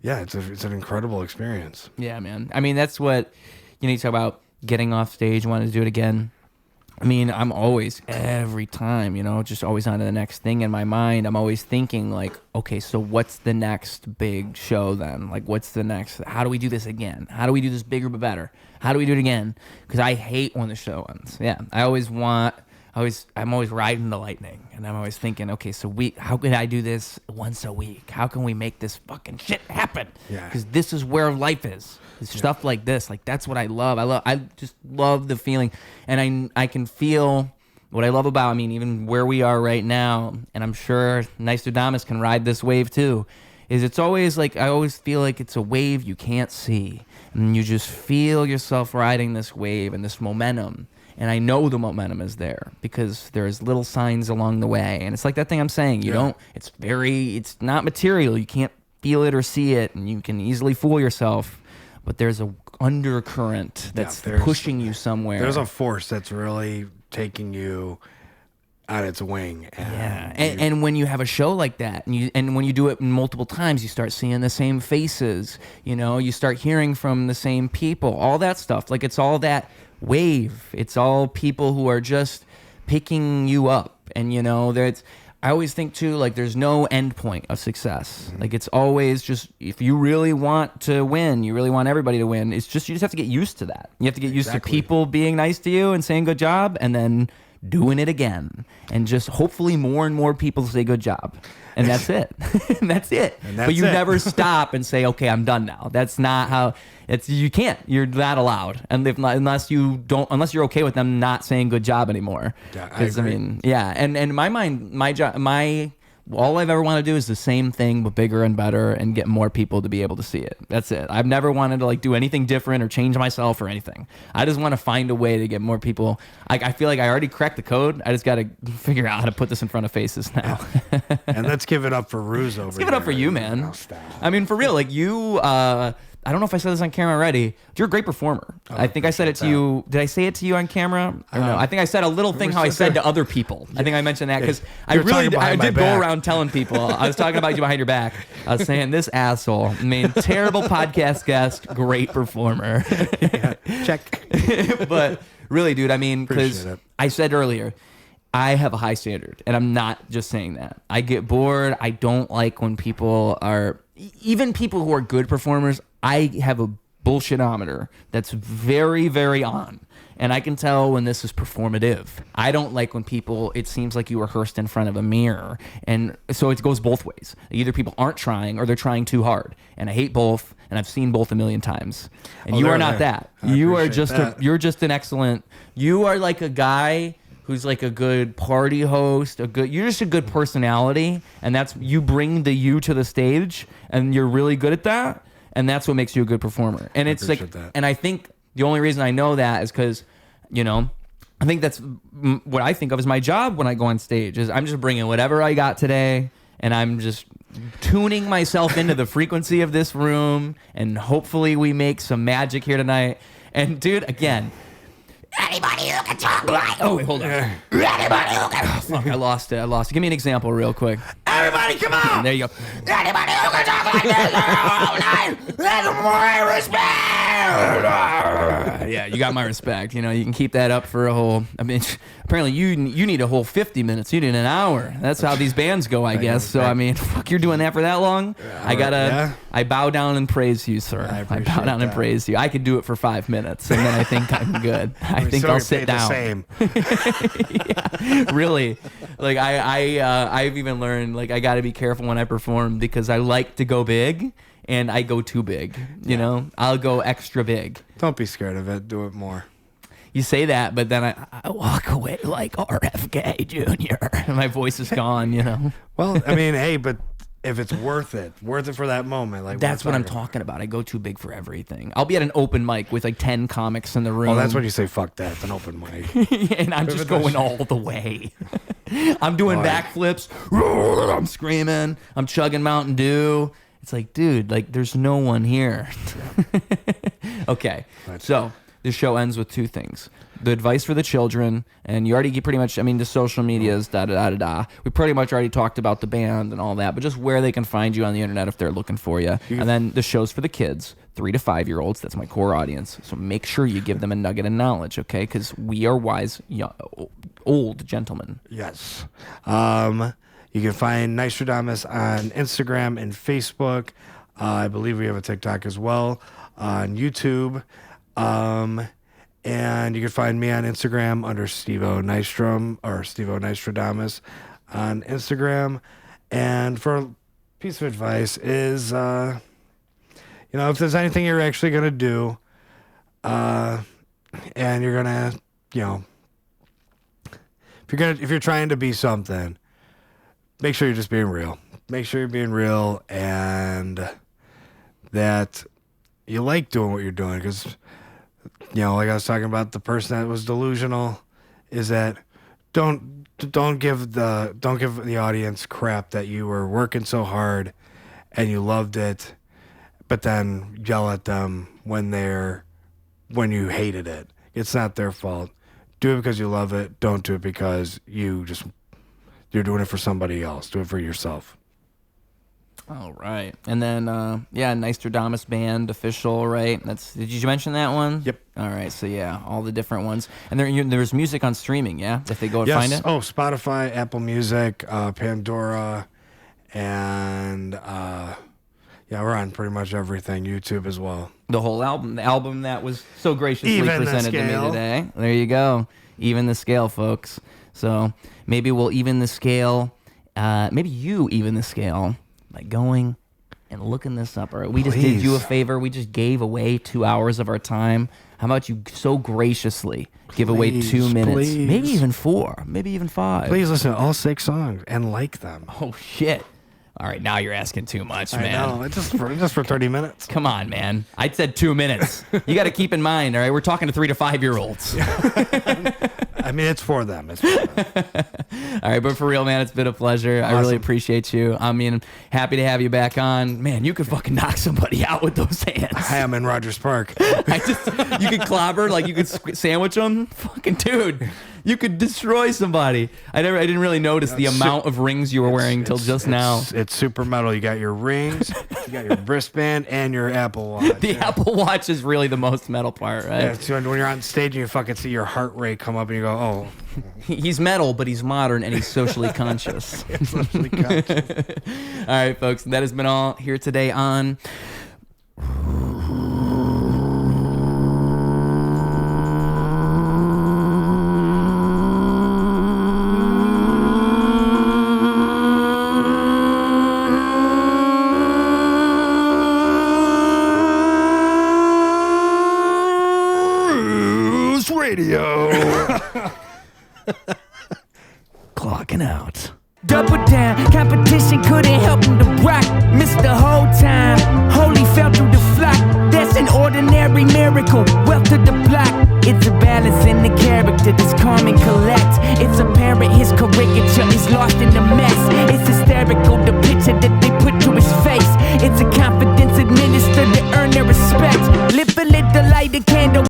Speaker 2: yeah, it's an incredible experience.
Speaker 1: Yeah, man. I mean, that's what, you know, you talk about getting off stage, wanting to do it again. I mean, I'm always, every time, you know, just always on to the next thing in my mind. I'm always thinking like, okay, so what's the next big show then? Like, what's the next, how do we do this again? How do we do this bigger but better? How do we do it again? Because I hate when the show ends. Yeah, I'm always riding the lightning, and I'm always thinking, okay, so how can I do this once a week? How can we make this fucking shit happen?
Speaker 2: Yeah.
Speaker 1: Because this is where life is. It's stuff like this. Like, that's what I love. I just love the feeling, and I can feel what I love about, I mean, even where we are right now, and I'm sure Nystrodamus can ride this wave too, is it's always like, I always feel like it's a wave you can't see, and you just feel yourself riding this wave and this momentum. And I know the momentum is there because there's little signs along the way. And it's like that thing I'm saying. It's not material. You can't feel it or see it, and you can easily fool yourself. But there's a undercurrent that's pushing you somewhere.
Speaker 2: There's a force that's really taking you on its wing.
Speaker 1: And when you have a show like that, and when you do it multiple times, you start seeing the same faces. You know, you start hearing from the same people. All that stuff. Like, it's all that wave. It's all people who are just picking you up. And, you know, I always think too, like, there's no end point of success. Like, it's always just, if you really want to win, you really want everybody to win, it's just, you just have to get used to that. You have to get used to people being nice to you and saying good job, and then doing it again, and just hopefully more and more people say good job, and that's it. That's it. But you never stop and say, okay, I'm done now. That's not how you can't. You're not allowed, and unless you're okay with them not saying good job anymore.
Speaker 2: Yeah, I agree.
Speaker 1: mean, yeah, and in my mind, my job, all I've ever wanted to do is the same thing but bigger and better, and get more people to be able to see it. That's it. I've never wanted to like do anything different or change myself or anything. I just want to find a way to get more people. I feel like I already cracked the code. I just got to figure out how to put this in front of faces now.
Speaker 2: And let's give it up for Ruse over here.
Speaker 1: Let's give it up for you, man. I mean, for real, like you, I don't know if I said this on camera already. You're a great performer. I think I said it to you. Did I say it to you on camera? Or no? I think I said a little thing how I said to other people. I think I mentioned that because I did go around telling people. I was talking about you behind your back. I was saying this asshole. I mean, terrible podcast guest, great performer.
Speaker 2: Check.
Speaker 1: But really, dude, I mean, because
Speaker 2: Appreciate it.
Speaker 1: I said earlier, I have a high standard, and I'm not just saying that. I get bored. I don't like when people are, even people who are good performers, I have a bullshitometer that's very, very on. And I can tell when this is performative. I don't like when people, it seems like you rehearsed in front of a mirror. And so it goes both ways. Either people aren't trying or they're trying too hard. And I hate both, and I've seen both a million times. And you are not that. You are just you're just an excellent, you are like a guy who's like a good party host, you're just a good personality, and that's, you bring the you to the stage, and you're really good at that, and that's what makes you a good performer. And it's like, and I think the only reason I know that is because, you know, I think that's what I think of as my job when I go on stage, is I'm just bringing whatever I got today, and I'm just tuning myself into the frequency of this room, and hopefully we make some magic here tonight. And dude, again, anybody who can talk like... Oh, wait, hold on. Anybody who can... Oh, fuck, I lost it. Give me an example real quick.
Speaker 2: Everybody, come on!
Speaker 1: There you go.
Speaker 2: Anybody who can talk like this all night, that's my respect!
Speaker 1: Yeah, you got my respect. You know, you can keep that up for a whole... I mean, apparently you need a whole 50 minutes. You need an hour. That's how these bands go, I guess. So, I mean, fuck, you're doing that for that long? I bow down and praise you, sir. I bow down and praise you. I could do it for 5 minutes, and then I think I'm good. I think I'll sit down.
Speaker 2: Same.
Speaker 1: Yeah, really. Like, I've even learned, like, I got to be careful when I perform because I like to go big. And I go too big, you know? I'll go extra big.
Speaker 2: Don't be scared of it. Do it more.
Speaker 1: You say that, but then I walk away like RFK Jr. And my voice is gone, you know?
Speaker 2: Well, I mean, hey, but if it's worth it for that moment. Like
Speaker 1: that's what I'm talking about. I go too big for everything. I'll be at an open mic with like 10 comics in the room.
Speaker 2: Oh, that's when you say, fuck that. It's an open mic.
Speaker 1: And I'm just going all the way. I'm doing backflips. I'm screaming. I'm chugging Mountain Dew. It's like, dude, like, there's no one here. Okay, so this show ends with two things. The advice for the children, and you already pretty much, I mean, the social medias, da-da-da-da-da. We pretty much already talked about the band and all that, but just where they can find you on the internet if they're looking for you. And then the show's for the kids, 3 to 5 year olds. That's my core audience. So make sure you give them a nugget of knowledge, okay? Because we are wise, young, old gentlemen.
Speaker 2: Yes. You can find Nystrodamus on Instagram and Facebook. I believe we have a TikTok as well, on YouTube. And you can find me on Instagram under Stevo Nystrom or Stevo Nystrodamus on Instagram. And for a piece of advice is, you know, if there's anything you're actually going to do, and you're going to, you know, if you're trying to be something, make sure you're just being real. Make sure you're being real and that you like doing what you're doing. Because, you know, like I was talking about the person that was delusional, is that don't give the audience crap that you were working so hard and you loved it, but then yell at them when you hated it. It's not their fault. Do it because you love it. Don't do it because you're doing it for somebody else. Do it for yourself.
Speaker 1: All right. And then, Nystrodamus Band official, right? Did you mention that one?
Speaker 2: Yep.
Speaker 1: All right. So, yeah, all the different ones. And there's music on streaming, yeah? If they go and find it?
Speaker 2: Oh, Spotify, Apple Music, Pandora, and, we're on pretty much everything. YouTube as well.
Speaker 1: The whole album. The album that was so graciously presented to me today. There you go. Even the scale, folks. So maybe we'll even the scale. Maybe you even the scale by going and looking this up. All right, we just did you a favor. We just gave away 2 hours of our time. How about you so graciously give away 2 minutes? Maybe even 4. Maybe even 5.
Speaker 2: Please listen to all 6 songs and like them.
Speaker 1: Oh, shit. All right, now you're asking too much,
Speaker 2: I
Speaker 1: man.
Speaker 2: know. It's just for 30 minutes.
Speaker 1: Come on, man. I said 2 minutes. You got to keep in mind, all right? We're talking to 3 to 5 year olds.
Speaker 2: I mean, it's for them. It's for them.
Speaker 1: All right, but for real, man, it's been a pleasure. I really appreciate you. I mean, happy to have you back on. Man, you could fucking knock somebody out with those hands.
Speaker 2: Hi, I'm in Rogers Park.
Speaker 1: You could clobber, like you could sandwich them. Fucking dude, you could destroy somebody. I didn't really notice the amount of rings you were wearing till just now.
Speaker 2: It's super metal. You got your rings, you got your wristband, and your Apple Watch.
Speaker 1: The Apple Watch is really the most metal part, right?
Speaker 2: Yeah, so when you're on stage and you fucking see your heart rate come up and you go, oh.
Speaker 1: He's metal, but he's modern and he's socially conscious.
Speaker 2: Socially conscious.
Speaker 1: All right, folks, that has been all here today on
Speaker 3: Ruse Radio.
Speaker 1: Clocking out.
Speaker 4: Double down, competition couldn't help him to rock. Missed the whole time, holy fell through the flock. That's an ordinary miracle, wealth to the block. It's a balance in the character, this calm and collect. It's apparent his caricature is lost in the